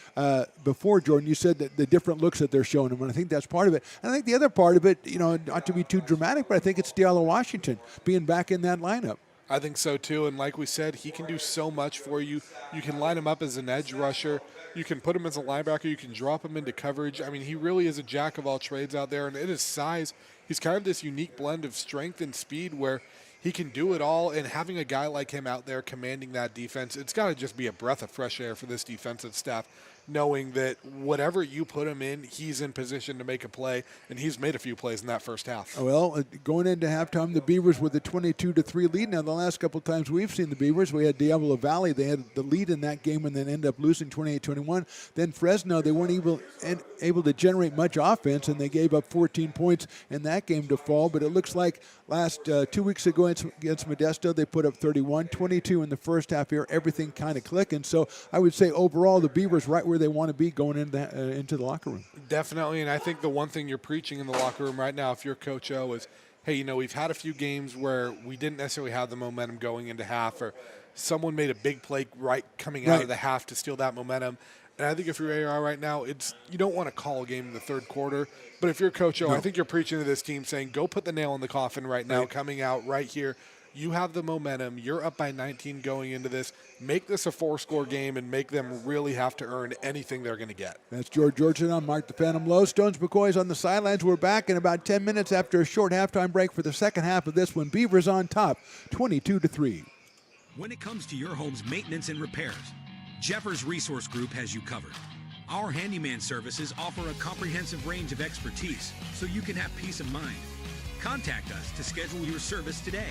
before, Jordan, you said that the different looks that they're showing them, and I think that's part of it. And I think the other part of it, you know, not to be too dramatic, but I think it's Diallo Washington being back in that lineup. I think so, too. And like we said, he can do so much for you. You can line him up as an edge rusher. You can put him as a linebacker. You can drop him into coverage. I mean, he really is a jack of all trades out there. And at his size, he's kind of this unique blend of strength and speed where he can do it all. And having a guy like him out there commanding that defense, it's got to just be a breath of fresh air for this defensive staff, knowing that whatever you put him in, he's in position to make a play, and he's made a few plays in that first half. Well, going into halftime, the Beavers with a 22-3 lead. Now, the last couple of times we've seen the Beavers, we had Diablo Valley. They had the lead in that game and then ended up losing 28-21. Then Fresno, they weren't able to generate much offense, and they gave up 14 points in that game to fall. But it looks like last 2 weeks ago against Modesto, they put up 31, 22 in the first half here, everything kind of clicking. So I would say overall the Beavers right where they want to be going into the locker room. Definitely, and I think the one thing you're preaching in the locker room right now, if you're Coach O, is, hey, you know, we've had a few games where we didn't necessarily have the momentum going into half, or someone made a big play coming out of the half to steal that momentum. And I think if you're AR right now, you don't want to call a game in the third quarter. But if you're Coach O, I think you're preaching to this team saying, go put the nail in the coffin right now, coming out right here. You have the momentum. You're up by 19 going into this. Make this a 4-score game and make them really have to earn anything they're going to get. That's George Georgeson. I'm Mark the Phantom Lowe. Stones McCoy's on the sidelines. We're back in about 10 minutes after a short halftime break for the second half of this one. Beavers on top, 22-3. When it comes to your home's maintenance and repairs, Jeffers Resource Group has you covered. Our handyman services offer a comprehensive range of expertise so you can have peace of mind. Contact us to schedule your service today.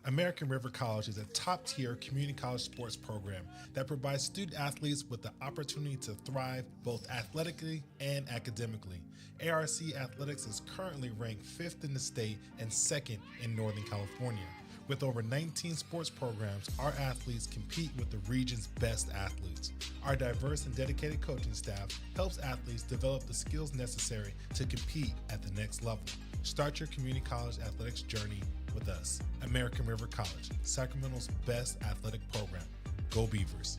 American River College is a top-tier community college sports program that provides student athletes with the opportunity to thrive both athletically and academically. ARC Athletics is currently ranked 5th in the state and 2nd in Northern California. With over 19 sports programs, our athletes compete with the region's best athletes. Our diverse and dedicated coaching staff helps athletes develop the skills necessary to compete at the next level. Start your community college athletics journey with us. American River College, Sacramento's best athletic program. Go Beavers.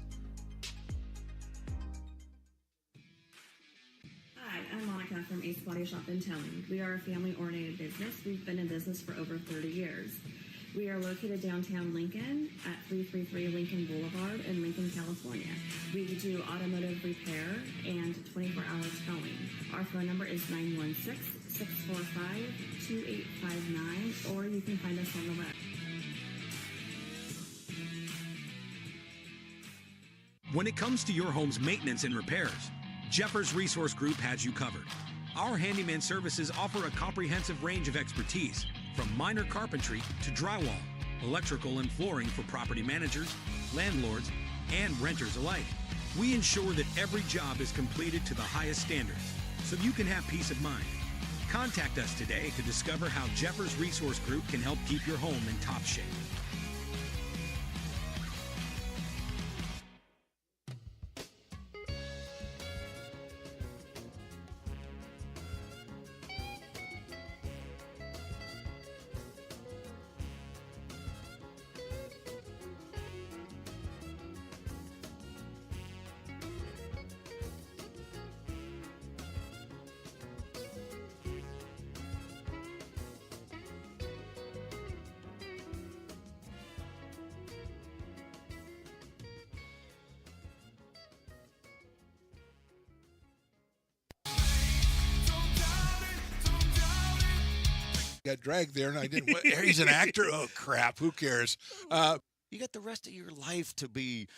Hi, I'm Monica from Ace Body Shop and Towing. We are a family-oriented business. We've been in business for over 30 years. We are located downtown Lincoln at 333 Lincoln Boulevard in Lincoln, California. We do automotive repair and 24-hour towing. Our phone number is 916-645-2859, or you can find us on the web. When it comes to your home's maintenance and repairs, Jeffers Resource Group has you covered. Our handyman services offer a comprehensive range of expertise, from minor carpentry to drywall, electrical and flooring for property managers, landlords, and renters alike. We ensure that every job is completed to the highest standards, so you can have peace of mind. Contact us today to discover how Jeffers Resource Group can help keep your home in top shape. Got dragged there, and I didn't. He's an actor. Oh crap! Who cares? You got the rest of your life to be,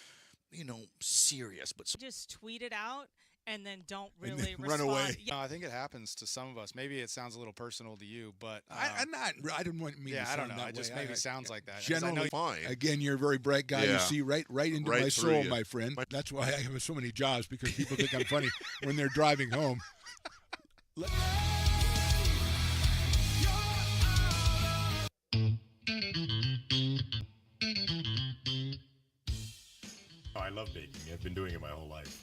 serious. But Just tweet it out and then don't really run respond. away. Yeah. No, I think it happens to some of us. Maybe it sounds a little personal to you, but I'm not. I didn't want me. yeah, to I don't sound know. that It just way. maybe sounds like that. 'cause I Generally, know fine. Again, you're a very bright guy. Yeah. You see right into Right my through soul, you. my friend. That's why I have so many jobs, because people think I'm funny when they're driving home. Oh, I love baking. I've been doing it my whole life.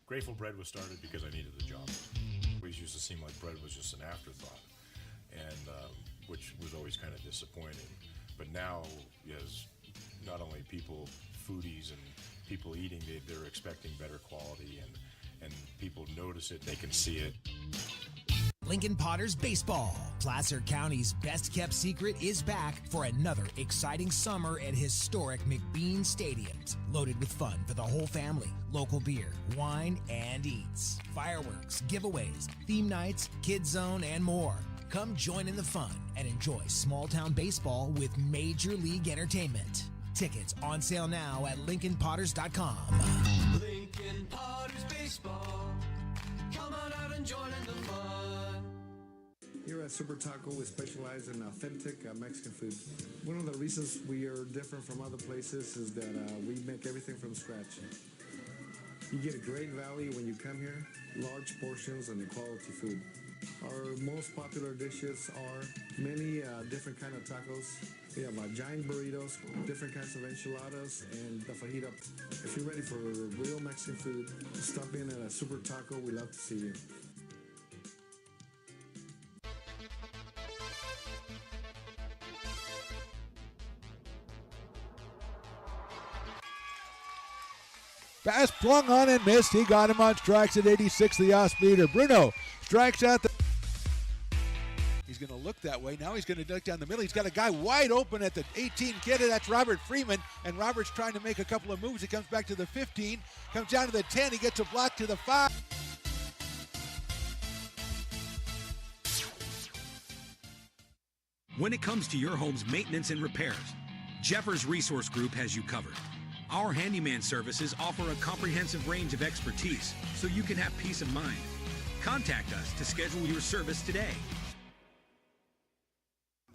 Grateful Bread was started because I needed the job. It always used to seem like bread was just an afterthought, and which was always kind of disappointing. But now, as not only people, foodies, and people eating, they're expecting better quality, and people notice it, they can see it. Lincoln Potters Baseball. Placer County's best-kept secret is back for another exciting summer at historic McBean Stadiums. Loaded with fun for the whole family, local beer, wine, and eats. Fireworks, giveaways, theme nights, kids zone, and more. Come join in the fun and enjoy small-town baseball with Major League Entertainment. Tickets on sale now at LincolnPotters.com. Lincoln Potters Baseball. Come on out and join in the fun. Here at Super Taco, we specialize in authentic Mexican food. One of the reasons we are different from other places is that we make everything from scratch. You get a great value when you come here, large portions and quality food. Our most popular dishes are many different kind of tacos. We have giant burritos, different kinds of enchiladas, and the fajita. If you're ready for real Mexican food, stop in at a Super Taco. We love to see you. Pass flung on and missed. He got him on strikes at 86, the off-speeder. Bruno strikes out the... He's going to look that way. Now he's going to duck down the middle. He's got a guy wide open at the 18 kid. That's Robert Freeman. And Robert's trying to make a couple of moves. He comes back to the 15. Comes down to the 10. He gets a block to the 5. When it comes to your home's maintenance and repairs, Jeffers Resource Group has you covered. Our handyman services offer a comprehensive range of expertise, so you can have peace of mind. Contact us to schedule your service today.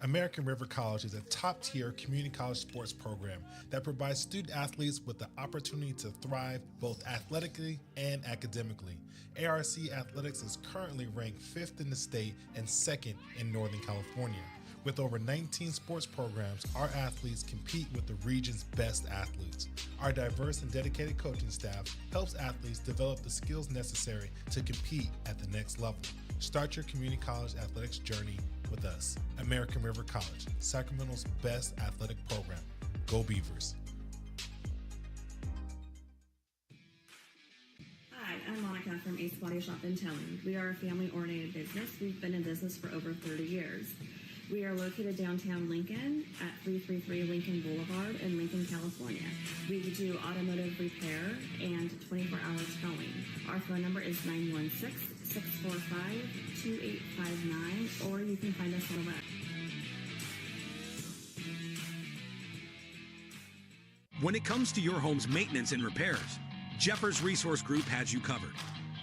American River College is a top-tier community college sports program that provides student athletes with the opportunity to thrive both athletically and academically. ARC Athletics is currently ranked 5th in the state and 2nd in Northern California. With over 19 sports programs, our athletes compete with the region's best athletes. Our diverse and dedicated coaching staff helps athletes develop the skills necessary to compete at the next level. Start your community college athletics journey with us. American River College, Sacramento's best athletic program. Go Beavers. Hi, I'm Monica from Ace Body Shop and Towing. We are a family-oriented business. We've been in business for over 30 years. We are located downtown Lincoln at 333 Lincoln Boulevard in Lincoln, California. We do automotive repair and 24-hour towing. Our phone number is 916-645-2859, or you can find us on the web. When it comes to your home's maintenance and repairs, Jeffers Resource Group has you covered.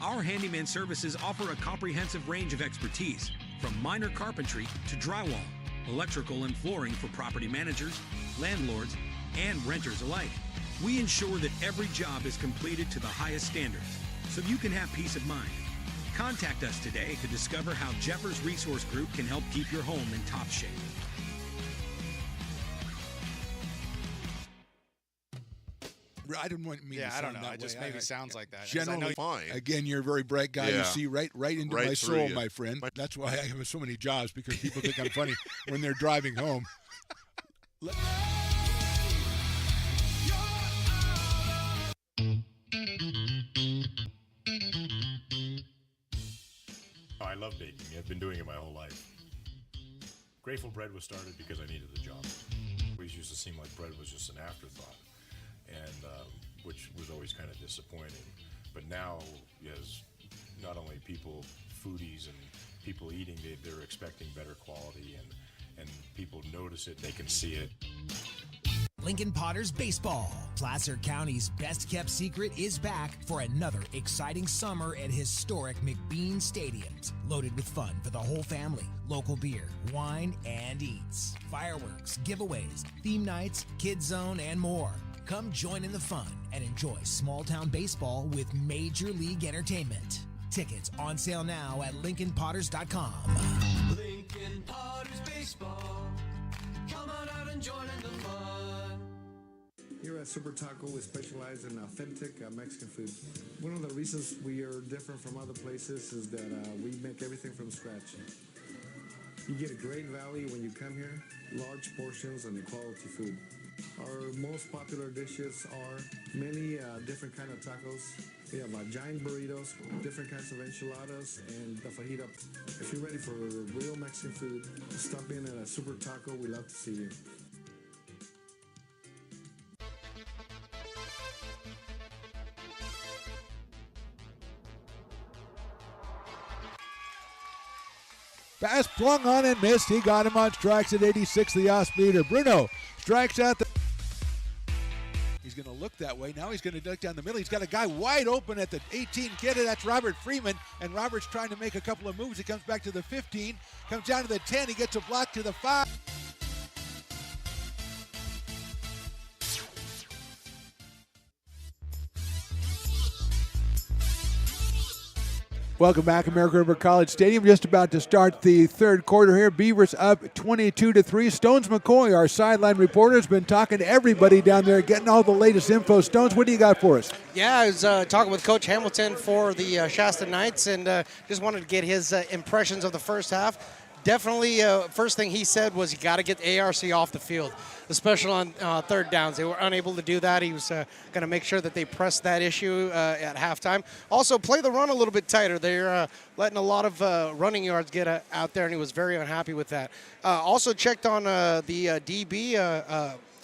Our handyman services offer a comprehensive range of expertise, from minor carpentry to drywall, electrical and flooring for property managers, landlords, and renters alike. We ensure that every job is completed to the highest standards, so you can have peace of mind. Contact us today to discover how Jeffers Resource Group can help keep your home in top shape. I didn't want me to Yeah, I sound don't know. that It just way. maybe sounds like that. 'Cause Generally, Fine. again, you're a very bright guy. Yeah. You see right into Right my through soul, you. my friend. That's why I have so many jobs, because people think I'm funny when they're driving home. I love baking. I've been doing it my whole life. Grateful Bread was started because I needed the job. It always used to seem like bread was just an afterthought, and which was always kind of disappointing. But now, as not only people, foodies, and people eating, they're expecting better quality, and people notice it, they can see it. Lincoln Potters Baseball. Placer County's best-kept secret is back for another exciting summer at historic McBean Stadiums. Loaded with fun for the whole family, local beer, wine, and eats. Fireworks, giveaways, theme nights, kids zone, and more. Come join in the fun and enjoy small-town baseball with Major League Entertainment. Tickets on sale now at LincolnPotters.com. Lincoln Potters Baseball. Come on out and join in the fun. Here at Super Taco, we specialize in authentic Mexican food. One of the reasons we are different from other places is that we make everything from scratch. You get a great value when you come here, large portions and quality food. Our most popular dishes are many different kind of tacos. We have giant burritos, different kinds of enchiladas, and the fajita. If you're ready for real Mexican food, stop in at a Super Taco. We love to see you. Pass flung on and missed. He got him on strikes at 86, the off-speeder. Bruno strikes out the... He's going to look that way. Now he's going to duck down the middle. He's got a guy wide open at the 18 kid. That's Robert Freeman. And Robert's trying to make a couple of moves. He comes back to the 15. Comes down to the 10. He gets a block to the 5. Welcome back, American River College Stadium. Just about to start the third quarter here. Beavers up 22-3. Stones McCoy, our sideline reporter, has been talking to everybody down there, getting all the latest info. Stones, what do you got for us? Yeah, I was talking with Coach Hamilton for the Shasta Knights, and just wanted to get his impressions of the first half. Definitely, first thing he said was you got to get the ARC off the field, especially on third downs. They were unable to do that. He was going to make sure that they pressed that issue at halftime. Also, play the run a little bit tighter. They're letting a lot of running yards get out there, and he was very unhappy with that. Also checked on the DB,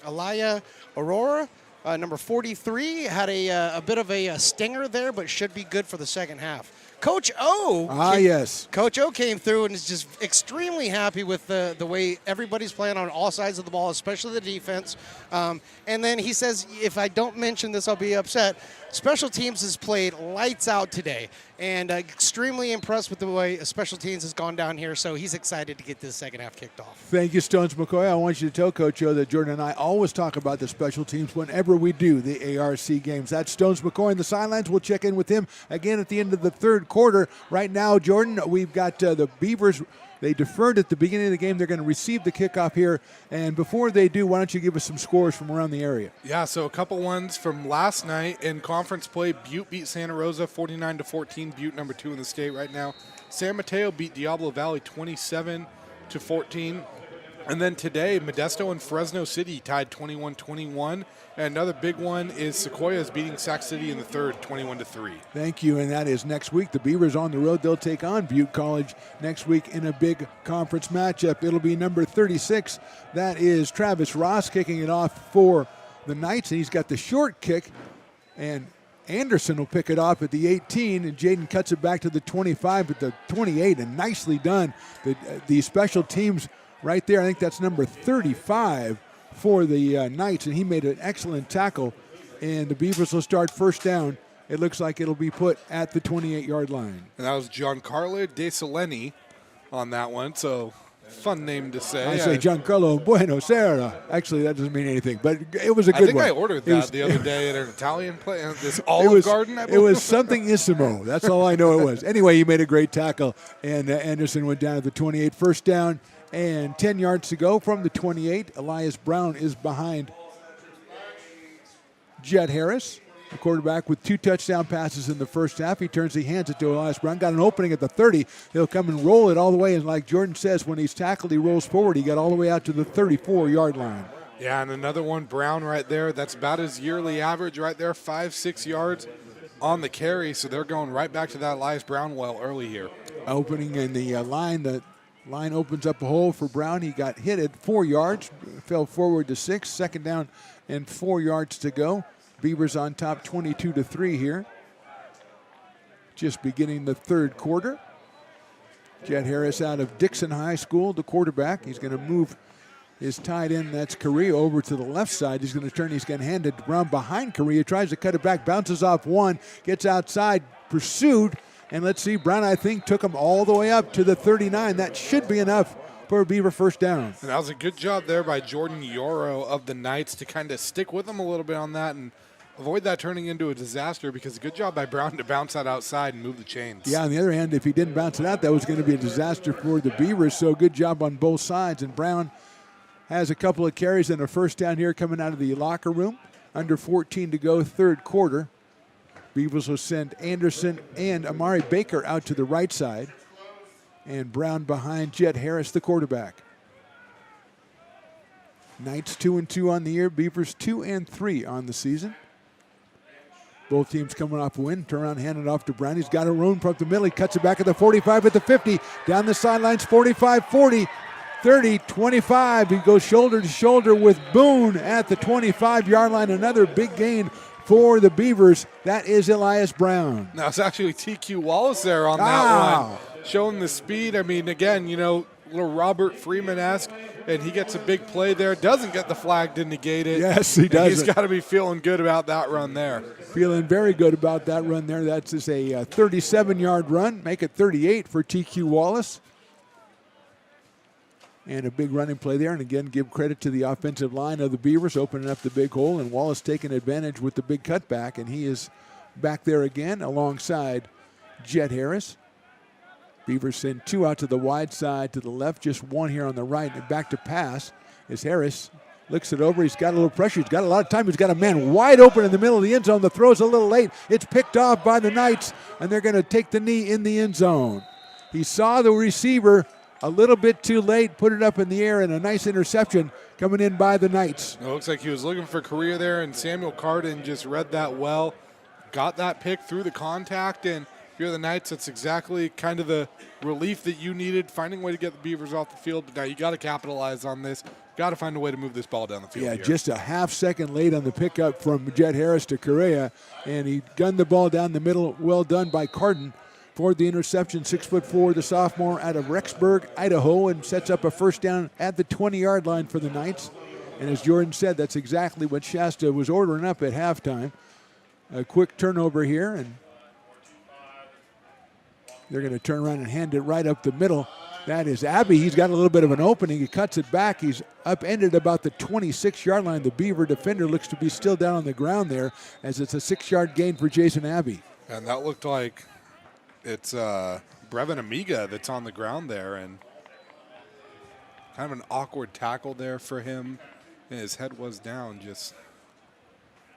Alaya Aurora. Number 43 had a bit of a stinger there, but should be good for the second half. Coach O. Yes. Coach O came through and is just extremely happy with the way everybody's playing on all sides of the ball, especially the defense. And then he says, if I don't mention this, I'll be upset. Special teams has played lights out today, and extremely impressed with the way special teams has gone down here, so he's excited to get this second half kicked off. Thank you, Stones McCoy. I want you to tell Coach O that Jordan and I always talk about the special teams whenever we do the ARC games. That's Stones McCoy on the sidelines. We'll check in with him again at the end of the third quarter. Right now, Jordan, we've got the Beavers. They deferred at the beginning of the game. They're going to receive the kickoff here. And before they do, why don't you give us some scores from around the area? Yeah, so a couple ones from last night in conference play. Butte beat Santa Rosa 49-14. Butte number 2 in the state right now. San Mateo beat Diablo Valley 27-14. And then today, Modesto and Fresno City tied 21-21. And another big one is Sequoia's beating Sac City in the third, 21-3. Thank you, and that is next week. The Beavers on the road. They'll take on Butte College next week in a big conference matchup. It'll be number 36. That is Travis Ross kicking it off for the Knights, and he's got the short kick, and Anderson will pick it off at the 18, and Jaden cuts it back to the 25 at the 28, and nicely done. The special teams right there, I think that's number 35 for the Knights, and he made an excellent tackle, and the Beavers will start first down. It looks like it'll be put at the 28-yard line. And that was Giancarlo De Soleni on that one, so fun name to say. I say Giancarlo Buenos Aires. Actually, that doesn't mean anything, but it was a good one. I think I ordered that the other day at an Italian place, this Olive Garden, I believe. It was something Isimo. That's all I know it was. Anyway, he made a great tackle, and Anderson went down to the 28. First down and 10 yards to go from the 28. Elias Brown is behind Jet Harris, the quarterback, with 2 touchdown passes in the first half. He turns, he hands it to Elias Brown. Got an opening at the 30. He'll come and roll it all the way. And like Jordan says, when he's tackled, he rolls forward. He got all the way out to the 34-yard line. Yeah, and another one, Brown right there. That's about his yearly average right there, 5-6 yards on the carry. So they're going right back to that Elias Brown well early here. Opening in the line. The line opens up a hole for Brown. He got hit at 4 yards, fell forward to 6. Second down and 4 yards to go. Beavers on top 22-3 here. Just beginning the third quarter. Jet Harris out of Dixon High School, the quarterback. He's going to move his tight end, that's Correa, over to the left side. He's going to turn, he's going to hand it around behind Correa, tries to cut it back, bounces off one, gets outside, pursued, and let's see, Brown, I think, took him all the way up to the 39. That should be enough for a Beaver first down. And that was a good job there by Jordan Yoro of the Knights to kind of stick with him a little bit on that and avoid that turning into a disaster, because good job by Brown to bounce that outside and move the chains. Yeah, on the other hand, if he didn't bounce it out, that was going to be a disaster for the Beavers, so good job on both sides. And Brown has a couple of carries and a first down here coming out of the locker room. Under 14 to go, third quarter. Beavers will send Anderson and Amari Baker out to the right side, and Brown behind Jet Harris, the quarterback. Knights 2-2 on the year, Beavers 2-3 on the season. Both teams coming off a win. Turn around, hand it off to Brown. He's got a room from the middle. He cuts it back at the 45, at the 50. Down the sidelines, 45, 40, 30, 25. He goes shoulder to shoulder with Boone at the 25-yard line. Another big gain for the Beavers. That is Elias Brown. Now, it's actually TQ Wallace there on that one. Showing the speed. I mean, again, you know, little Robert Freeman-esque, and he gets a big play there. Doesn't get the flag to negate it. Yes, he does. He's got to be feeling good about that run there. Feeling very good about that run there. That's just a 37-yard run. Make it 38 for TQ Wallace. And a big running play there. And again, give credit to the offensive line of the Beavers, opening up the big hole. And Wallace taking advantage with the big cutback. And he is back there again alongside Jet Harris. Beavers send 2 out to the wide side to the left, just 1 here on the right. And back to pass is Harris. Looks it over. He's got a little pressure. He's got a lot of time. He's got a man wide open in the middle of the end zone. The throw's a little late. It's picked off by the Knights, and they're going to take the knee in the end zone. He saw the receiver a little bit too late, put it up in the air, and a nice interception coming in by the Knights. It looks like he was looking for Correa there, and Samuel Carden just read that well. Got that pick through the contact, and if you're the Knights, that's exactly kind of the relief that you needed, finding a way to get the Beavers off the field. But now you got to capitalize on this. Got to find a way to move this ball down the field. Yeah, here. Just a half second late on the pickup from Jet Harris to Correa, and he gunned the ball down the middle. Well done by Carden for the interception. 6'4", the sophomore out of Rexburg, Idaho, and sets up a first down at the 20-yard line for the Knights. And as Jordan said, that's exactly what Shasta was ordering up at halftime. A quick turnover here, and they're going to turn around and hand it right up the middle. That is Abbey. He's got a little bit of an opening. He cuts it back. He's upended about the 26-yard line. The Beaver defender looks to be still down on the ground there, as it's a 6-yard gain for Jason Abbey. And that looked like it's Brevin Amiga that's on the ground there, and kind of an awkward tackle there for him. And his head was down. Just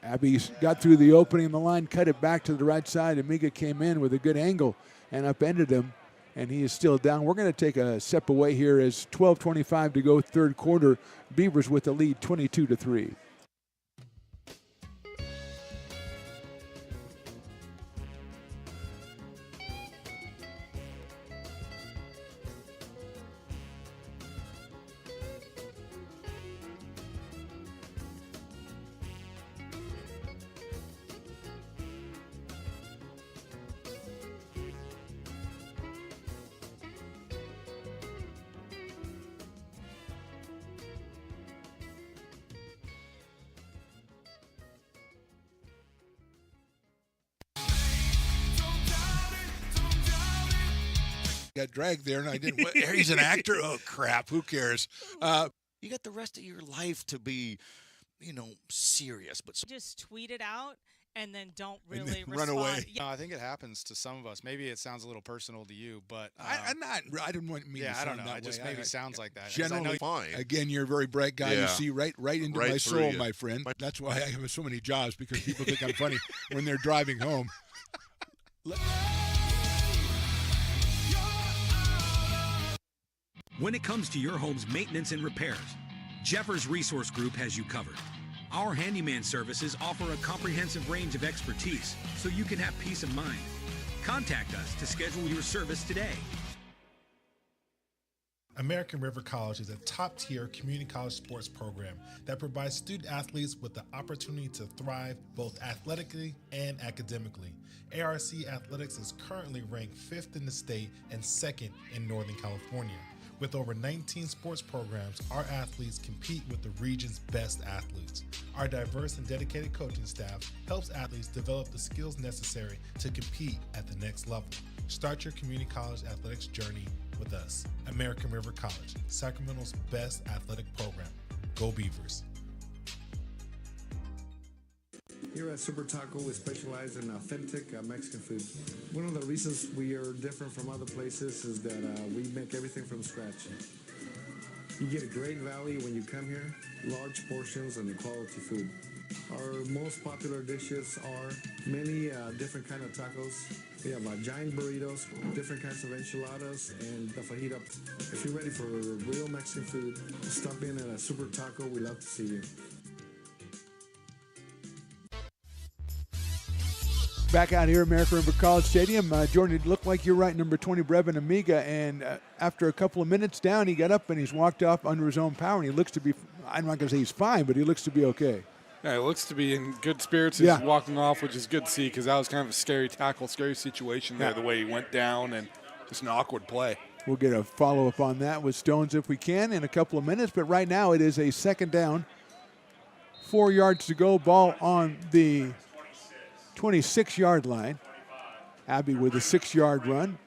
Abbey's got through the opening in the line, cut it back to the right side. Amiga came in with a good angle and upended him. and he is still down. We're going to take a step away here as 12:25 to go, third quarter. Beavers with the lead, 22-3. Got dragged there, and I didn't. He's an actor. Oh crap! Who cares? You got the rest of your life to be, serious, but Just tweet it out and then don't And really then run respond. away. Yeah. No, I think it happens to some of us. Maybe it sounds a little personal to you, but I'm not. I didn't want me. yeah, to I sound don't know. that It just way. maybe sounds like that. 'cause I Generally, know fine. Again, you're a very bright guy. You Yeah. see right into Right my through soul, you. my friend. That's why I have so many jobs, because people think I'm funny when they're driving home. When it comes to your home's maintenance and repairs, Jeffers Resource Group has you covered. Our handyman services offer a comprehensive range of expertise so you can have peace of mind. Contact us to schedule your service today. American River College is a top-tier community college sports program that provides student athletes with the opportunity to thrive both athletically and academically. ARC Athletics is currently ranked 5th in the state and 2nd in Northern California. With over 19 sports programs, our athletes compete with the region's best athletes. Our diverse and dedicated coaching staff helps athletes develop the skills necessary to compete at the next level. Start your community college athletics journey with us. American River College, Sacramento's best athletic program. Go Beavers. Here at Super Taco, we specialize in authentic Mexican food. One of the reasons we are different from other places is that we make everything from scratch. You get a great value when you come here, large portions and quality food. Our most popular dishes are many different kind of tacos. We have giant burritos, different kinds of enchiladas, and the fajita. If you're ready for real Mexican food, stop in at a Super Taco. We'd love to see you. Back out here, American River College Stadium. Jordan, it looked like you're right, number 20, Brevin Amiga. And after a couple of minutes down, he got up and he's walked off under his own power. And he looks to be, I'm not going to say he's fine, but he looks to be okay. Yeah, he looks to be in good spirits. He's walking off, which is good to see, because that was kind of a scary tackle, scary situation there, the way he went down, and just an awkward play. We'll get a follow-up on that with Stones if we can in a couple of minutes. But right now it is a second down. 4 yards to go. Ball on the 26-yard line. Abbey with a 6-yard run.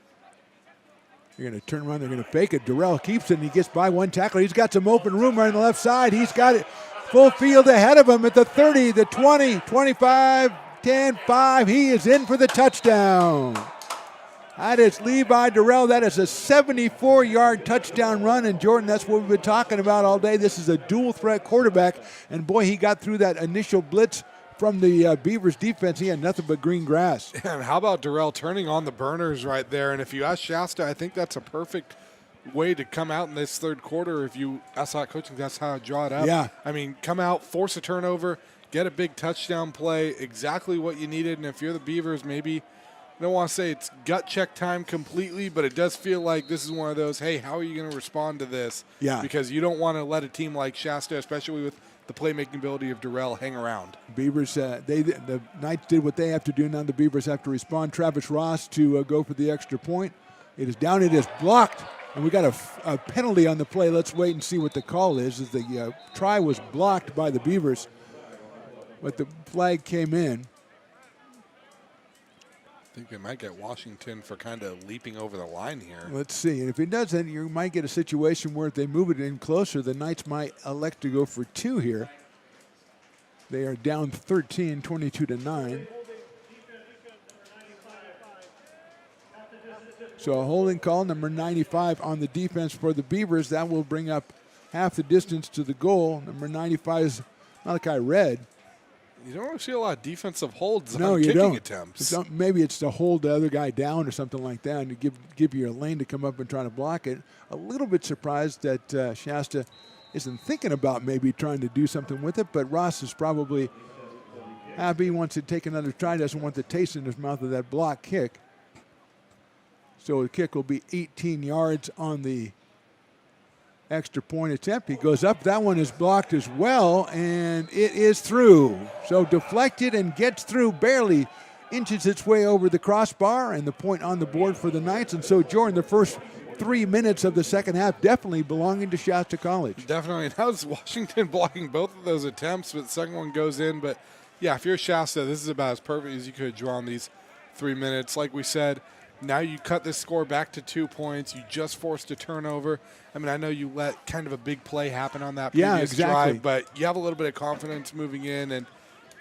They're going to turn around. They're going to fake it. Durrell keeps it, and he gets by one tackler. He's got some open room right on the left side. He's got it full field ahead of him at the 30, the 20, 25, 10, 5. He is in for the touchdown. That is Levi Durrell. That is a 74-yard touchdown run. And, Jordan, that's what we've been talking about all day. This is a dual-threat quarterback. And, boy, he got through that initial blitz from the Beavers defense. He had nothing but green grass. And how about Durrell turning on the burners right there? And if you ask Shasta, I think that's a perfect way to come out in this third quarter. If you ask that coaching, that's how I draw it up. Yeah. I mean, come out, force a turnover, get a big touchdown play, exactly what you needed. And if you're the Beavers, maybe – I don't want to say it's gut check time completely, but it does feel like this is one of those, hey, how are you going to respond to this? Yeah. Because you don't want to let a team like Shasta, especially with the playmaking ability of Durrell, hang around. Beavers, the Knights did what they have to do. Now the Beavers have to respond. Travis Ross to go for the extra point. It is down. It is blocked. And we got a penalty on the play. Let's wait and see what the call is. As the try was blocked by the Beavers, but the flag came in. I think they might get Washington for kind of leaping over the line here. Let's see. And if he does that, you might get a situation where if they move it in closer, the Knights might elect to go for 2 here. They are down 13, 22-9. So a holding call, number 95 on the defense for the Beavers. That will bring up half the distance to the goal. Number 95 is Malachi Red. You don't really see a lot of defensive holds No, on you kicking don't. attempts. Maybe it's to hold the other guy down or something like that and to give you a lane to come up and try to block it. A little bit surprised that Shasta isn't thinking about maybe trying to do something with it, but Ross is probably happy. He wants to take another try, doesn't want the taste in his mouth of that block kick. So the kick will be 18 yards on the extra point attempt. He goes up. That one is blocked as well, and it is through. So deflected and gets through, barely inches its way over the crossbar, and the point on the board for the Knights. And so, Jordan, the first 3 minutes of the second half definitely belonging to Shasta College. Definitely. That was Washington blocking both of those attempts, but the second one goes in. But, yeah, if you're Shasta, this is about as perfect as you could draw in these 3 minutes. Like we said, now you cut this score back to 2 points. You just forced a turnover. I mean, I know you let kind of a big play happen on that previous drive, but you have a little bit of confidence moving in, and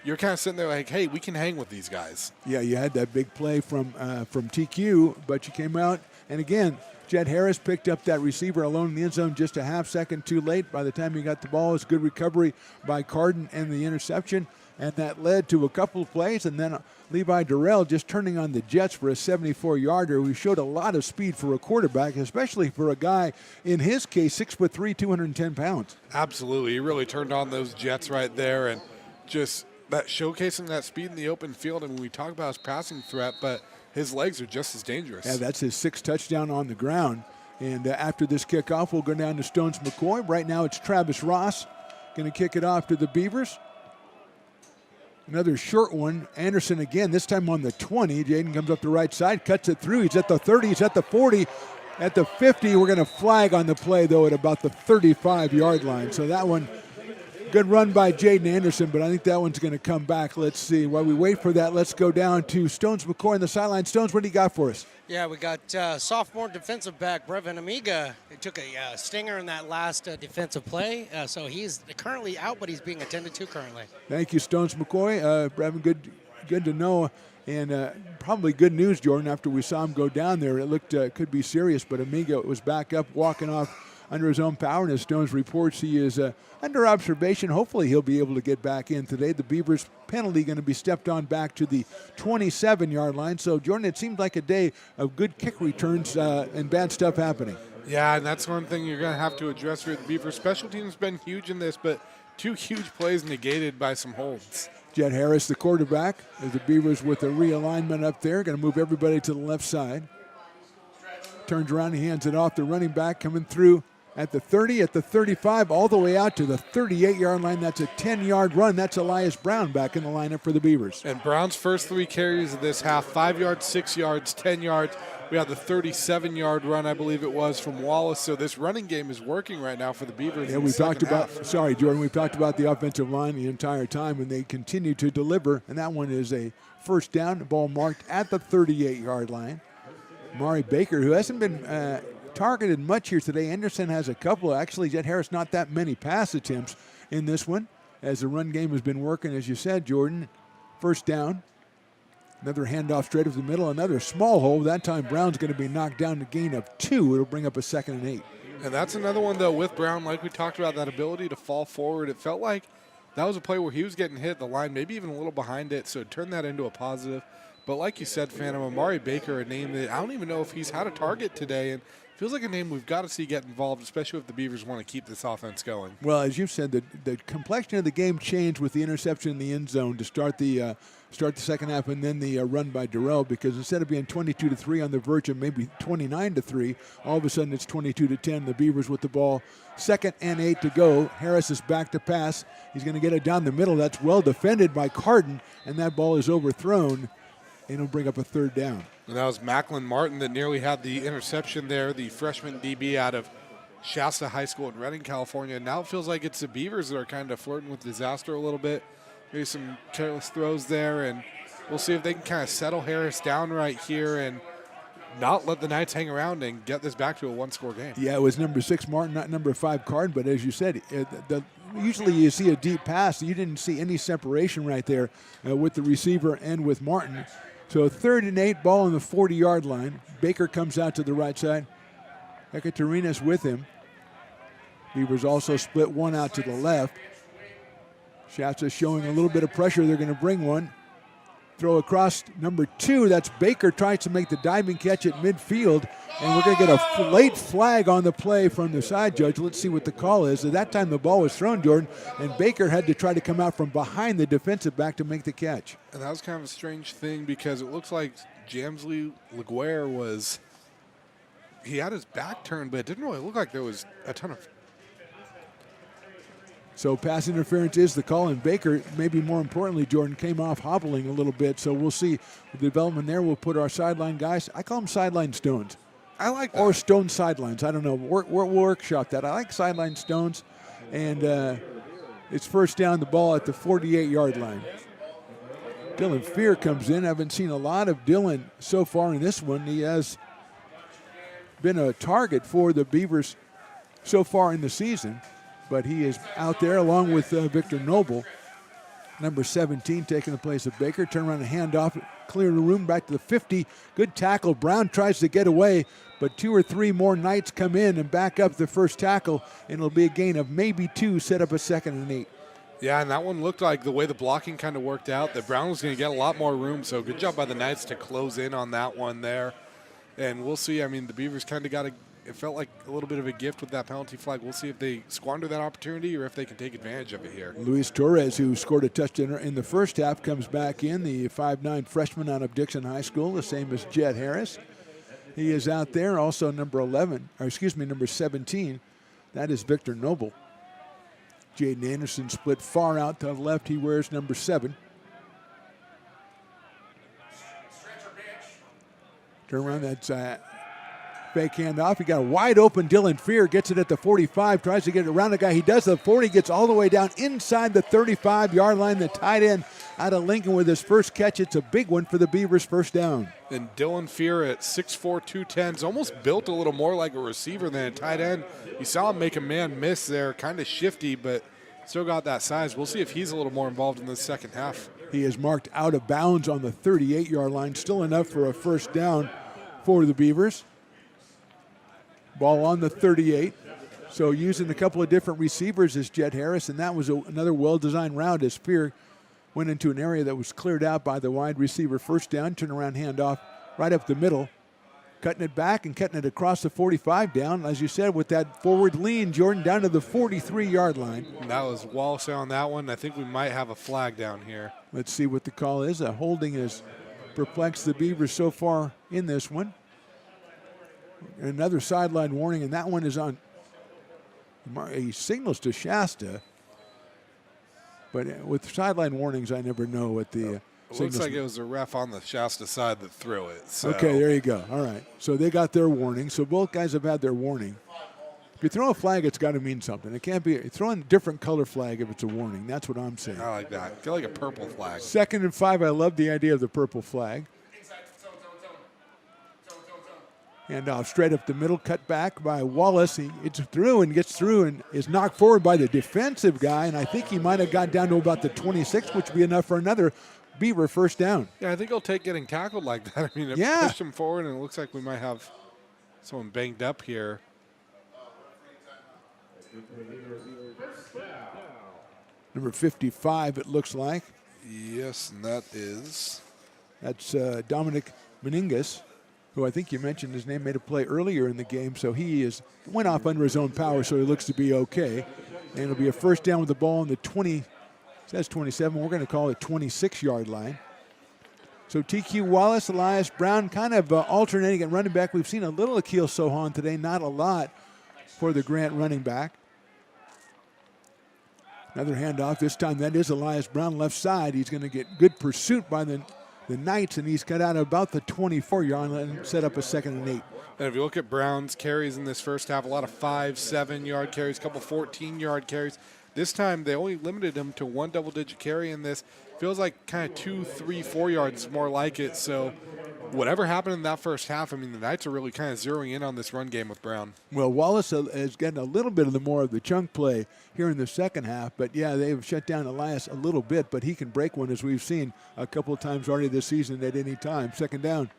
you're kind of sitting there like, hey, we can hang with these guys. Yeah, you had that big play from TQ, but you came out, and again, Jed Harris picked up that receiver alone in the end zone just a half second too late. By the time he got the ball, it was a good recovery by Carden and the interception, and that led to a couple of plays, and then Levi Durrell just turning on the Jets for a 74-yarder. Who showed a lot of speed for a quarterback, especially for a guy, in his case, 6'3", 210 pounds. Absolutely. He really turned on those Jets right there, and just that showcasing that speed in the open field. And when we talk about his passing threat, but his legs are just as dangerous. Yeah, that's his 6th touchdown on the ground. And after this kickoff, we'll go down to Stones McCoy. Right now it's Travis Ross going to kick it off to the Beavers. Another short one. Anderson again, this time on the 20. Jaden comes up the right side, cuts it through. He's at the 30, he's at the 40, at the 50. We're going to flag on the play, though, at about the 35-yard line. So that one, good run by Jaden Anderson, but I think that one's going to come back. Let's see. While we wait for that, let's go down to Stones McCoy on the sideline. Stones, what do you got for us? Yeah, we got sophomore defensive back Brevin Amiga. He took a stinger in that last defensive play, so he's currently out, but he's being attended to currently. Thank you, Stones McCoy. Brevin, good to know, and probably good news, Jordan, after we saw him go down there. It looked could be serious, but Amiga was back up, walking off under his own power, and as Stones reports, he is under observation. Hopefully he'll be able to get back in today. The Beavers penalty going to be stepped on back to the 27-yard line. So, Jordan, it seemed like a day of good kick returns and bad stuff happening. Yeah, and that's one thing you're going to have to address for the Beavers. Special teams have been huge in this, but 2 huge plays negated by some holds. Jed Harris, the quarterback, as the Beavers with a realignment up there, going to move everybody to the left side. Turns around, he hands it off. The running back coming through at the 30, at the 35, all the way out to the 38-yard line. That's a 10-yard run. That's Elias Brown back in the lineup for the Beavers. And Brown's first 3 carries of this half, 5 yards, 6 yards, 10 yards. We had the 37-yard run, I believe it was, from Wallace. So this running game is working right now for the Beavers. Yeah, we talked about, sorry, Jordan, we've talked about the offensive line the entire time, and they continue to deliver. And that one is a first down, the ball marked at the 38-yard line. Mari Baker, who hasn't been targeted much here today. Anderson has a couple. Actually, Jed Harris, not that many pass attempts in this one, as the run game has been working, as you said, Jordan. First down. Another handoff straight up the middle. Another small hole. That time Brown's going to be knocked down to gain of 2. It'll bring up a 2nd and 8. And that's another one, though, with Brown, like we talked about, that ability to fall forward. It felt like that was a play where he was getting hit, the line maybe even a little behind it, so turn that into a positive. But like you said, Phantom, Amari Baker, a name that I don't even know if he's had a target today, and feels like a name we've got to see get involved, especially if the Beavers want to keep this offense going. Well, as you said, the complexion of the game changed with the interception in the end zone to start the second half, and then the run by Durrell, because instead of being 22-3 on the verge of maybe 29-3, all of a sudden it's 22-10. The Beavers with the ball, 2nd and 8 to go. Harris is back to pass. He's going to get it down the middle. That's well defended by Carden, and that ball is overthrown, and it'll bring up a 3rd down. And that was Macklin Martin that nearly had the interception there, the freshman DB out of Shasta High School in Redding, California. Now it feels like it's the Beavers that are kind of flirting with disaster a little bit. Maybe some careless throws there, and we'll see if they can kind of settle Harris down right here and not let the Knights hang around and get this back to a 1-score game. Yeah, it was number 6 Martin, not number 5 Carden, but as you said, usually you see a deep pass. You didn't see any separation right there with the receiver and with Martin. So 3rd and 8, ball on the 40-yard line. Baker comes out to the right side. Ekaterina's with him. Beavers also split one out to the left. Shasta showing a little bit of pressure. They're going to bring one. Throw across number 2. That's Baker. Tries to make the diving catch at midfield. And we're going to get a late flag on the play from the side judge. Let's see what the call is. At that time, the ball was thrown, Jordan, and Baker had to try to come out from behind the defensive back to make the catch. And that was kind of a strange thing because it looks like Jamsley Laguerre was, he had his back turned, but it didn't really look like there was a ton of. So pass interference is the call, and Baker, maybe more importantly, Jordan, came off hobbling a little bit. So we'll see the development there. We'll put our sideline guys. I call them sideline stones. I like that. Or stone sidelines. I don't know. We'll workshop that. I like sideline stones. And it's first down, the ball at the 48-yard line. Dylan Fear comes in. I haven't seen a lot of Dylan so far in this one. He has been a target for the Beavers so far in the season. But he is out there along with Victor Noble. Number 17 taking the place of Baker. Turn around and hand off, clear the room back to the 50. Good tackle. Brown tries to get away, but 2 or 3 more Knights come in and back up the first tackle, and it'll be a gain of maybe 2, set up a 2nd and 8. Yeah, and that one looked like the way the blocking kind of worked out, that Brown was going to get a lot more room, so good job by the Knights to close in on that one there. And we'll see. I mean, the Beavers kind of got it felt like a little bit of a gift with that penalty flag. We'll see if they squander that opportunity or if they can take advantage of it here. Luis Torres, who scored a touchdown in the first half, comes back in, the 5'9" freshman out of Dixon High School, the same as Jet Harris. He is out there, also number 17. That is Victor Noble. Jaden Anderson split far out to the left. He wears number 7. Turn around, that's fake handoff. He got a wide open Dylan Fear, gets it at the 45, tries to get it around the guy. He does the 40, gets all the way down inside the 35-yard line. The tight end out of Lincoln with his first catch. It's a big one for the Beavers, first down. And Dylan Fear at 6'4", 210 is almost built a little more like a receiver than a tight end. You saw him make a man miss there, kind of shifty, but still got that size. We'll see if he's a little more involved in the second half. He is marked out of bounds on the 38-yard line, still enough for a first down for the Beavers. Ball on the 38. So using a couple of different receivers is Jet Harris, and that was another well-designed route as Fear went into an area that was cleared out by the wide receiver. First down, turnaround handoff right up the middle. Cutting it back and cutting it across the 45 down, as you said, with that forward lean, Jordan, down to the 43-yard line. And that was Wallace on that one. I think we might have a flag down here. Let's see what the call is. A holding has perplexed the Beavers so far in this one. Another sideline warning, and that one is on. He signals to Shasta, but with sideline warnings, I never know what the It looks like it was a ref on the Shasta side that threw it. So. Okay, there you go. All right. So they got their warning. So both guys have had their warning. If you throw a flag, it's got to mean something. It can't be throwing a different color flag if it's a warning. That's what I'm saying. I like that. I feel like a purple flag. 2nd and 5. I love the idea of the purple flag. And straight up the middle, cut back by Wallace. It's through and gets through and is knocked forward by the defensive guy. And I think he might have got down to about the 26, which would be enough for another Beaver first down. Yeah, I think he'll take getting tackled like that. I mean, it pushed him forward, and it looks like we might have someone banged up here. Number 55, it looks like. Yes, and that's Dominic Meningus, who I think you mentioned his name, made a play earlier in the game, so he went off under his own power, so he looks to be okay. And it'll be a first down with the ball on the 20, says 27, we're going to call it 26-yard line. So TQ Wallace, Elias Brown kind of alternating at running back. We've seen a little Akil Sohan today, not a lot for the Grant running back. Another handoff, this time that is Elias Brown left side. He's going to get good pursuit by the Knights, and he's cut out about the 24-yard line and set up a 2nd and 8. And if you look at Brown's carries in this first half, a lot of 5, 7-yard carries, a couple 14-yard carries. This time they only limited him to 1 double-digit carry in this. Feels like kind of 2, 3, 4 yards more like it. So whatever happened in that first half, I mean, the Knights are really kind of zeroing in on this run game with Brown. Well, Wallace has gotten a little bit of the more of the chunk play here in the second half, but yeah, they've shut down Elias a little bit, but he can break one as we've seen a couple of times already this season at any time. 2nd down.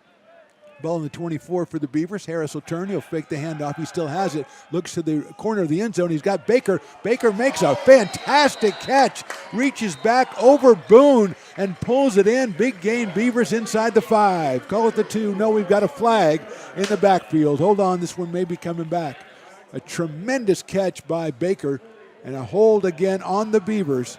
Ball in the 24 for the Beavers. Harris will turn. He'll fake the handoff. He still has it. Looks to the corner of the end zone. He's got Baker. Baker makes a fantastic catch. Reaches back over Boone and pulls it in. Big gain. Beavers inside the 5. Call it the 2. No, we've got a flag in the backfield. Hold on. This one may be coming back. A tremendous catch by Baker and a hold again on the Beavers.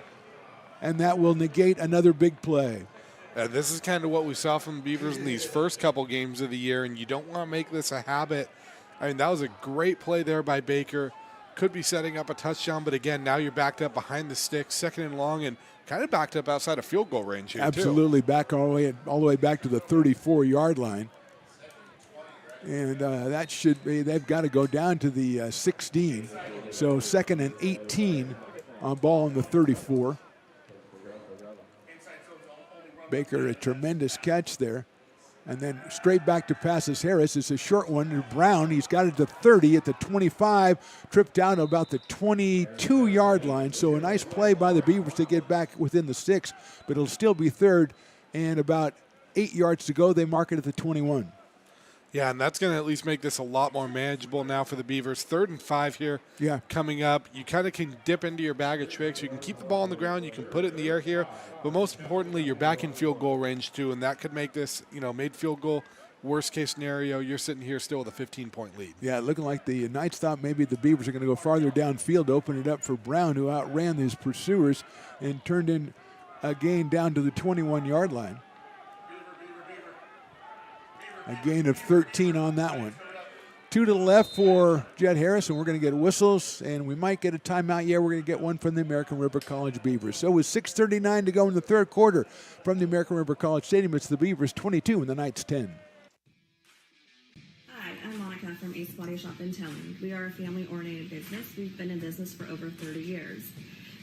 And that will negate another big play. This is kind of what we saw from the Beavers in these first couple games of the year, and you don't want to make this a habit. I mean, that was a great play there by Baker. Could be setting up a touchdown, but again, now you're backed up behind the sticks, 2nd and long, and kind of backed up outside of field goal range here, Absolutely, back all the way back to the 34-yard line. And that should be, they've got to go down to the 16. So 2nd and 18 on ball in the 34. Baker, a tremendous catch there. And then straight back to passes Harris. It's a short one to Brown. He's got it to 30 at the 25, tripped down to about the 22-yard line. So a nice play by the Beavers to get back within the 6, but it'll still be 3rd and about 8 yards to go. They mark it at the 21. Yeah, and that's going to at least make this a lot more manageable now for the Beavers. 3rd and 5 here coming up. You kind of can dip into your bag of tricks. You can keep the ball on the ground. You can put it in the air here. But most importantly, you're back in field goal range too, and that could make this, made field goal. Worst case scenario, you're sitting here still with a 15-point lead. Yeah, looking like the Knights thought maybe the Beavers are going to go farther downfield, open it up for Brown, who outran his pursuers and turned in a gain down to the 21-yard line. A gain of 13 on that one. 2 to the left for Jed Harris, and we're going to get whistles, and we might get a timeout. Yeah, we're going to get one from the American River College Beavers. So with 6:39 to go in the 3rd quarter from the American River College Stadium, it's the Beavers 22 and the Knights 10. Hi, I'm Monica from Ace Body Shop and Towing. We are a family-oriented business. We've been in business for over 30 years.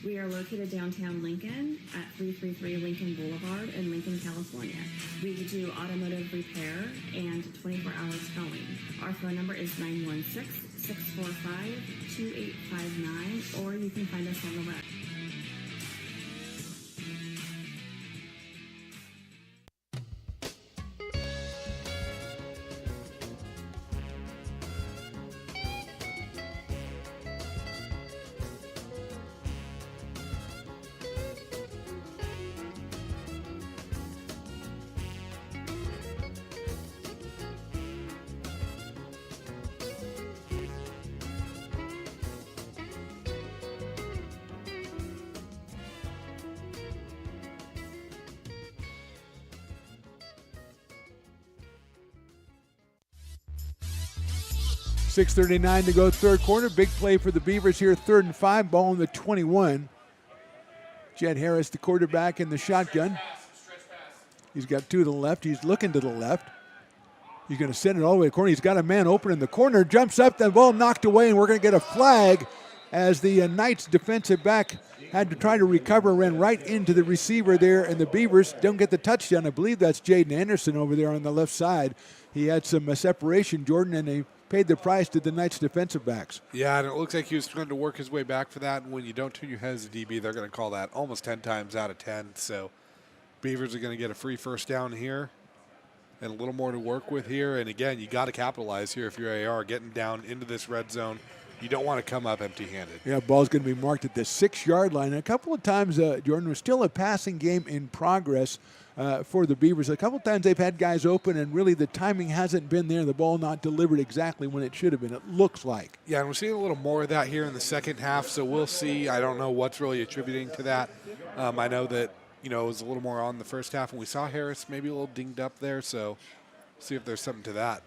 We are located downtown Lincoln at 333 Lincoln Boulevard in Lincoln, California. We do automotive repair and 24-hour towing. Our phone number is 916-645-2859, or you can find us on the web. .6:39 to go, 3rd quarter. Big play for the Beavers here, 3rd and 5, ball on the 21. Jed Harris, the quarterback, in the shotgun. He's got 2 to the left. He's looking to the left. He's going to send it all the way to the corner. He's got a man open in the corner, jumps up, the ball knocked away, and we're going to get a flag as the Knights defensive back had to try to recover, ran right into the receiver there, and the Beavers don't get the touchdown. I believe that's Jaden Anderson over there on the left side. He had some separation, Jordan, and they paid the price to the Knights defensive backs. Yeah, and it looks like he was trying to work his way back for that, and when you don't turn your head as a DB, they're going to call that almost 10 times out of 10. So Beavers are going to get a free 1st down here and a little more to work with here. And again, you got to capitalize here if you're AR, getting down into this red zone. You don't want to come up empty-handed. Yeah, ball's going to be marked at the 6-yard line. And a couple of times, Jordan, was still a passing game in progress for the Beavers. A couple of times they've had guys open, and really the timing hasn't been there. The ball not delivered exactly when it should have been, it looks like. Yeah, and we're seeing a little more of that here in the 2nd half, so we'll see. I don't know what's really attributing to that. I know that, it was a little more on the 1st half, and we saw Harris maybe a little dinged up there, so see if there's something to that.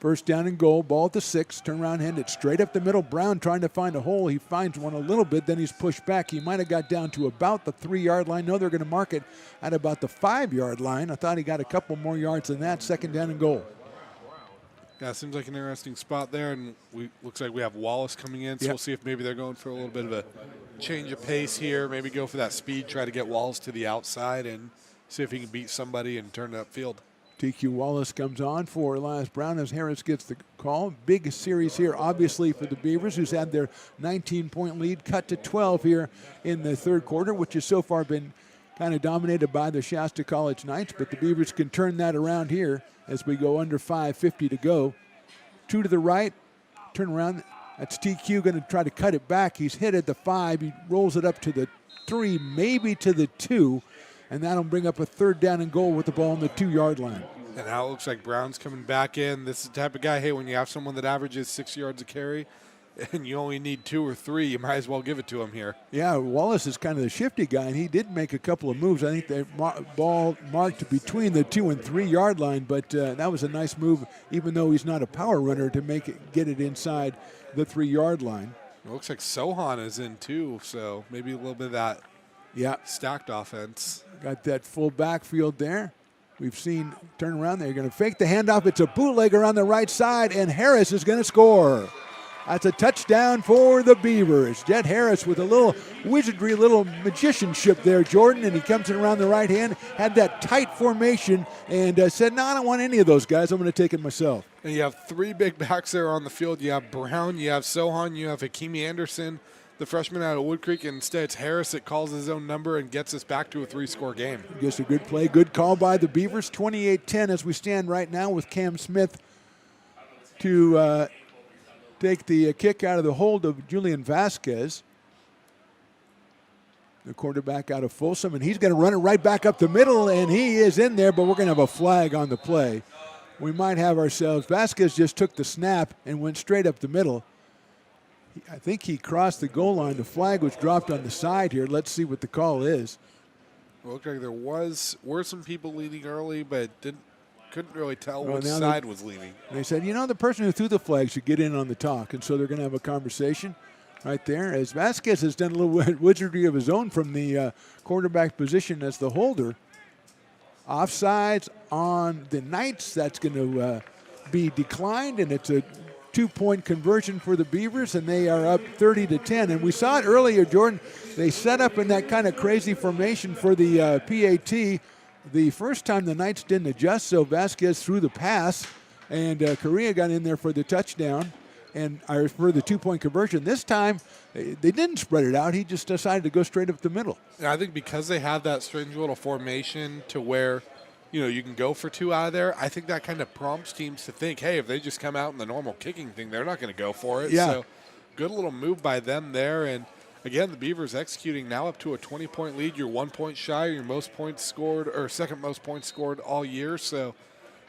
1st down and goal, ball at the 6, turnaround handed straight up the middle. Brown trying to find a hole. He finds one a little bit, then he's pushed back. He might have got down to about the 3-yard line. No, they're going to mark it at about the 5-yard line. I thought he got a couple more yards than that. 2nd down and goal. Yeah, seems like an interesting spot there, and looks like we have Wallace coming in, so we'll see if maybe they're going for a little bit of a change of pace here, maybe go for that speed, try to get Wallace to the outside and see if he can beat somebody and turn it upfield. TQ Wallace comes on for Elias Brown as Harris gets the call. Big series here, obviously, for the Beavers, who's had their 19-point lead cut to 12 here in the 3rd quarter, which has so far been kind of dominated by the Shasta College Knights, but the Beavers can turn that around here as we go under 5:50 to go. 2 to the right, turn around. That's TQ going to try to cut it back. He's hit at the 5. He rolls it up to the 3, maybe to the 2, and that'll bring up a 3rd down and goal with the ball on the 2-yard line. And now it looks like Brown's coming back in. This is the type of guy, hey, when you have someone that averages 6 yards a carry and you only need 2 or 3, you might as well give it to him here. Yeah, Wallace is kind of the shifty guy, and he did make a couple of moves. I think the ball marked between the 2 and 3 yard line, but that was a nice move, even though he's not a power runner, to get it inside the 3 yard line. It looks like Sohan is in too, so maybe a little bit of that stacked offense. Got that full backfield there. We've seen turn around. They're going to fake the handoff. It's a bootlegger on the right side, and Harris is going to score. That's a touchdown for the Beavers. Jet Harris with a little wizardry, little magicianship there, Jordan, and he comes in around the right hand, had that tight formation, and said, no, I don't want any of those guys. I'm going to take it myself. And you have 3 big backs there on the field. You have Brown, you have Sohan, you have Hakimi Anderson, the freshman out of Wood Creek. Instead, it's Harris that calls his own number and gets us back to a 3-score game. Just a good play, good call by the Beavers. 28-10 as we stand right now with Cam Smith to take the kick out of the hold of Julian Vasquez, the quarterback out of Folsom, and he's going to run it right back up the middle, and he is in there, but we're going to have a flag on the play. We might have ourselves. Vasquez just took the snap and went straight up the middle. I think he crossed the goal line. The flag was dropped on the side here. Let's see what the call is. It looked like there were some people leading early, but couldn't really tell which side was leaning. They said, the person who threw the flag should get in on the talk, and so they're going to have a conversation right there. As Vasquez has done a little wizardry of his own from the quarterback position as the holder. Offsides on the Knights. That's going to be declined, and it's a 2-point conversion for the Beavers, and they are up 30-10. And we saw it earlier, Jordan. They set up in that kind of crazy formation for the PAT. The first time the Knights didn't adjust, so Vasquez threw the pass, and Correa got in there for the touchdown or for the 2-point conversion. This time, they didn't spread it out. He just decided to go straight up the middle. And I think because they have that strange little formation to where, you can go for 2 out of there, I think that kind of prompts teams to think, hey, if they just come out in the normal kicking thing, they're not going to go for it. Yeah. So good little move by them there. And, again, the Beavers executing now up to a 20-point lead. You're 1 point shy, your most points scored, or second most points scored all year. So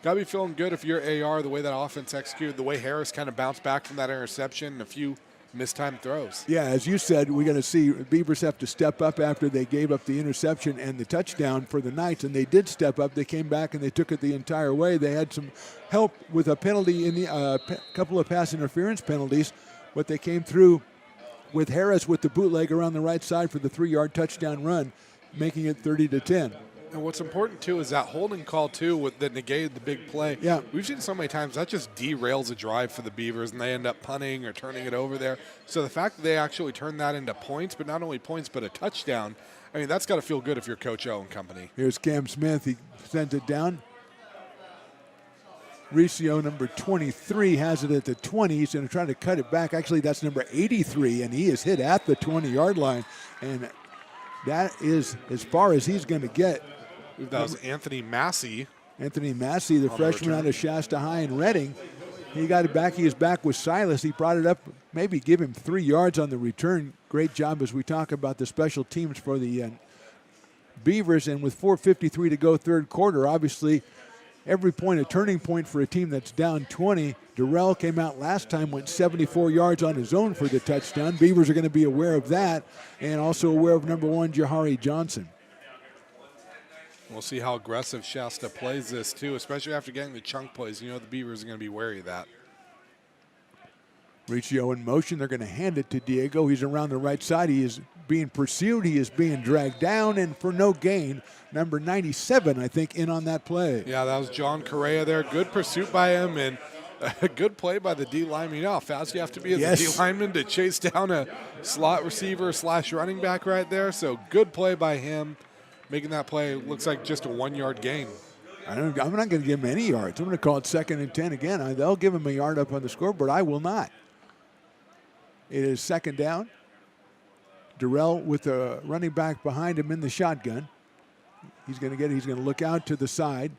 got to be feeling good if you're AR, the way that offense executed, the way Harris kind of bounced back from that interception and a few mistimed throws. Yeah, as you said, we're going to see Beavers have to step up after they gave up the interception and the touchdown for the Knights, and they did step up. They came back and they took it the entire way. They had some help with a penalty in the couple of pass interference penalties, but they came through with Harris with the bootleg around the right side for the 3-yard touchdown run, making it 30-10. And what's important, too, is that holding call, too, that negated the big play. Yeah. We've seen so many times that just derails a drive for the Beavers, and they end up punting or turning it over there. So the fact that they actually turned that into points, but not only points, but a touchdown, I mean, that's got to feel good if you're Coach O and company. Here's Cam Smith. He sends it down. Riccio, number 23, has it at the 20. He's going to try to cut it back. Actually, that's number 83, and he is hit at the 20-yard line. And that is as far as he's going to get. That was Anthony Massey. Anthony Massey, the freshman out of Shasta High in Reading. He got it back. He is back with Silas. He brought it up, maybe give him 3 yards on the return. Great job as we talk about the special teams for the Beavers. And with 4:53 to go, third quarter, obviously every point a turning point for a team that's down 20. Durrell came out last time, went 74 yards on his own for the touchdown. Beavers are going to be aware of that, and also aware of number 1, Jahari Johnson. We'll see how aggressive Shasta plays this, too, especially after getting the chunk plays. The Beavers are going to be wary of that. Riccio in motion. They're going to hand it to Diego. He's around the right side. He is being pursued. He is being dragged down, and for no gain, number 97, I think, in on that play. Yeah, that was John Correa there. Good pursuit by him, and a good play by the D lineman. You know how fast you have to be as a D lineman to chase down a slot receiver / running back right there. So good play by him. Making that play looks like just a 1-yard gain. I'm not going to give him any yards. I'm going to call it 2nd and 10 again. They'll give him a yard up on the scoreboard. I will not. It is 2nd down. Durrell with the running back behind him in the shotgun. He's going to get it. He's going to look out to the side.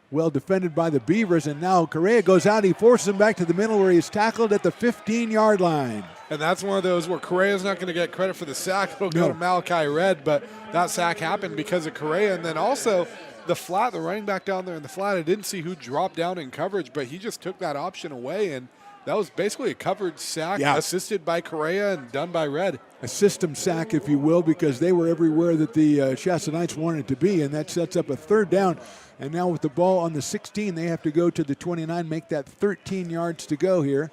Well defended by the Beavers, and now Correa goes out. He forces him back to the middle where he's tackled at the 15-yard line. And that's one of those where Correa's not going to get credit for the sack. It'll go to Malachi Red, but that sack happened because of Correa. And then also the flat, the running back down there in the flat, I didn't see who dropped down in coverage, but he just took that option away, and that was basically a covered sack assisted by Correa and done by Red. A system sack, if you will, because they were everywhere that the Shasta Knights wanted to be, and that sets up a third down. And now with the ball on the 16, they have to go to the 29, make that 13 yards to go here.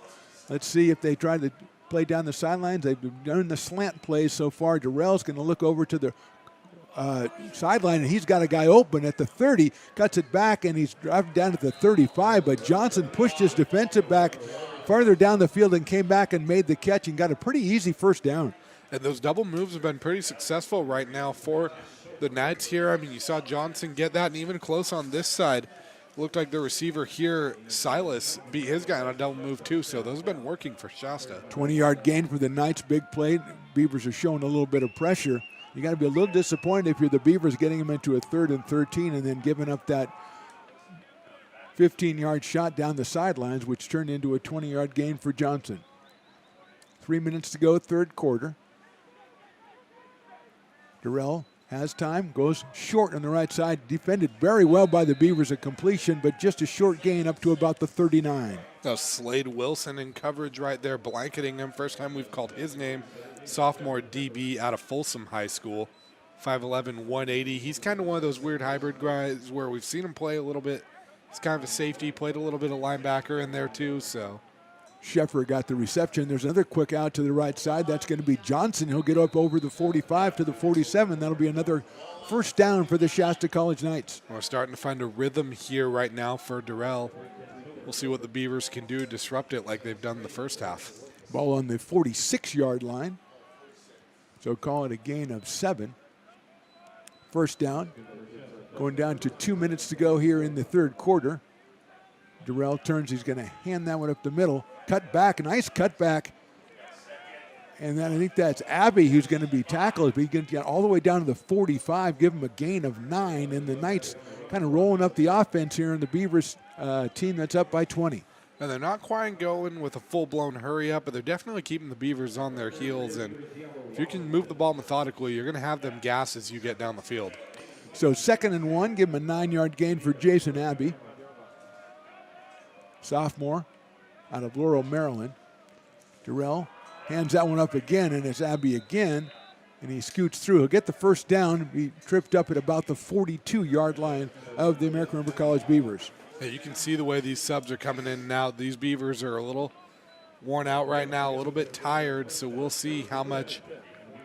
Let's see if they try to play down the sidelines. They've done the slant plays so far. Darrell's going to look over to the sideline, and he's got a guy open at the 30, cuts it back, and he's driving down to the 35. But Johnson pushed his defensive back farther down the field and came back and made the catch and got a pretty easy first down. And those double moves have been pretty successful right now for the Knights here. I mean, you saw Johnson get that, and even close on this side. Looked like the receiver here, Silas, beat his guy on a double move too, so those have been working for Shasta. 20-yard gain for the Knights, big play. Beavers are showing a little bit of pressure. You got to be a little disappointed if you're the Beavers getting them into a 3rd and 13 and then giving up that 15-yard shot down the sidelines, which turned into a 20-yard gain for Johnson. 3 minutes to go, third quarter. Darrell has time, goes short on the right side, defended very well by the Beavers at completion, but just a short gain up to about the 39. Now Slade Wilson in coverage right there, blanketing him. First time we've called his name. Sophomore DB out of Folsom High School, 5'11", 180. He's kind of one of those weird hybrid guys where we've seen him play a little bit. He's kind of a safety, played a little bit of linebacker in there too, so. Sheffer got the reception. There's another quick out to the right side. That's going to be Johnson. He'll get up over the 45 to the 47. That'll be another first down for the Shasta College Knights. We're starting to find a rhythm here right now for Darrell. We'll see what the Beavers can do to disrupt it like they've done in the first half. Ball on the 46-yard line. So call it a gain of 7. First down. Going down to 2 minutes to go here in the third quarter. Darrell turns. He's going to hand that one up the middle. Cut back, nice cut back. And then I think that's Abbey who's going to be tackled. He's going to get all the way down to the 45, give him a gain of 9. And the Knights kind of rolling up the offense here in the Beavers team that's up by 20. And they're not quite going with a full-blown hurry-up, but they're definitely keeping the Beavers on their heels. And if you can move the ball methodically, you're going to have them gas as you get down the field. So 2nd and 1, give him a 9-yard gain for Jason Abbey. Sophomore out of Laurel, Maryland. Darrell hands that one up again, and it's Abbey again, and he scoots through. He'll get the first down. He tripped up at about the 42-yard line of the American River College Beavers. Yeah, you can see the way these subs are coming in now. These Beavers are a little worn out right now, a little bit tired, so we'll see how much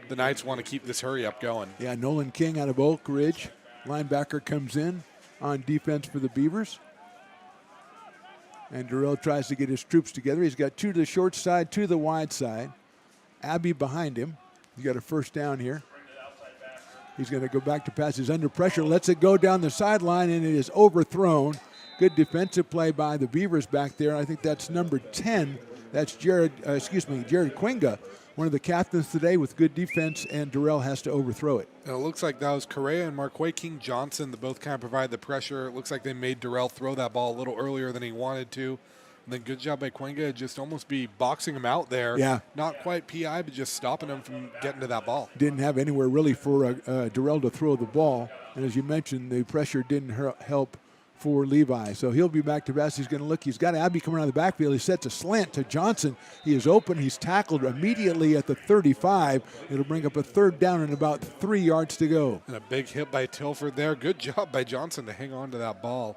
the Knights want to keep this hurry up going. Yeah, Nolan King out of Oak Ridge. Linebacker comes in on defense for the Beavers. And Darrell tries to get his troops together. He's got 2 to the short side, 2 to the wide side. Abbey behind him. He's got a first down here. He's going to go back to pass. He's under pressure, lets it go down the sideline, and it is overthrown. Good defensive play by the Beavers back there. I think that's number 10. That's Jared Quinga, one of the captains today with good defense, and Darrell has to overthrow it. And it looks like that was Correa and Marquay King Johnson that both kind of provide the pressure. It looks like they made Darrell throw that ball a little earlier than he wanted to. And then good job by Quinga, just almost be boxing him out there. Yeah. Not quite PI, but just stopping him from getting to that ball. Didn't have anywhere really for Darrell to throw the ball. And as you mentioned, the pressure didn't help for Levi. So he'll be back to pass. He's going to look. He's got Abbey coming out of the backfield. He sets a slant to Johnson. He is open. He's tackled immediately at the 35. It'll bring up a third down and about 3 yards to go. And a big hit by Tilford there. Good job by Johnson to hang on to that ball.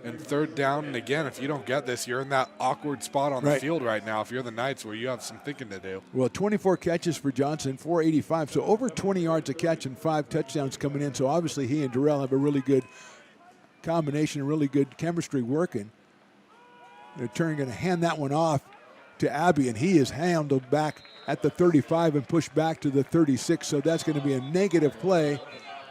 And third down, and again, if you don't get this, you're in that awkward spot on the field right now if you're the Knights where you have some thinking to do. Well, 24 catches for Johnson, 485. So over 20 yards a catch and 5 touchdowns coming in. So obviously he and Darrell have a really good combination, really good chemistry working. They're going to hand that one off to Abbey, and he is handled back at the 35 and pushed back to the 36. So that's going to be a negative play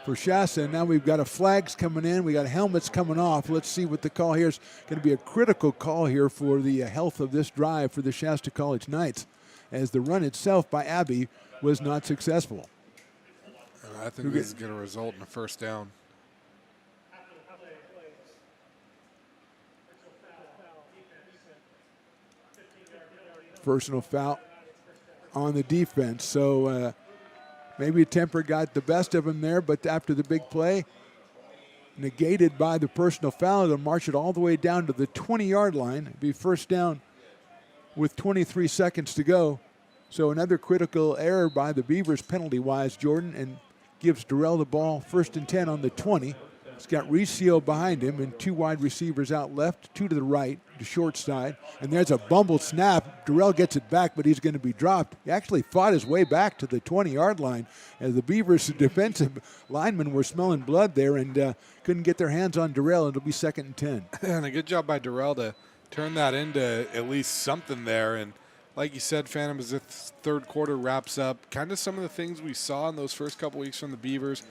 for Shasta. And now we've got flags coming in. We got helmets coming off. Let's see what the call here is. Going to be a critical call here for the health of this drive for the Shasta College Knights, as the run itself by Abbey was not successful. I think this is going to result in a first down. personal foul on the defense. So maybe temper got the best of him there, but after the big play, negated by the personal foul, they'll march it all the way down to the 20-yard line. It'll be first down with 23 seconds to go. So another critical error by the Beavers penalty-wise, Jordan, and gives Durrell the ball first and 10 on the 20. He's got Recio behind him and two wide receivers out left, two to the right, the short side. And there's a bumbled snap. Durrell gets it back, but he's going to be dropped. He actually fought his way back to the 20-yard line as the Beavers' defensive linemen were smelling blood there and couldn't get their hands on Durrell. It'll be second and 10. And a good job by Durrell to turn that into at least something there. And like you said, Phantom, as the third quarter wraps up, kind of some of the things we saw in those first couple weeks from the Beavers,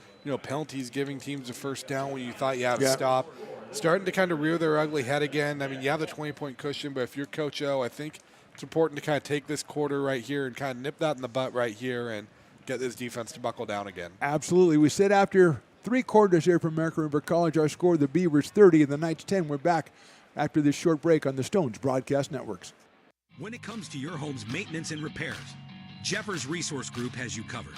penalties giving teams a first down when you thought you had to stop, starting to kind of rear their ugly head again. I mean, you have the 20-point cushion, but if you're Coach O, I think it's important to kind of take this quarter right here and kind of nip that in the butt right here and get this defense to buckle down again. Absolutely. We said after 3 quarters here from American River College, our score, the Beavers 30 and the Knights 10. We're back after this short break on the Stones Broadcast Networks. When it comes to your home's maintenance and repairs, Jeffers Resource Group has you covered.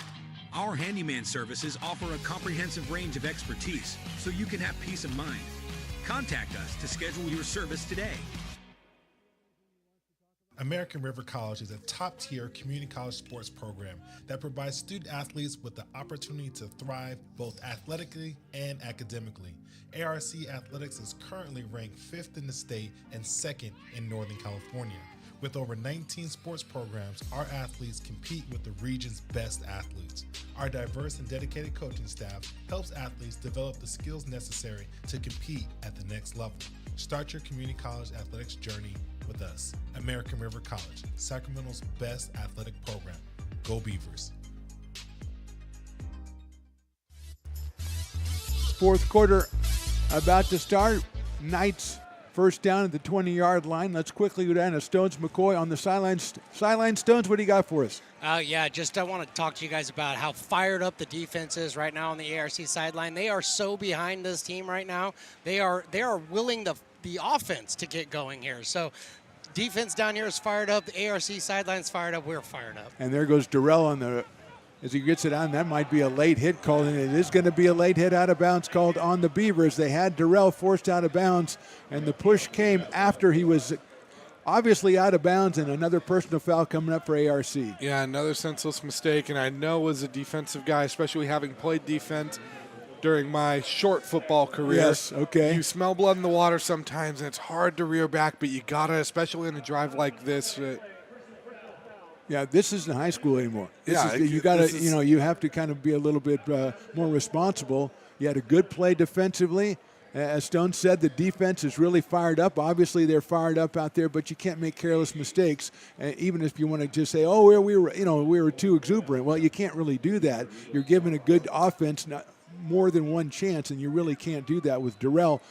Our handyman services offer a comprehensive range of expertise so you can have peace of mind. Contact us to schedule your service today. American River College is a top-tier community college sports program that provides student athletes with the opportunity to thrive both athletically and academically. ARC Athletics is currently ranked 5th in the state and 2nd in Northern California. With over 19 sports programs, our athletes compete with the region's best athletes. Our diverse and dedicated coaching staff helps athletes develop the skills necessary to compete at the next level. Start your community college athletics journey with us. American River College, Sacramento's best athletic program. Go Beavers. Fourth quarter about to start. Knights first down at the 20-yard line. Let's quickly go down to Stones McCoy on the sidelines. Sideline Stones, what do you got for us? I want to talk to you guys about how fired up the defense is right now on the ARC sideline. They are so behind this team right now. They are willing the offense to get going here. So defense down here is fired up. The ARC sideline's fired up. We're fired up. And there goes Durrell as he gets it on. That might be a late hit called, and it is going to be a late hit out of bounds called on the Beavers. They had Durrell forced out of bounds, and the push came after he was obviously out of bounds, and another personal foul coming up for ARC. Yeah, another senseless mistake, and I know as a defensive guy, especially having played defense during my short football career. Yes, okay. You smell blood in the water sometimes, and it's hard to rear back, but you got to, especially in a drive like this. Yeah, this isn't high school anymore. You have to kind of be a little bit more responsible. You had a good play defensively. As Stone said, the defense is really fired up. Obviously, they're fired up out there, but you can't make careless mistakes. Even if you want to just say, "Oh, we were too exuberant." Well, you can't really do that. You're giving a good offense more than one chance, and you really can't do that with Durrell.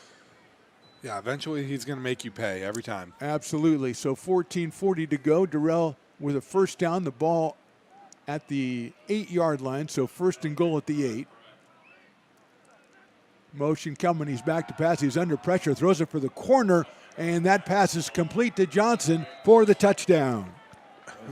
Yeah, eventually he's going to make you pay every time. Absolutely. So 14:40 to go. Durrell with a first down, the ball at the 8-yard line, so first and goal at the 8. Motion coming, he's back to pass, he's under pressure, throws it for the corner, and that pass is complete to Johnson for the touchdown.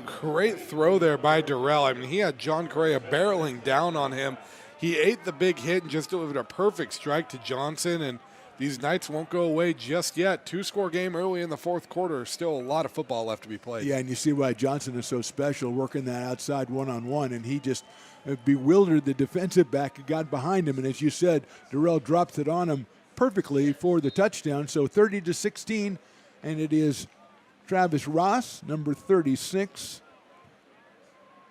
Great throw there by Durrell. I mean, he had John Correa barreling down on him. He ate the big hit and just delivered a perfect strike to Johnson, and these Knights won't go away just yet. 2-score game early in the fourth quarter. Still a lot of football left to be played. Yeah, and you see why Johnson is so special, working that outside one-on-one, and he just bewildered the defensive back who got behind him. And as you said, Durrell drops it on him perfectly for the touchdown. So 30-16, and it is Travis Ross, number 36,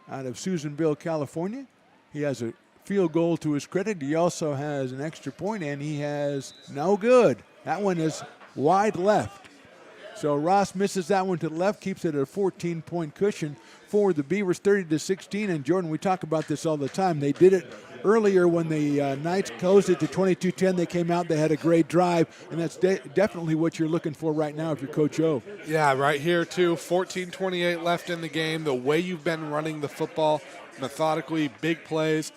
out of Susanville, California. He has a field goal to his credit. He also has an extra point, and he has no good. That one is wide left. So Ross misses that one to the left, keeps it at a 14-point cushion for the Beavers, 30-16. And Jordan, we talk about this all the time. They did it earlier when the Knights closed it to 22-10. They came out, they had a great drive, and that's definitely what you're looking for right now if you're Coach O. Yeah, right here too. 14:28 left in the game. The way you've been running the football, methodically, big plays.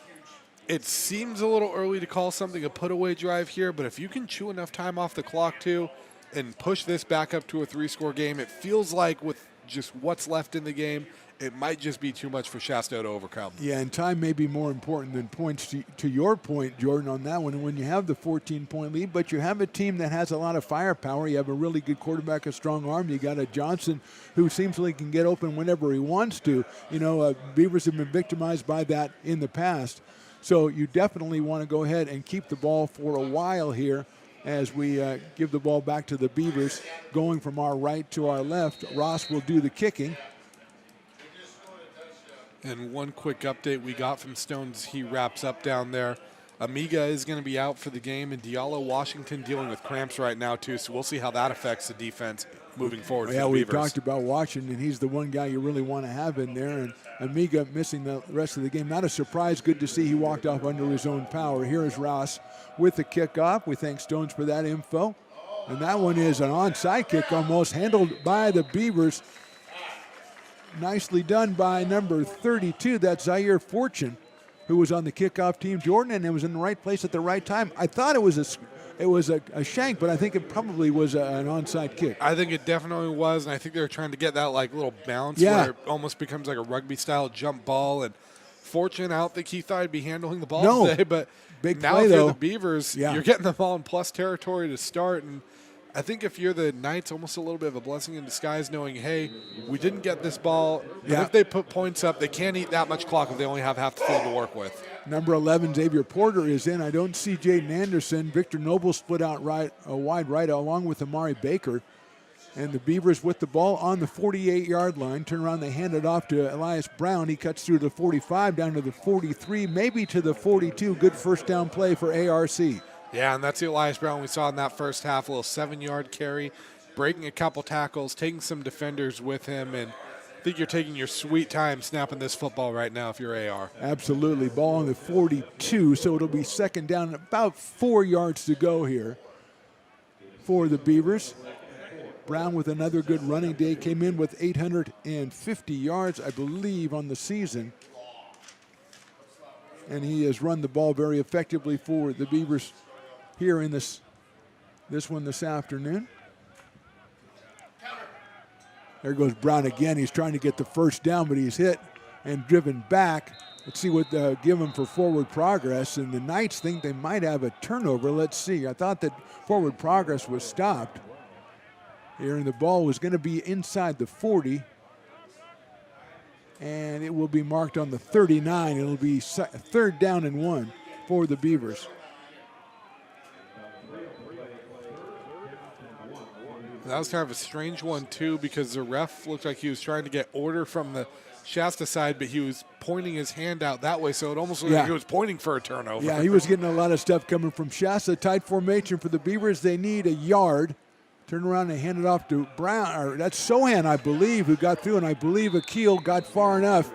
It seems a little early to call something a put-away drive here, but if you can chew enough time off the clock too and push this back up to a 3-score game, it feels like with just what's left in the game, it might just be too much for Shasta to overcome. Yeah, and time may be more important than points to your point, Jordan, on that one. When you have the 14-point lead, but you have a team that has a lot of firepower. You have a really good quarterback, a strong arm. You got a Johnson who seems like he can get open whenever he wants to. Beavers have been victimized by that in the past. So you definitely want to go ahead and keep the ball for a while here as we give the ball back to the Beavers, going from our right to our left. Ross will do the kicking. And one quick update we got from Stones, he wraps up down there. Amiga is going to be out for the game, and Diallo Washington dealing with cramps right now too, so we'll see how that affects the defense moving forward. Yeah, for the we've Beavers. talked about Washington. He's the one guy you really want to have in there, and Amiga missing the rest of the game. Not a surprise. Good to see he walked off under his own power. Here is Ross with the kickoff. We thank Stones for that info. And that one is an onside kick almost, handled by the Beavers. Nicely done by number 32. That's Zaire Fortune, who was on the kickoff team, Jordan, and it was in the right place at the right time. I thought it was a shank, but I think it probably was an onside kick. I think it definitely was, and I think they were trying to get that like little bounce Yeah. where it almost becomes like a rugby-style jump ball. And Fortune, I don't think he thought he'd be handling the ball No. today, but Big now play, if you're though. the Beavers, Yeah. you're getting the ball in plus territory to start. And I think if you're the Knights, almost a little bit of a blessing in disguise, knowing, hey, we didn't get this ball. And Yeah. if they put points up, they can't eat that much clock if they only have half the field to work with. Number 11, Xavier Porter, is in. I don't see Jaden Anderson. Victor Noble split out wide right along with Amari Baker. And the Beavers with the ball on the 48-yard line. Turn around, they hand it off to Elias Brown. He cuts through the 45, down to the 43, maybe to the 42. Good first down play for ARC. Yeah, and that's the Elias Brown we saw in that first half, a little 7-yard carry, breaking a couple tackles, taking some defenders with him, and I think you're taking your sweet time snapping this football right now if you're AR. Absolutely. Ball on the 42, so it'll be second down and about 4 yards to go here for the Beavers. Brown with another good running day, came in with 850 yards, I believe, on the season. And he has run the ball very effectively for the Beavers here in this one this afternoon. There goes Brown again. He's trying to get the first down, but he's hit and driven back. Let's see what give him for forward progress. And the Knights think they might have a turnover. Let's see. I thought that forward progress was stopped here, and the ball was going to be inside the 40. And it will be marked on the 39. It'll be third down and 1 for the Beavers. That was kind of a strange one, too, because the ref looked like he was trying to get order from the Shasta side, but he was pointing his hand out that way, so it almost looked like he was pointing for a turnover. Yeah, he was getting a lot of stuff coming from Shasta. Tight formation for the Beavers. They need a yard. Turn around and hand it off to Brown. Or that's Sohan, I believe, who got through, and I believe Akil got far enough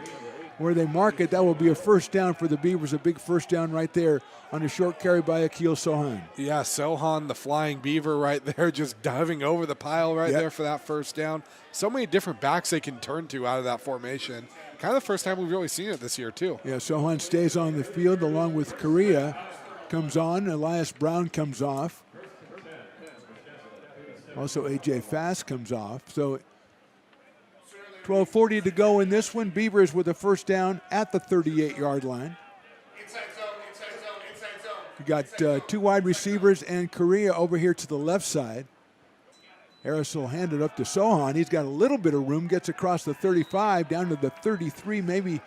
where they mark it. That will be a first down for the Beavers, a big first down right there on a short carry by Akil Sohan. Yeah, Sohan, the flying beaver right there, just diving over the pile right there for that first down. So many different backs they can turn to out of that formation. Kind of the first time we've really seen it this year, too. Yeah, Sohan stays on the field along with Correa. Comes on, Elias Brown comes off. Also, A.J. Fast comes off. So 12:40 to go in this one. Beavers with a first down at the 38-yard line. You got two wide receivers and Correa over here to the left side. Harris will hand it up to Sohan. He's got a little bit of room, gets across the 35, down to the 33, maybe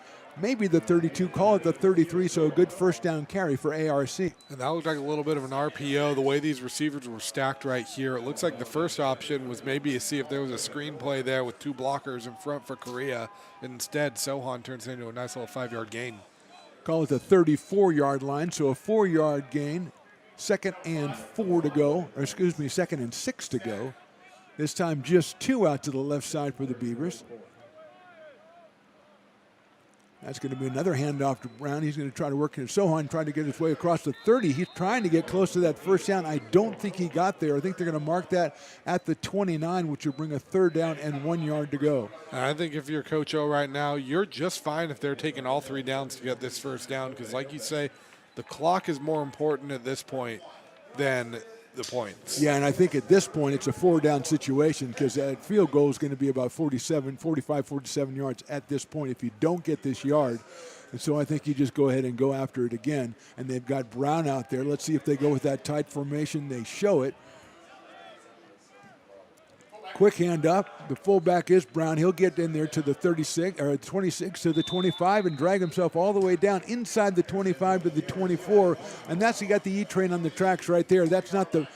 the 32, call it the 33, so a good first down carry for ARC. And that looked like a little bit of an RPO. The way these receivers were stacked right here, it looks like the first option was maybe to see if there was a screen play there with two blockers in front for Correa. Instead, Sohan turns it into a nice little 5-yard gain. Call it the 34-yard line, so a 4-yard gain. Second and 6 to go. This time just 2 out to the left side for the Beavers. That's going to be another handoff to Brown. He's going to try to work in Sohan, trying to get his way across the 30. He's trying to get close to that first down. I don't think he got there. I think they're going to mark that at the 29, which will bring a third down and 1 yard to go. I think if you're Coach O right now, you're just fine if they're taking all 3 downs to get this first down, because like you say, the clock is more important at this point than the points. Yeah, and I think at this point it's a 4-down situation because that field goal is going to be about 45, 47 yards at this point if you don't get this yard. And so I think you just go ahead and go after it again. And they've got Brown out there. Let's see if they go with that tight formation. They show it. Quick hand up. The fullback is Brown. He'll get in there to the 36 or 26 to the 25 and drag himself all the way down inside the 25 to the 24. And that's, you got the E-train on the tracks right there. That's not the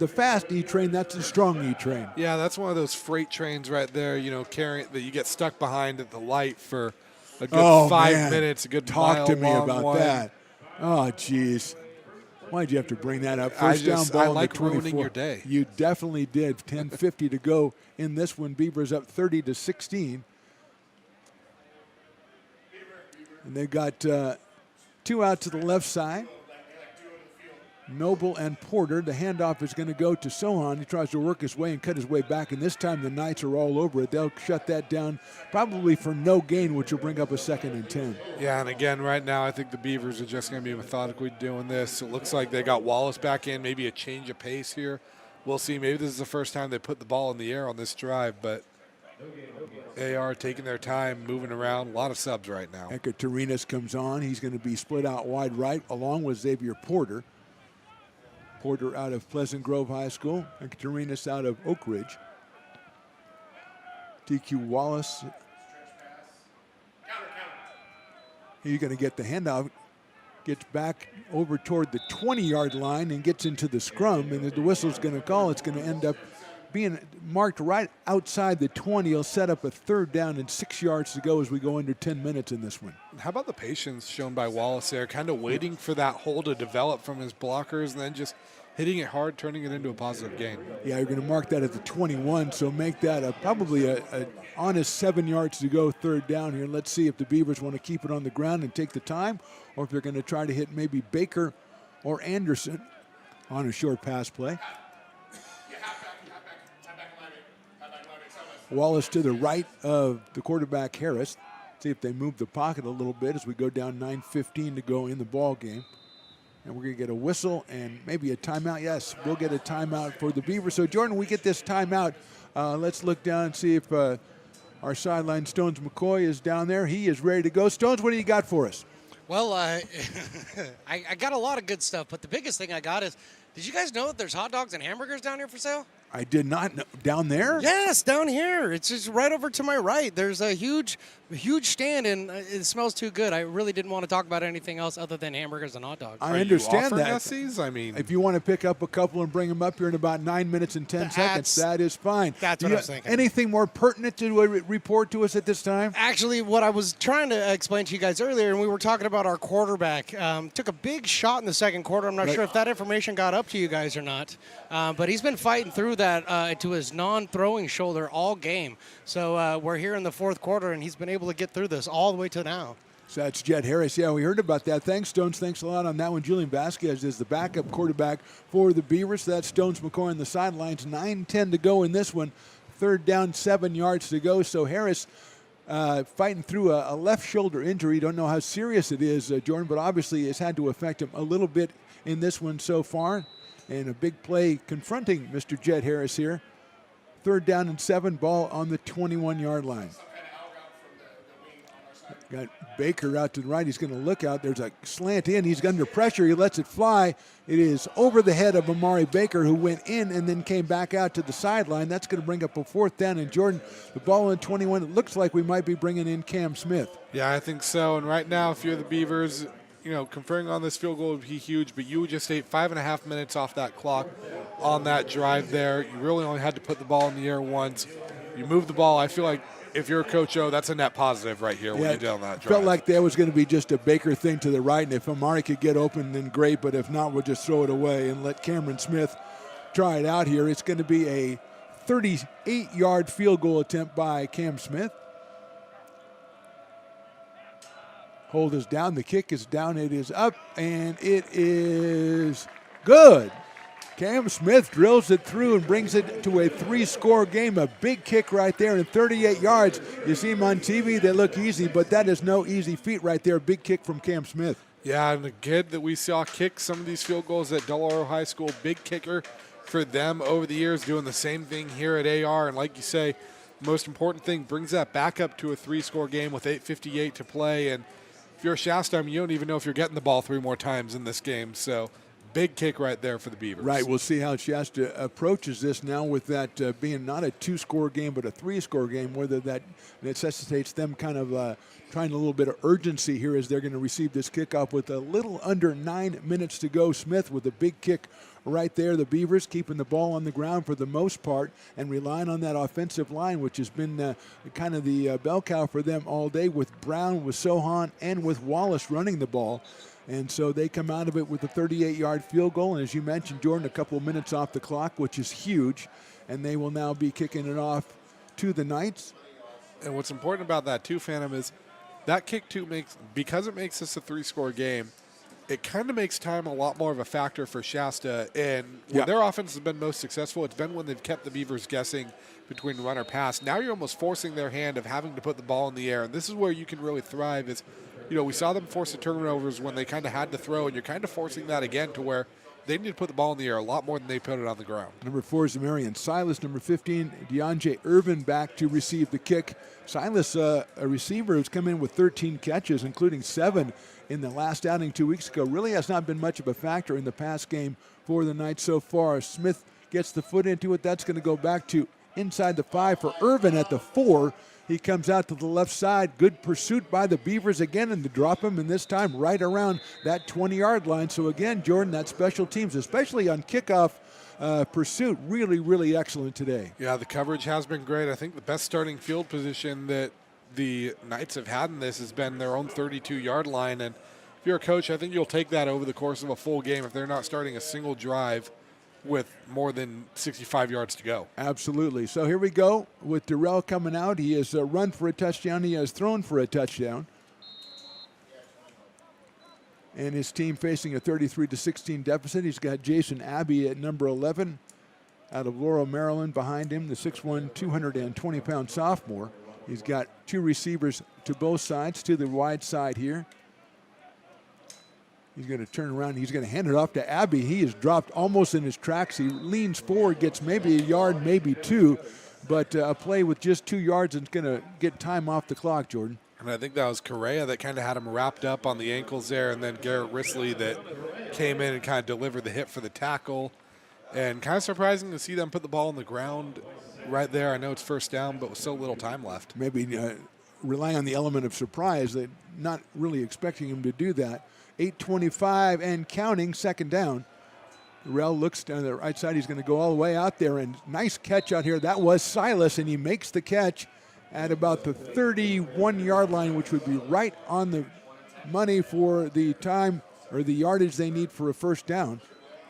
fast E-train. That's the strong E-train. Yeah, that's one of those freight trains right there. Carrying that you get stuck behind at the light for a good 5 minutes. A good talk to me mile-long about one. that. Oh, geez. Why'd you have to bring that up? First down ball. I on like the 24. ruining your day. You definitely did. 10:50 to go in this one. Beavers up 30-16. And they've got 2 out to the left side. Noble and Porter. The handoff is going to go to Sohan. He tries to work his way and cut his way back, and this time the Knights are all over it. They'll shut that down probably for no gain, which will bring up a 2nd and 10. Yeah, and again, right now I think the Beavers are just going to be methodically doing this. It looks like they got Wallace back in, maybe a change of pace here. We'll see. Maybe this is the first time they put the ball in the air on this drive, but they are taking their time, moving around. A lot of subs right now. Ekaterinas comes on. He's going to be split out wide right along with Xavier Porter. Porter out of Pleasant Grove High School, and Ekaterinas out of Oak Ridge. TQ Wallace. He's going to get the handoff, gets back over toward the 20-yard line and gets into the scrum, and the whistle's going to call. It's going to end up being marked right outside the 20. He'll set up a 3rd down and 6 yards to go as we go under 10 minutes in this one. How about the patience shown by Wallace there, kind of waiting for that hole to develop from his blockers and then just hitting it hard, turning it into a positive gain. Yeah, you're going to mark that at the 21, so make that probably a honest 7 yards to go, 3rd down here. Let's see if the Beavers want to keep it on the ground and take the time, or if they're going to try to hit maybe Baker or Anderson on a short pass play. Wallace to the right of the quarterback, Harris. See if they move the pocket a little bit as we go down 9:15 to go in the ball game. And we're going to get a whistle and maybe a timeout. Yes, we'll get a timeout for the Beavers. So, Jordan, we get this timeout. Let's look down and see if our sideline Stones McCoy is down there. He is ready to go. Stones, what do you got for us? Well, I got a lot of good stuff, but the biggest thing I got is, did you guys know that there's hot dogs and hamburgers down here for sale? I did not know. Down there? Yes, down here. It's just right over to my right. There's a huge stand, and it smells too good. I really didn't want to talk about anything else other than hamburgers and hot dogs. I understand that. Us these? I mean, if you want to pick up a couple and bring them up here in about 9 minutes and 10 seconds, that is fine. That's what I was thinking. Anything more pertinent to report to us at this time? Actually, what I was trying to explain to you guys earlier, and we were talking about our quarterback, took a big shot in the second quarter. I'm not sure if that information got up to you guys or not, but he's been fighting through that to his non-throwing shoulder all game. So we're here in the 4th quarter, and he's been able to get through this all the way to now. So that's Jet Harris. Yeah, we heard about that. Thanks, Stones. Thanks a lot on that one. Julian Vasquez is the backup quarterback for the Beavers. So that's Stones McCoy on the sidelines. 9:10 to go in this one. 3rd down, 7 yards to go. So Harris fighting through a left shoulder injury. Don't know how serious it is, Jordan, but obviously it's had to affect him a little bit in this one so far. And a big play confronting Mr. Jet Harris here. 3rd down and 7, ball on the 21-yard line. Got Baker out to the right. He's going to look out. There's a slant in. He's under pressure. He lets it fly. It is over the head of Amari Baker, who went in and then came back out to the sideline. That's going to bring up a 4th down. And Jordan, the ball on 21, it looks like we might be bringing in Cam Smith. Yeah, I think so. And right now, if you're the Beavers, conferring on this field goal would be huge, but you just ate 5.5 minutes off that clock on that drive there. You really only had to put the ball in the air once. You move the ball. I feel like if you're Coach O, that's a net positive right here when you did on that drive. Felt like that was going to be just a Baker thing to the right, and if Amari could get open, then great, but if not, we'll just throw it away and let Cameron Smith try it out here. It's going to be a 38-yard field goal attempt by Cam Smith. Hold is down. The kick is down. It is up, and it is good. Cam Smith drills it through and brings it to a 3-score game. A big kick right there and 38 yards. You see him on TV, they look easy, but that is no easy feat right there. Big kick from Cam Smith. Yeah, and the kid that we saw kick some of these field goals at Del Oro High School, big kicker for them over the years, doing the same thing here at AR. And like you say, most important thing, brings that back up to a 3-score game with 8:58 to play. And if you're a Shasta, I mean, you don't even know if you're getting the ball 3 more times in this game. So big kick right there for the Beavers. Right, we'll see how Shasta approaches this now with that being not a 2-score game but a 3-score game, whether that necessitates them kind of trying a little bit of urgency here as they're going to receive this kickoff with a little under 9 minutes to go. Smith with a big kick right there. The Beavers keeping the ball on the ground for the most part and relying on that offensive line, which has been kind of the bell cow for them all day, with Brown, with Sohan, and with Wallace running the ball. And so they come out of it with a 38-yard field goal. And as you mentioned, Jordan, a couple of minutes off the clock, which is huge. And they will now be kicking it off to the Knights. And what's important about that too, Phantom, is that kick too because it makes this a 3-score game, it kind of makes time a lot more of a factor for Shasta. And when their offense has been most successful, it's been when they've kept the Beavers guessing between run or pass. Now you're almost forcing their hand of having to put the ball in the air. And this is where you can really thrive is, we saw them force the turnovers when they kind of had to throw, and you're kind of forcing that again to where they need to put the ball in the air a lot more than they put it on the ground. Number 4 is Marion Silas. Number 15, DeAndre Irvin back to receive the kick. Silas, a receiver who's come in with 13 catches, including 7 in the last outing 2 weeks ago. Really has not been much of a factor in the pass game for the Knights so far. Smith gets the foot into it. That's going to go back to inside the 5 for Irvin at the 4. He comes out to the left side. Good pursuit by the Beavers again, and to drop him, and this time right around that 20-yard line. So again, Jordan, that special teams, especially on kickoff pursuit, really, really excellent today. Yeah, the coverage has been great. I think the best starting field position that the Knights have had in this has been their own 32-yard line. And if you're a coach, I think you'll take that over the course of a full game if they're not starting a single drive with more than 65 yards to go. Absolutely. So here we go with Durrell coming out. He has run for a touchdown. He has thrown for a touchdown. And his team facing a 33-16 deficit. He's got Jason Abbey at number 11 out of Laurel, Maryland behind him, the 6'1", 220-pound sophomore. He's got 2 receivers to both sides, to the wide side here. He's going to turn around. He's going to hand it off to Abbey. He is dropped almost in his tracks. He leans forward, gets maybe a yard, maybe 2, but a play with just 2 yards and going to get time off the clock, Jordan. And I think that was Correa that kind of had him wrapped up on the ankles there, and then Garrett Risley that came in and kind of delivered the hit for the tackle. And kind of surprising to see them put the ball on the ground right there. I know it's first down, but with so little time left. Maybe relying on the element of surprise, that not really expecting him to do that. 8:25 and counting, second down. Durrell looks down the right side. He's going to go all the way out there, and nice catch out here. That was Silas, and he makes the catch at about the 31-yard line, which would be right on the money for the time or the yardage they need for a first down.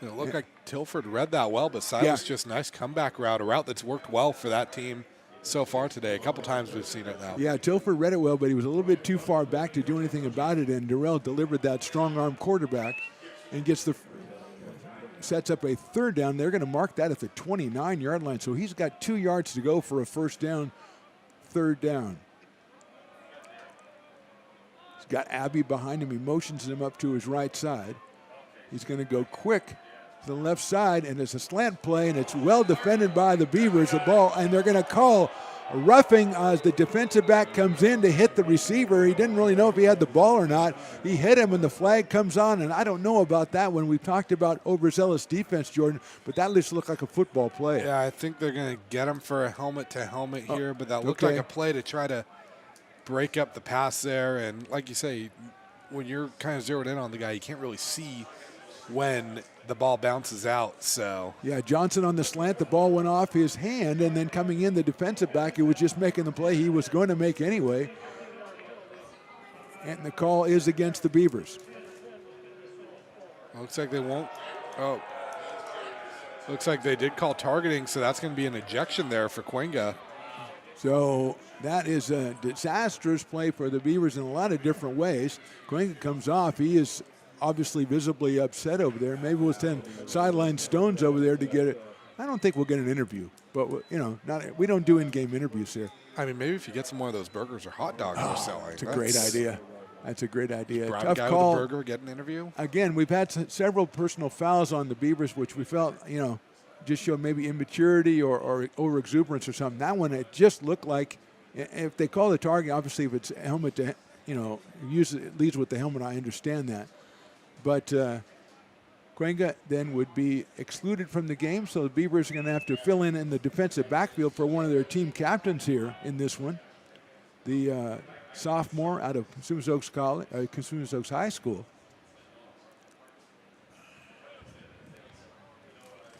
It looked like Tilford read that well, but Silas just nice comeback route, a route that's worked well for that team so far today. A couple times we've seen it now. Yeah, Tilford read it well, but he was a little bit too far back to do anything about it, and Durrell delivered that strong-arm quarterback and sets up a third down. They're going to mark that at the 29-yard line, so he's got 2 yards to go for a first down, third down. He's got Abbey behind him. He motions him up to his right side. He's going to go quick to the left side, and it's a slant play, and it's well defended by the Beavers, the ball, and they're going to call a roughing as the defensive back comes in to hit the receiver. He didn't really know if he had the ball or not. He hit him, and the flag comes on, and I don't know about that when we've talked about overzealous defense, Jordan, but that just looked like a football play. Yeah, I think they're going to get him for a helmet-to-helmet here, but that looked like a play to try to break up the pass there, and like you say, when you're kind of zeroed in on the guy, you can't really see when the ball bounces out. So yeah, Johnson on the slant, the ball went off his hand, and then coming in the defensive back, who was just making the play he was going to make anyway. And the call is against the Beavers. Looks like they won't. Oh, looks like they did call targeting, so that's going to be an ejection there for Cuenga. So that is a disastrous play for the Beavers in a lot of different ways. Cuenga comes off. He is obviously visibly upset over there. Maybe we'll send sideline Stones over there to get it. I don't think we'll get an interview, but we don't do in-game interviews here. I mean, maybe if you get some more of those burgers or hot dogs we're selling. That's a great idea. That's a great idea. Bribe Tough a guy call. with a burger, get an interview. Again, we've had several personal fouls on the Beavers, which we felt, just showed maybe immaturity or over exuberance or something. That one, it just looked like, if they call the target, obviously if it's helmet to, leads with the helmet, I understand that. But Cuenca then would be excluded from the game, so the Beavers are going to have to fill in the defensive backfield for one of their team captains here in this one. The sophomore out of Cosumnes Oaks High School.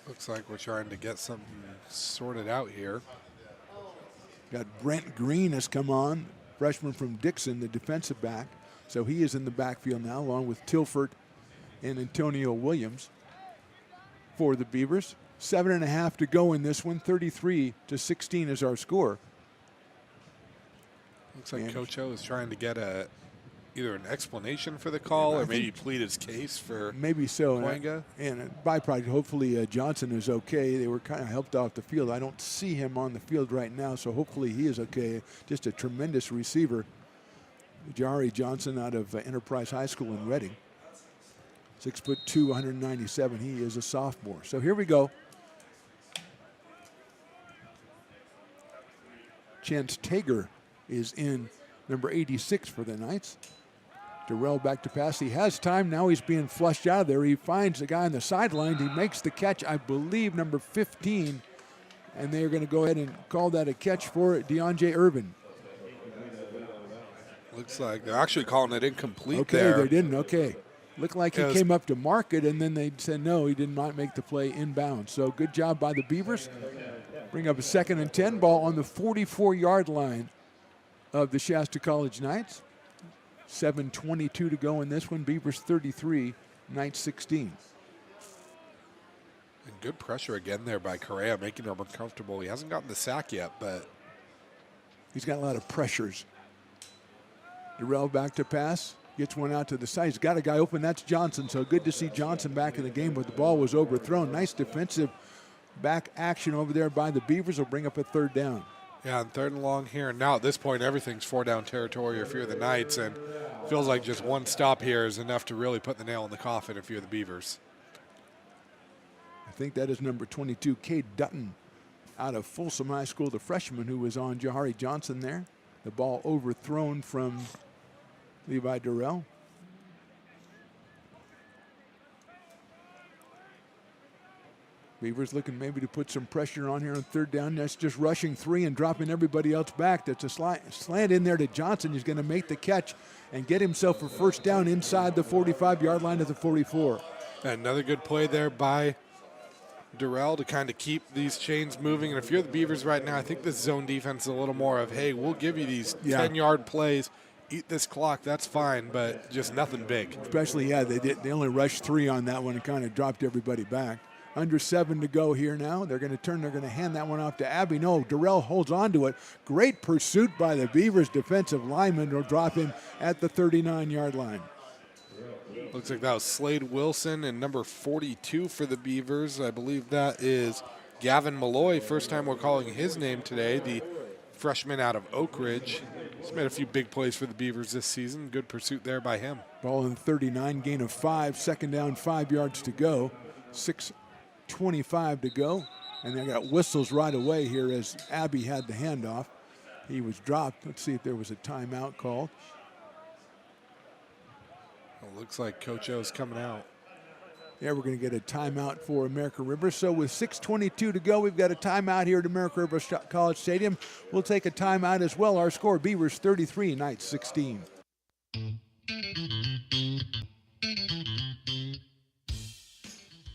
Looks like we're trying to get something sorted out here. Got Brent Green has come on, freshman from Dixon, the defensive back. So he is in the backfield now, along with Tilford and Antonio Williams for the Beavers. 7.5 to go in this one. 33-16 is our score. Looks like Coach O is trying to get either an explanation for the call or maybe plead his case for maybe so. Cuenca. And a byproduct, hopefully Johnson is okay. They were kind of helped off the field. I don't see him on the field right now, so hopefully he is okay. Just a tremendous receiver. Jari Johnson out of Enterprise High School in Reading. 6'2", 197. He is a sophomore. So here we go. Chance Tager is in number 86 for the Knights. Durrell back to pass. He has time. Now he's being flushed out of there. He finds the guy on the sideline. He makes the catch, I believe, number 15. And they're going to go ahead and call that a catch for DeAndre Irvin. Looks like they're actually calling it incomplete there. Okay, they didn't. Okay. Looked like he came up to mark it, and then they said no, he did not make the play inbound. So good job by the Beavers. Bring up a 2nd and 10, ball on the 44-yard line of the Shasta College Knights. 7:22 to go in this one. Beavers 33, Knights 16. And good pressure again there by Correa, making him uncomfortable. He hasn't gotten the sack yet, but he's got a lot of pressures. Durrell back to pass. Gets one out to the side. He's got a guy open. That's Johnson. So good to see Johnson back in the game, but the ball was overthrown. Nice defensive back action over there by the Beavers. Will bring up a 3rd down. Yeah, and 3rd and long here. And now at this point, everything's 4-down territory if you're the Knights, and feels like just one stop here is enough to really put the nail in the coffin if you're the Beavers. I think that is number 22, Cade Dutton, out of Folsom High School, the freshman who was on Jahari Johnson there. The ball overthrown from Levi Durrell. Beavers looking maybe to put some pressure on here on 3rd down. That's just rushing 3 and dropping everybody else back. That's a slant in there to Johnson. He's going to make the catch and get himself a 1st down inside the 45-yard line of the 44. Another good play there by Durrell to kind of keep these chains moving. And if you're the Beavers right now, I think this zone defense is a little more of, hey, we'll give you these 10-yard plays. Eat this clock, that's fine, but just nothing big. Especially, they only rushed 3 on that one and kind of dropped everybody back. Under 7 to go here now. They're going to hand that one off to Abby. No, Durrell holds on to it. Great pursuit by the Beavers defensive lineman. Will drop him at the 39-yard line. Looks like that was Slade Wilson and number 42 for the Beavers. I believe that is Gavin Malloy. First time we're calling his name today, the freshman out of Oak Ridge. He's made a few big plays for the Beavers this season. Good pursuit there by him. Ball in 39, gain of 5. 2nd down, 5 yards to go. 6:25 to go. And they got whistles right away here as Abby had the handoff. He was dropped. Let's see if there was a timeout called. Well, looks like Coach O's coming out. Yeah, we're going to get a timeout for American River. So with 6:22 to go, we've got a timeout here at American River College Stadium. We'll take a timeout as well. Our score, Beavers 33, Knights 16.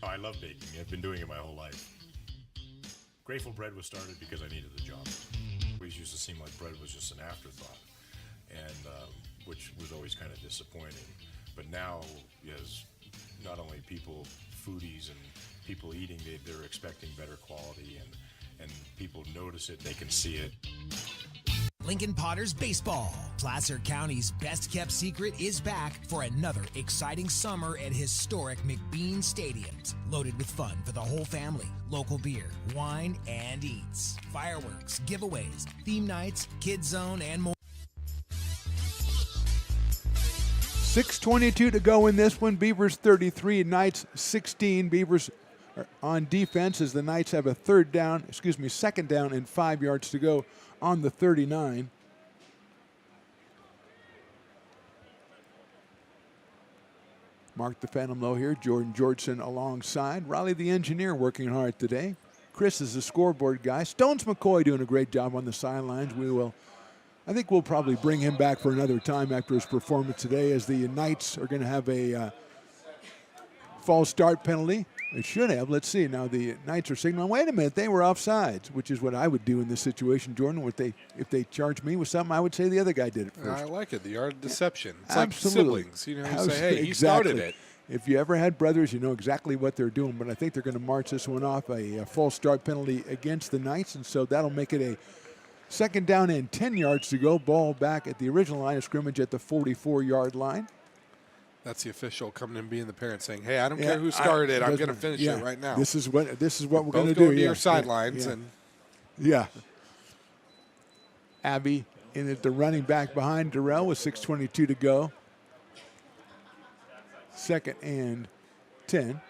I love baking. I've been doing it my whole life. Grateful Bread was started because I needed the job. It always used to seem like bread was just an afterthought, and which was always kind of disappointing. But now, as not only people, foodies and people eating, they're expecting better quality, and people notice it, they can see it. Lincoln Potters Baseball. Placer County's best-kept secret is back for another exciting summer at historic McBean Stadiums. Loaded with fun for the whole family. Local beer, wine, and eats. Fireworks, giveaways, theme nights, kids zone, and more. 6:22 to go in this one. Beavers 33, Knights 16. Beavers on defense as the Knights have a second down and 5 yards to go on the 39. Mark the Phantom Low here. Jordan Georgeson alongside. Riley the engineer working hard today. Chris is the scoreboard guy. Stones McCoy doing a great job on the sidelines. I think we'll probably bring him back for another time after his performance today, as the Knights are going to have a false start penalty. They should have. Let's see. Now the Knights are signaling, wait a minute, they were offsides, which is what I would do in this situation, Jordan. If they charge me with something, I would say the other guy did it first. I like it. The art of deception. It's Absolutely. like siblings. You say, hey, he started it. If you ever had brothers, you know exactly what they're doing. But I think they're going to march this one off, a false start penalty against the Knights, and so that'll make it a second down and 10 yards to go. Ball back at the original line of scrimmage at the 44-yard line. That's the official coming and being the parent saying, hey, I don't care who started it. I'm going to finish it right now. This is what we're going to do. Do. To your sidelines. Abby in at the running back behind Darrell with 6:22 to go. Second and 10.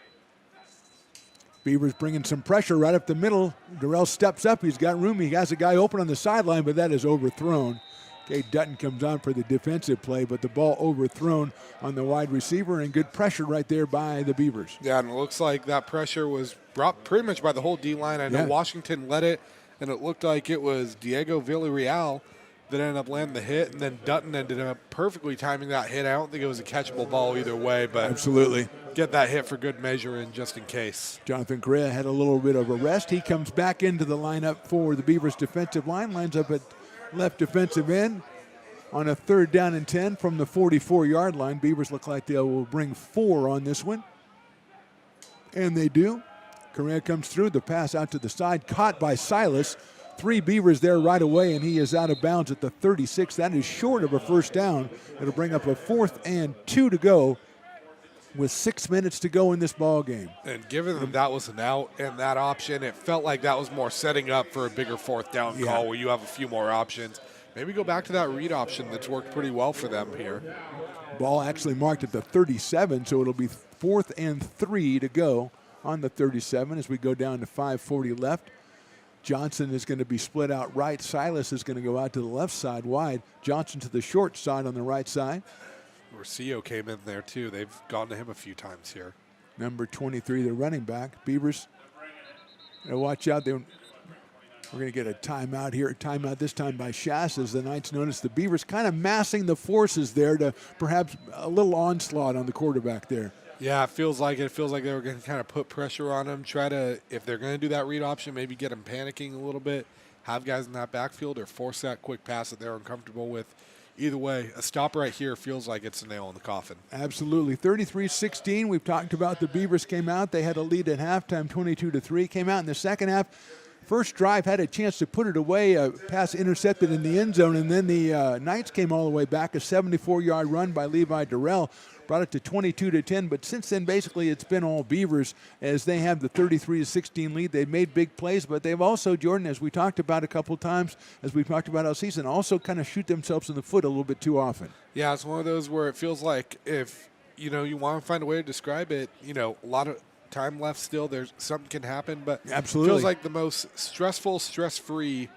Beavers bringing some pressure right up the middle. Darrell steps up. He's got room. He has a guy open on the sideline, but that is overthrown. Okay, Dutton comes on for the defensive play, but the ball overthrown on the wide receiver, and good pressure right there by the Beavers. Yeah, and it looks like that pressure was brought pretty much by the whole D-line. I know Washington led it, and it looked like it was Diego Villarreal that ended up landing the hit, and then Dutton ended up perfectly timing that hit. I don't think it was a catchable ball either way, but absolutely get that hit for good measure and just in case. Jonathan Correa had a little bit of a rest. He comes back into the lineup for the Beavers defensive line, lines up at left defensive end on a third down and 10 from the 44-yard line. Beavers look like they will bring 4 on this one, and they do. Correa comes through, the pass out to the side, caught by Silas. 3 Beavers there right away, and he is out of bounds at the 36. That is short of a first down. It'll bring up a 4th and 2 to go with 6 minutes to go in this ball game. And given that that was an out and that option, it felt like that was more setting up for a bigger 4th down call where you have a few more options. Maybe go back to that read option that's worked pretty well for them here. Ball actually marked at the 37, so it'll be 4th and 3 to go on the 37 as we go down to 5:40 left. Johnson is going to be split out right. Silas is going to go out to the left side wide. Johnson to the short side on the right side. Rocio came in there too. They've gone to him a few times here. Number 23, the running back. Beavers, watch out. We're going to get a timeout here. Timeout this time by Shasta as the Knights notice the Beavers kind of massing the forces there to perhaps a little onslaught on the quarterback there. Yeah, it feels like they were going to kind of put pressure on him, try to, if they're going to do that read option, maybe get him panicking a little bit, have guys in that backfield, or force that quick pass that they're uncomfortable with. Either way, a stop right here feels like it's a nail in the coffin. Absolutely. 33-16. We've talked about the Beavers came out. They had a lead at halftime, 22-3. Came out in the second half. First drive had a chance to put it away, a pass intercepted in the end zone, and then the Knights came all the way back. A 74-yard run by Levi Darrell brought it to 22-10. But since then, basically, it's been all Beavers as they have the 33-16 lead. They've made big plays, but they've also, Jordan, as we talked about a couple times, as we've talked about all season, also kind of shoot themselves in the foot a little bit too often. Yeah, it's one of those where it feels like if you want to find a way to describe it, a lot of time left still. There's something can happen, but absolutely it feels like the most stressful, stress-free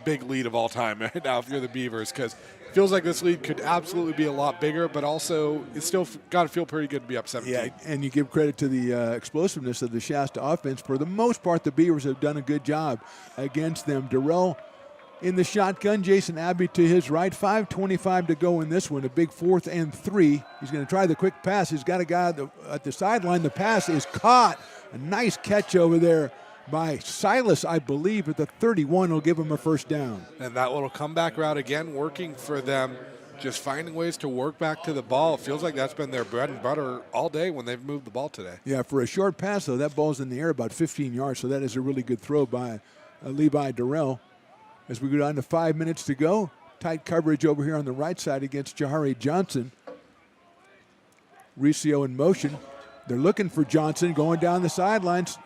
big lead of all time right now if you're the Beavers, because it feels like this lead could absolutely be a lot bigger, but also it's still got to feel pretty good to be up 17. Yeah, and you give credit to the explosiveness of the Shasta offense. For the most part, the Beavers have done a good job against them. Darrell in the shotgun, Jason Abbey to his right, 5:25 to go in this one, a big 4th and 3. He's going to try the quick pass. He's got a guy at the sideline. The pass is caught. A nice catch over there by Silas, I believe, at the 31 will give him a first down. And that little comeback route again working for them, just finding ways to work back to the ball. It feels like that's been their bread and butter all day when they've moved the ball today. Yeah, for a short pass, though, that ball's in the air about 15 yards, so that is a really good throw by Levi Darrell. As we go down to 5 minutes to go, tight coverage over here on the right side against Jahari Johnson. Rocio in motion. They're looking for Johnson going down the sidelines,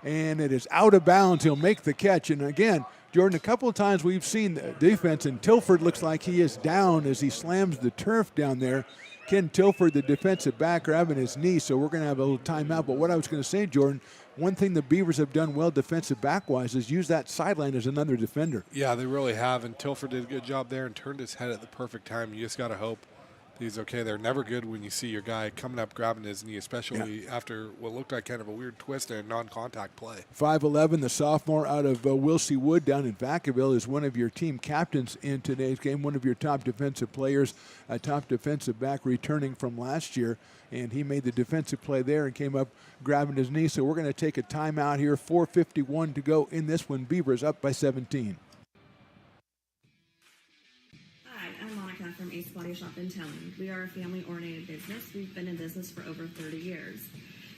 and it is out of bounds. He'll make the catch. And again, Jordan, a couple of times we've seen the defense, and Tilford looks like he is down as he slams the turf down there. Ken Tilford, the defensive back, grabbing his knee, so we're going to have a little timeout. But what I was going to say, Jordan, one thing the Beavers have done well defensive back-wise is use that sideline as another defender. Yeah, they really have, and Tilford did a good job there and turned his head at the perfect time. You just got to hope he's okay. They're never good when you see your guy coming up, grabbing his knee, especially after what looked like kind of a weird twist and a non-contact play. 5'11", the sophomore out of Wilsey Wood down in Vacaville is one of your team captains in today's game, one of your top defensive players, a top defensive back returning from last year, and he made the defensive play there and came up grabbing his knee. So we're going to take a timeout here, 4:51 to go in this one. Beavers up by 17. Hi, I'm Monica from Ace Body Shop in Telling. We are a family-oriented business. We've been in business for over 30 years.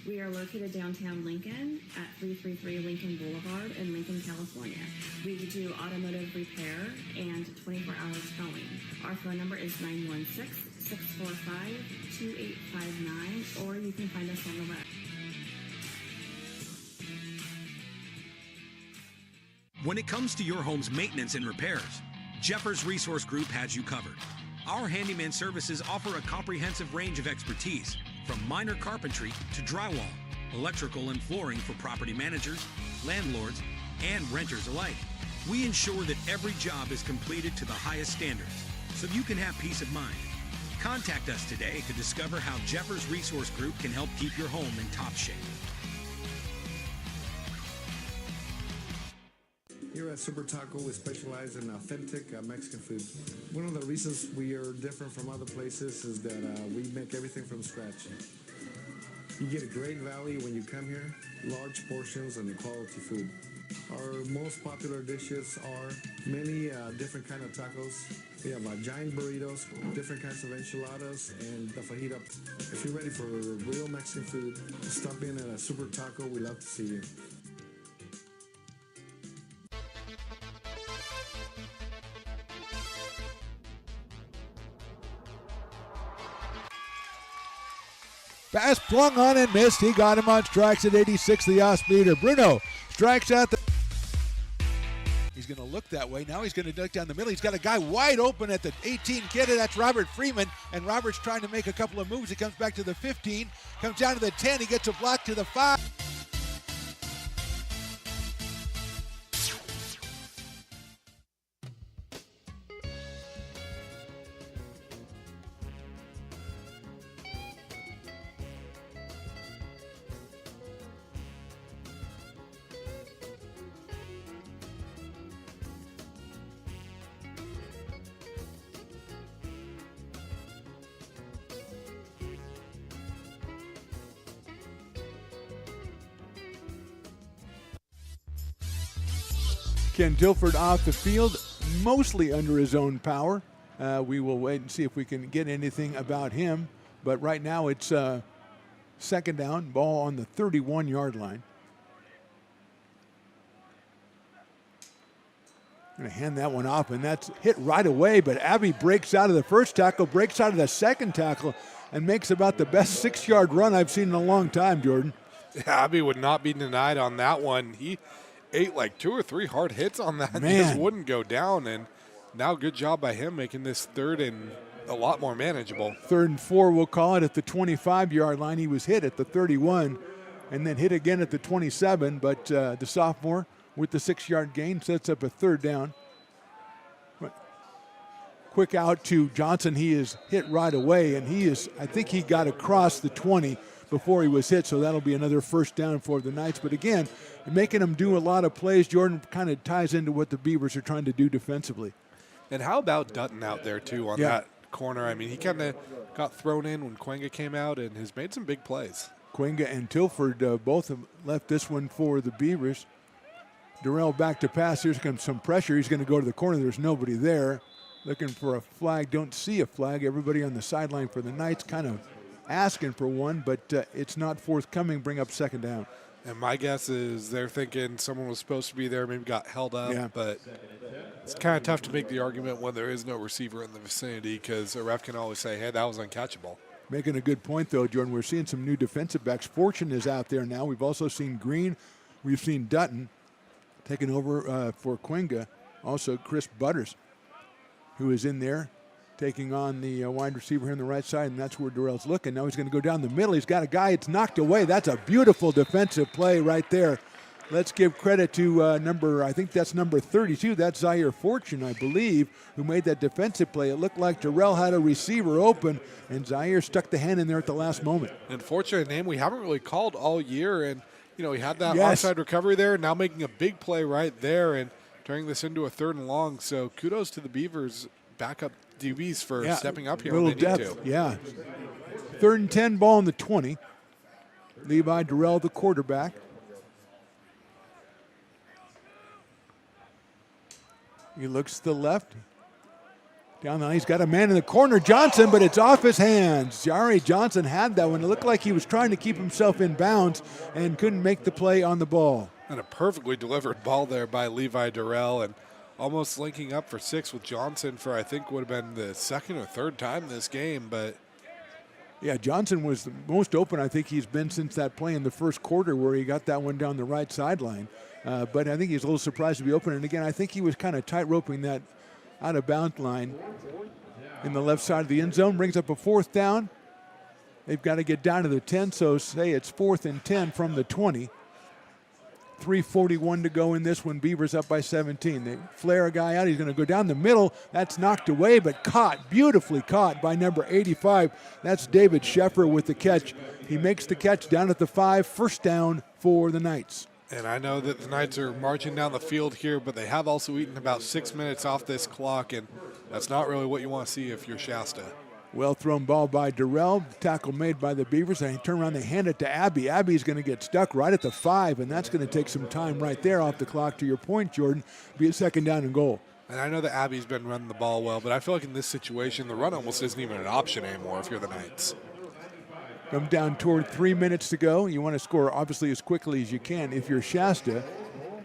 We are located downtown Lincoln at 333 Lincoln Boulevard in Lincoln, California. We do automotive repair and 24-hour towing. Our phone number is 916-645-2859, or you can find us on the web. When it comes to your home's maintenance and repairs, Jeffers Resource Group has you covered. Our handyman services offer a comprehensive range of expertise, from minor carpentry to drywall, electrical and flooring for property managers, landlords, and renters alike. We ensure that every job is completed to the highest standards, so you can have peace of mind. Contact us today to discover how Jeffers Resource Group can help keep your home in top shape. Here at Super Taco, we specialize in authentic Mexican food. One of the reasons we are different from other places is that we make everything from scratch. You get a great value when you come here, large portions and quality food. Our most popular dishes are many different kind of tacos. We have giant burritos, different kinds of enchiladas, and the fajita. If you're ready for real Mexican food, stop in at a Super Taco. We'd love to see you. Pass flung on and missed. He got him on strikes at 86, the off-speeder. Bruno strikes out the... He's going to look that way. Now he's going to duck down the middle. He's got a guy wide open at the 18 kid, and that's Robert Freeman. And Robert's trying to make a couple of moves. He comes back to the 15, comes down to the 10. He gets a block to the 5. Ken Tilford off the field, mostly under his own power. We will wait and see if we can get anything about him. But right now it's second down, ball on the 31-yard line. Going to hand that one off, and that's hit right away. But Abbey breaks out of the first tackle, breaks out of the second tackle, and makes about the best 6-yard run I've seen in a long time, Jordan. Abbey would not be denied on that one. He ate like 2 or 3 hard hits on that. Man. He just wouldn't go down, and now good job by him making this third and a lot more manageable. 3rd and 4, we'll call it, at the 25-yard line. He was hit at the 31 and then hit again at the 27, but the sophomore with the 6-yard gain sets up a 3rd down. Quick out to Johnson. He is hit right away, and I think he got across the 20 before he was hit, so that'll be another 1st down for the Knights. But again, making them do a lot of plays, Jordan, kind of ties into what the Beavers are trying to do defensively. And how about Dutton out there, too, on that corner? I mean, he kind of got thrown in when Quenga came out and has made some big plays. Quenga and Tilford both have left this one for the Beavers. Durrell back to pass. Here's comes some pressure. He's going to go to the corner. There's nobody there. Looking for a flag. Don't see a flag. Everybody on the sideline for the Knights kind of asking for one, but it's not forthcoming. Bring up 2nd down. And my guess is they're thinking someone was supposed to be there, maybe got held up, but it's kind of tough to make the argument when there is no receiver in the vicinity because a ref can always say, hey, that was uncatchable. Making a good point, though, Jordan. We're seeing some new defensive backs. Fortune is out there now. We've also seen Green. We've seen Dutton taking over for Quenga. Also, Chris Butters, who is in there. taking on the wide receiver here on the right side, and that's where Durrell's looking. Now he's going to go down the middle. He's got a guy. It's knocked away. That's a beautiful defensive play right there. Let's give credit to I think that's number 32. That's Zaire Fortune, I believe, who made that defensive play. It looked like Durrell had a receiver open, and Zaire stuck the hand in there at the last moment. And Fortune, a name we haven't really called all year, and he had that Yes. onside recovery there, now making a big play right there and turning this into a 3rd and long. So kudos to the Beavers backup DBs for stepping up here when they need to. Yeah. 3rd and 10, ball on the 20. Levi Durrell, the quarterback. He looks to the left. Down the line, he's got a man in the corner, Johnson, but it's off his hands. Jari Johnson had that one. It looked like he was trying to keep himself in bounds and couldn't make the play on the ball. And a perfectly delivered ball there by Levi Durrell, and almost linking up for 6 with Johnson for I think would have been the 2nd or 3rd time this game. But yeah, Johnson was the most open I think he's been since that play in the first quarter where he got that one down the right sideline. But I think he's a little surprised to be open. And again, I think he was kind of tight-roping that out-of-bounds line in the left side of the end zone. Brings up a 4th down. They've got to get down to the 10, so say it's 4th and 10 from the 20. 3:41 to go in this one. Beavers up by 17. They flare a guy out. He's going to go down the middle. That's knocked away, but caught, beautifully caught by number 85. That's David Sheffer with the catch. He makes the catch down at the 5. First down for the Knights. And I know that the Knights are marching down the field here, but they have also eaten about 6 minutes off this clock, and that's not really what you want to see if you're Shasta. Well thrown ball by Durrell. Tackle made by the Beavers. They turn around, they hand it to Abby. Abby's going to get stuck right at the 5, and that's going to take some time right there off the clock. To your point, Jordan, be a 2nd down and goal. And I know that Abby's been running the ball well, but I feel like in this situation, the run almost isn't even an option anymore if you're the Knights. Come down toward 3 minutes to go. You want to score, obviously, as quickly as you can. If you're Shasta,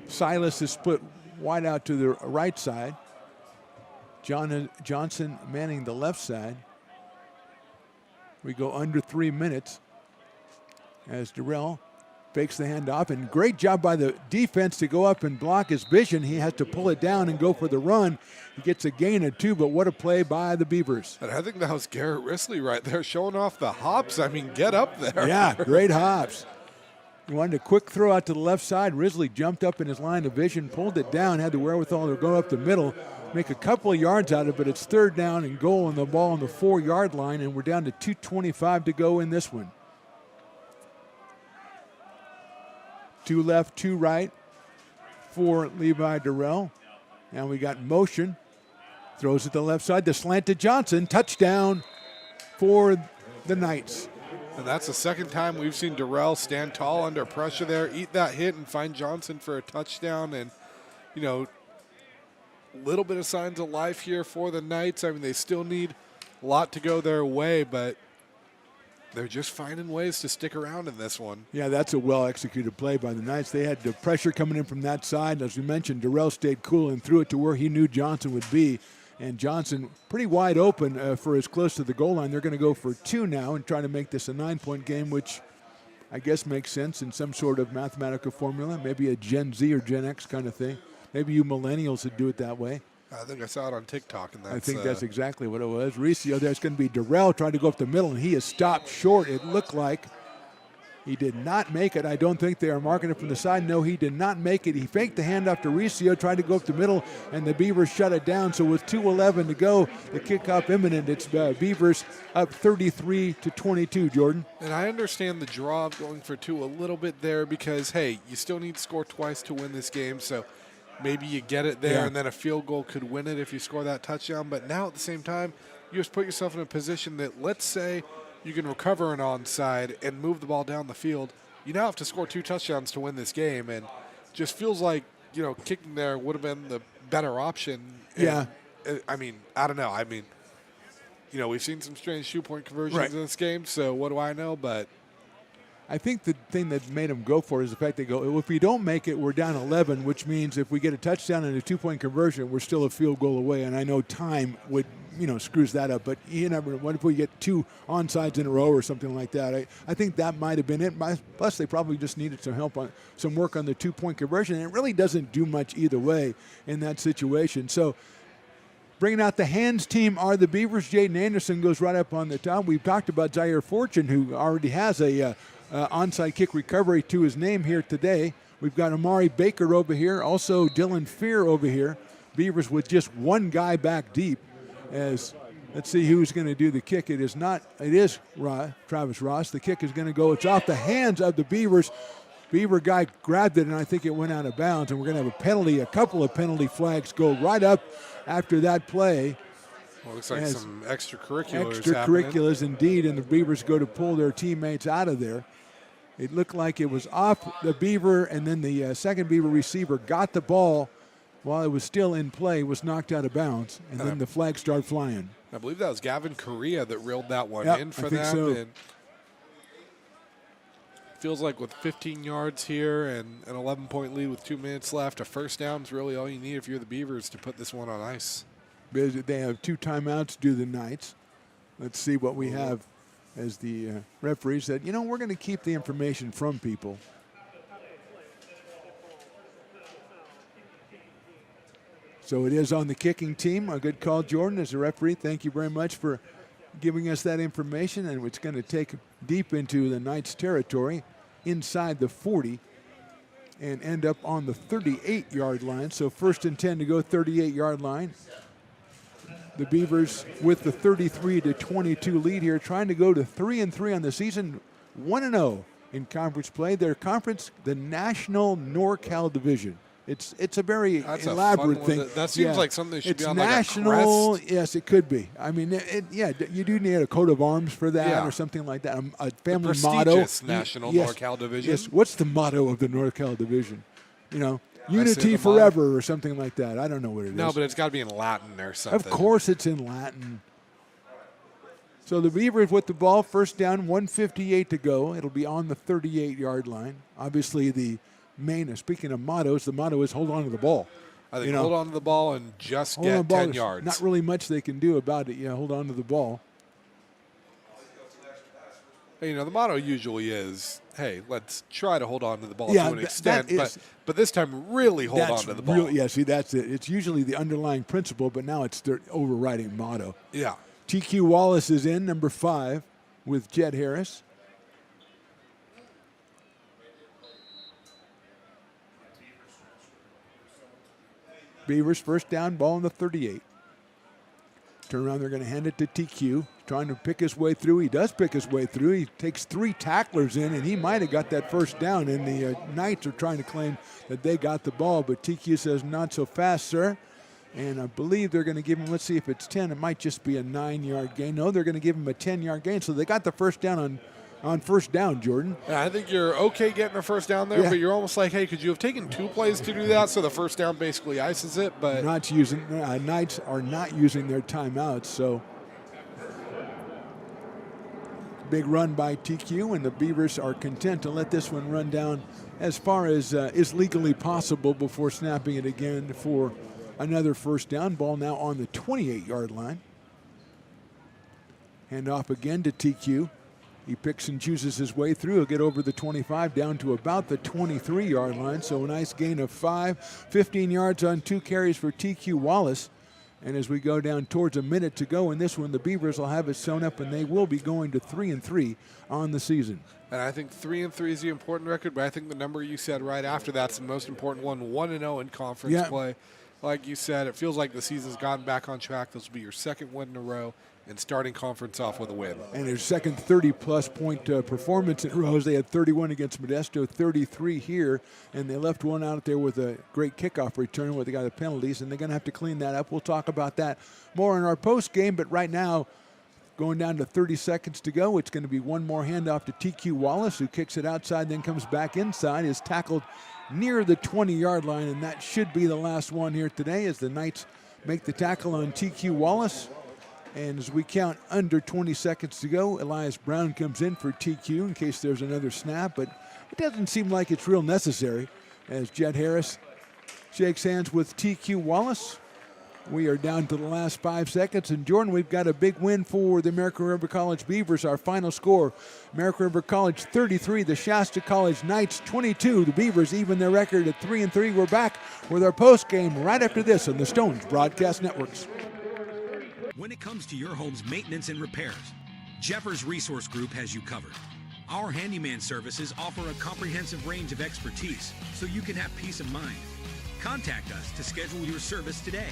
Silas is split wide out to the right side. Johnson manning the left side. We go under 3 minutes as Durrell fakes the handoff. And great job by the defense to go up and block his vision. He has to pull it down and go for the run. He gets a gain of 2, but what a play by the Beavers. And I think that was Garrett Risley right there showing off the hops. I mean, get up there. Yeah, great hops. He wanted a quick throw out to the left side. Risley jumped up in his line of vision, pulled it down, had the wherewithal to go up the middle, make a couple of yards out of it. It's 3rd down and goal, and the ball on the 4-yard line, and we're down to 2:25 to go in this one. 2 left, 2 right for Levi Durrell. Now we got motion. Throws it to the left side. The slant to Johnson. Touchdown for the Knights. And that's the 2nd time we've seen Durrell stand tall under pressure there, eat that hit, and find Johnson for a touchdown. And, little bit of signs of life here for the Knights. I mean, they still need a lot to go their way, but they're just finding ways to stick around in this one. Yeah, that's a well-executed play by the Knights. They had the pressure coming in from that side. As we mentioned, Durrell stayed cool and threw it to where he knew Johnson would be. And Johnson pretty wide open for as close to the goal line. They're going to go for 2 now and try to make this a 9-point game, which I guess makes sense in some sort of mathematical formula, maybe a Gen Z or Gen X kind of thing. Maybe you millennials would do it that way. I think I saw it on TikTok. And I think that's exactly what it was. Riccio, there's going to be Durrell trying to go up the middle, and he is stopped short. It looked like he did not make it. I don't think they are marking it from the side. No, he did not make it. He faked the handoff to Riccio, tried to go up the middle, and the Beavers shut it down. So with 2:11 to go, the kickoff imminent. It's Beavers up 33-22, Jordan. And I understand the draw of going for 2 a little bit there because, hey, you still need to score twice to win this game. So maybe you get it there, and then a field goal could win it if you score that touchdown. But now at the same time, you just put yourself in a position that, let's say, you can recover an onside and move the ball down the field. You now have to score 2 touchdowns to win this game, and just feels like, kicking there would have been the better option. Yeah. And, I mean, I don't know. I mean, we've seen some strange shoe-point conversions in this game, so what do I know? But I think the thing that made them go for it is the fact they go, well, if we don't make it, we're down 11, which means if we get a touchdown and a 2-point conversion, we're still a field goal away. And I know time would, screws that up. But what if we get 2 onsides in a row or something like that? I think that might have been it. Plus, they probably just needed some help on some work on the 2-point conversion. And it really doesn't do much either way in that situation. So Bringing out the hands team are the Beavers. Jaden Anderson goes right up on the top. We've talked about Zaire Fortune, who already has a onside kick recovery to his name here today. We've got Amari Baker over here, also Dylan Fear over here. Beavers with just one guy back deep. As let's see who's going to do the kick. It is Travis Ross. The kick is going to go. It's off the hands of the Beavers. Beaver guy grabbed it, and I think it went out of bounds. And we're going to have a penalty. A couple of penalty flags go right up after that play. Well, looks like some extracurriculars Extracurriculars happening. indeed, and the Beavers go to pull their teammates out of there. It looked like it was off the Beaver, and then the second Beaver receiver got the ball while it was still in play, was knocked out of bounds, and then the flags started flying. I believe that was Gavin Correa that reeled that one in for I think them. so. And feels like with 15 yards here and an 11-point lead with 2 minutes left, a first down is really all you need if you're the Beavers to put this one on ice. They have 2 timeouts, do the Knights. Let's see what we have as the referee said. We're going to keep the information from people. So it is on the kicking team. A good call, Jordan, as a referee. Thank you very much for giving us that information, and it's going to take deep into the Knights' territory inside the 40 and end up on the 38-yard line. So 1st and 10 to go, 38-yard line. The Beavers with the 33-22 lead here, trying to go to 3-3 on the season, 1-0 in conference play. Their conference, the National NorCal Division. It's a very elaborate thing. That seems like something that should be on national, like a crest. Yes, it could be. I mean, you do need a coat of arms for that or something like that. A family motto. National NorCal Division. Yes. What's the motto of the NorCal Division? Unity forever or something like that. I don't know what it is. No, but it's got to be in Latin or something. Of course it's in Latin. So the Beavers with the ball, first down, 1:58 to go. It'll be on the 38-yard line. Obviously, speaking of mottos, the motto is hold on to the ball. I think hold on to the ball and just get 10 yards. Not really much they can do about it. Hold on to the ball. The motto usually is, hey, let's try to hold on to the ball to an extent, but this time really hold on to the ball. That's it. It's usually the underlying principle, but now it's their overriding motto. Yeah. TQ Wallace is in, number 5, with Jed Harris. Beavers first down, ball on the 38. Turn around, they're going to hand it to TQ. Trying to pick his way through. He does pick his way through. He takes 3 tacklers in, and he might have got that first down. And the Knights are trying to claim that they got the ball, but TQ says, not so fast, sir. And I believe they're going to give him, let's see if it's 10. It might just be a 9-yard gain. No, they're going to give him a 10-yard gain. So they got the first down on first down, Jordan. Yeah, I think you're okay getting a first down there, but you're almost like, hey, could you have taken 2 plays to do that? So the first down basically ices it. But Knights are not using their timeouts, so big run by TQ, and the Beavers are content to let this one run down as far as is legally possible before snapping it again for another first down. Ball now on the 28-yard line. Hand off again to TQ. He picks and chooses his way through. He'll get over the 25 down to about the 23-yard line. So a nice gain of 5. 15 yards on 2 carries for TQ Wallace. And as we go down towards a minute to go in this one, the Beavers will have it sewn up, and they will be going to 3-3 on the season. And I think 3-3 is the important record, but I think the number you said right after that's the most important one, 1-0 in conference play. Like you said, it feels like the season's gotten back on track. This will be your second win in a row, and starting conference off with a win. And their second 30-plus point performance in a row. They had 31 against Modesto, 33 here, and they left one out there with a great kickoff return where they got the penalties, and they're going to have to clean that up. We'll talk about that more in our post game, but right now, going down to 30 seconds to go, it's going to be one more handoff to TQ Wallace, who kicks it outside, then comes back inside, is tackled near the 20-yard line, and that should be the last one here today as the Knights make the tackle on TQ Wallace. And as we count under 20 seconds to go, Elias Brown comes in for TQ in case there's another snap, but it doesn't seem like it's real necessary as Jed Harris shakes hands with TQ Wallace. We are down to the last 5 seconds, and Jordan, we've got a big win for the American River College Beavers. Our final score, American River College 33, the Shasta College Knights 22. The Beavers even their record at 3-3. We're back with our post game right after this on the Stones Broadcast Networks. When it comes to your home's maintenance and repairs, Jeffers Resource Group has you covered. Our handyman services offer a comprehensive range of expertise so you can have peace of mind. Contact us to schedule your service today.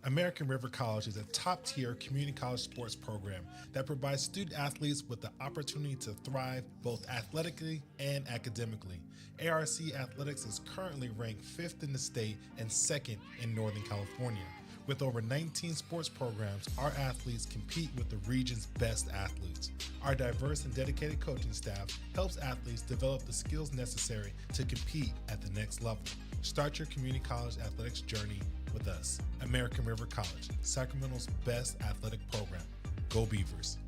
American River College is a top-tier community college sports program that provides student athletes with the opportunity to thrive both athletically and academically. ARC Athletics is currently ranked 5th in the state and 2nd in Northern California. With over 19 sports programs, our athletes compete with the region's best athletes. Our diverse and dedicated coaching staff helps athletes develop the skills necessary to compete at the next level. Start your community college athletics journey with us. American River College, Sacramento's best athletic program. Go Beavers.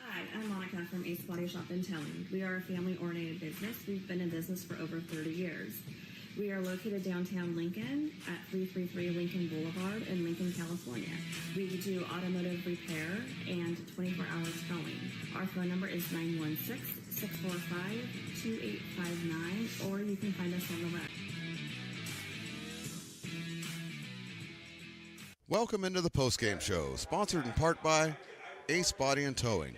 Hi, I'm Monica from Ace Body Shop and Towing. We are a family-oriented business. We've been in business for over 30 years. We are located downtown Lincoln at 333 Lincoln Boulevard in Lincoln, California. We do automotive repair and 24-hour towing. Our phone number is 916-645-2859, or you can find us on the web. Welcome into the postgame show, sponsored in part by Ace Body and Towing.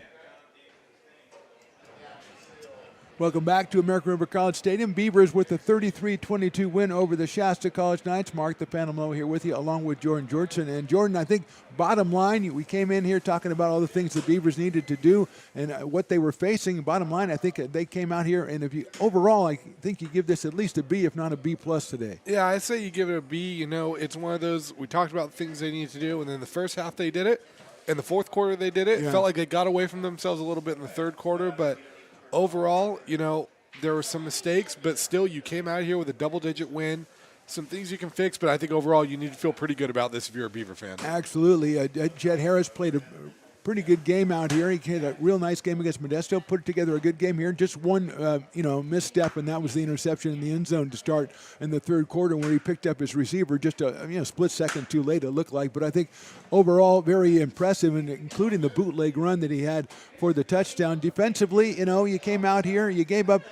Welcome back to American River College Stadium. Beavers with a 33-22 win over the Shasta College Knights. Mark the Phantom Low here with you, along with Jordan Georgeson. And Jordan, I think bottom line, we came in here talking about all the things the Beavers needed to do and what they were facing. Bottom line, I think they came out here, and if you overall, I think you give this at least a B, if not a B plus today. Yeah, I say you give it a B. You know, it's one of those, we talked about the things they needed to do, and then the first half they did it. In the fourth quarter they did it. Yeah. It felt like they got away from themselves a little bit in the third quarter, but overall, you know, there were some mistakes, but still you came out here with a double-digit win. Some things you can fix, but I think overall you need to feel pretty good about this if you're a Beaver fan. Absolutely. Jet Harris played a pretty good game out here. He had a real nice game against Modesto, put together a good game here. Just one, misstep, and that was the interception in the end zone to start in the third quarter where he picked up his receiver just a split second too late, it looked like. But I think overall very impressive, and including the bootleg run that he had for the touchdown. Defensively, you came out here, you gave up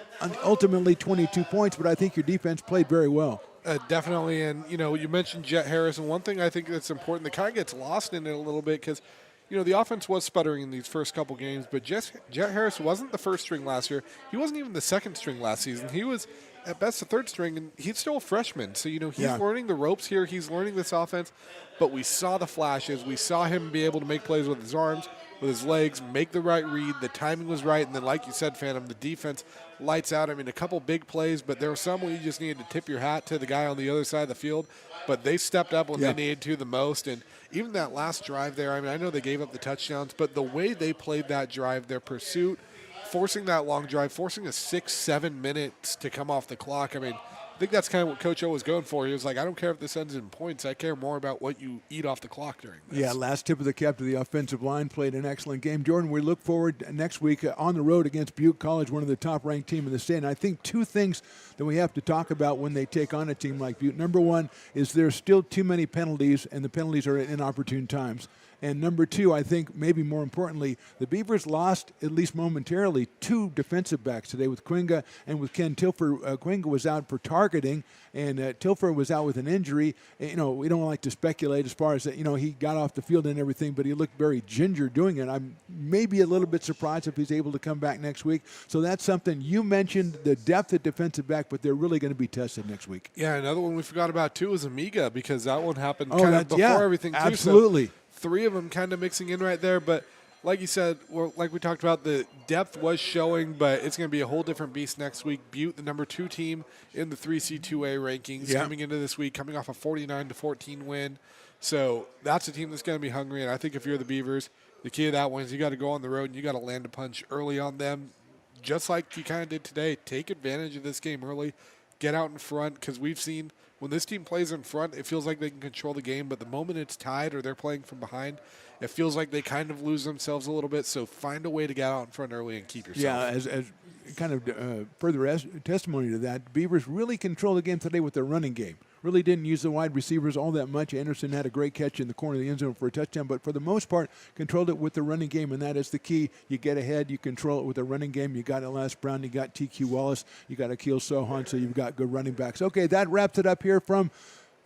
ultimately 22 points, but I think your defense played very well. Definitely, and, you mentioned Jet Harris, and one thing I think that's important that kind of gets lost in it a little bit because, the offense was sputtering in these first couple games, but Jet Harris wasn't the first string last year. He wasn't even the second string last season. He was, at best, the third string, and he's still a freshman. So, he's learning the ropes here. He's learning this offense, but we saw the flashes. We saw him be able to make plays with his arms, with his legs, make the right read. The timing was right, and then, like you said, Phantom, the defense lights out. I mean, a couple big plays, but there were some where you just needed to tip your hat to the guy on the other side of the field, but they stepped up when they needed to the most, and even that last drive there, I mean, I know they gave up the touchdowns, but the way they played that drive, their pursuit, forcing that long drive, forcing a 6-7 minutes to come off the clock, I mean, I think that's kind of what Coach O was going for. He was like, I don't care if this ends in points. I care more about what you eat off the clock during this. Yeah, last tip of the cap to the offensive line. Played an excellent game. Jordan, we look forward next week on the road against Butte College, one of the top-ranked team in the state. And I think two things that we have to talk about when they take on a team like Butte. Number one is there's still too many penalties, and the penalties are at inopportune times. And number two, I think maybe more importantly, the Beavers lost, at least momentarily, two defensive backs today with Quinga and with Ken Tilfer. Quinga was out for targeting, and Tilfer was out with an injury. We don't like to speculate as far as that. He got off the field and everything, but he looked very ginger doing it. I'm maybe a little bit surprised if he's able to come back next week. So that's something you mentioned, the depth at defensive back, but they're really going to be tested next week. Yeah, another one we forgot about too is Amiga, because that one happened kind of before everything too. Absolutely. So three of them kind of mixing in right there, but like you said, like we talked about, the depth was showing, but it's going to be a whole different beast next week. Butte, the number 2 team in the 3C2A rankings, coming into this week, coming off a 49-14 win. So that's a team that's going to be hungry, and I think if you're the Beavers, the key to that one is you got to go on the road and you got to land a punch early on them, just like you kind of did today. Take advantage of this game early, get out in front, because we've seen When this team plays in front, it feels like they can control the game, but the moment it's tied or they're playing from behind, it feels like they kind of lose themselves a little bit. So find a way to get out in front early and keep yourself. Yeah, as kind of further testimony to that, Beavers really controlled the game today with their running game. Really didn't use the wide receivers all that much. Anderson had a great catch in the corner of the end zone for a touchdown, but for the most part, controlled it with the running game, and that is the key. You get ahead, you control it with the running game. You got Elias Brown, you got TQ Wallace, you got Akil Sohan, so you've got good running backs. Okay, that wraps it up here from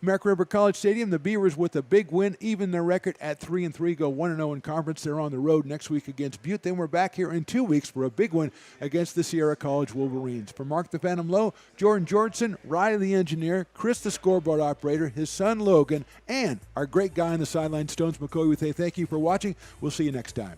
American River College Stadium. The Beavers with a big win, even their record at 3-3, go 1-0 in conference. They're on the road next week against Butte. Then we're back here in 2 weeks for a big one against the Sierra College Wolverines. For Mark the Phantom Lowe, Jordan Georgeson, Riley the engineer, Chris the scoreboard operator, his son Logan, and our great guy on the sideline, Stones McCoy, we say thank you for watching. We'll see you next time.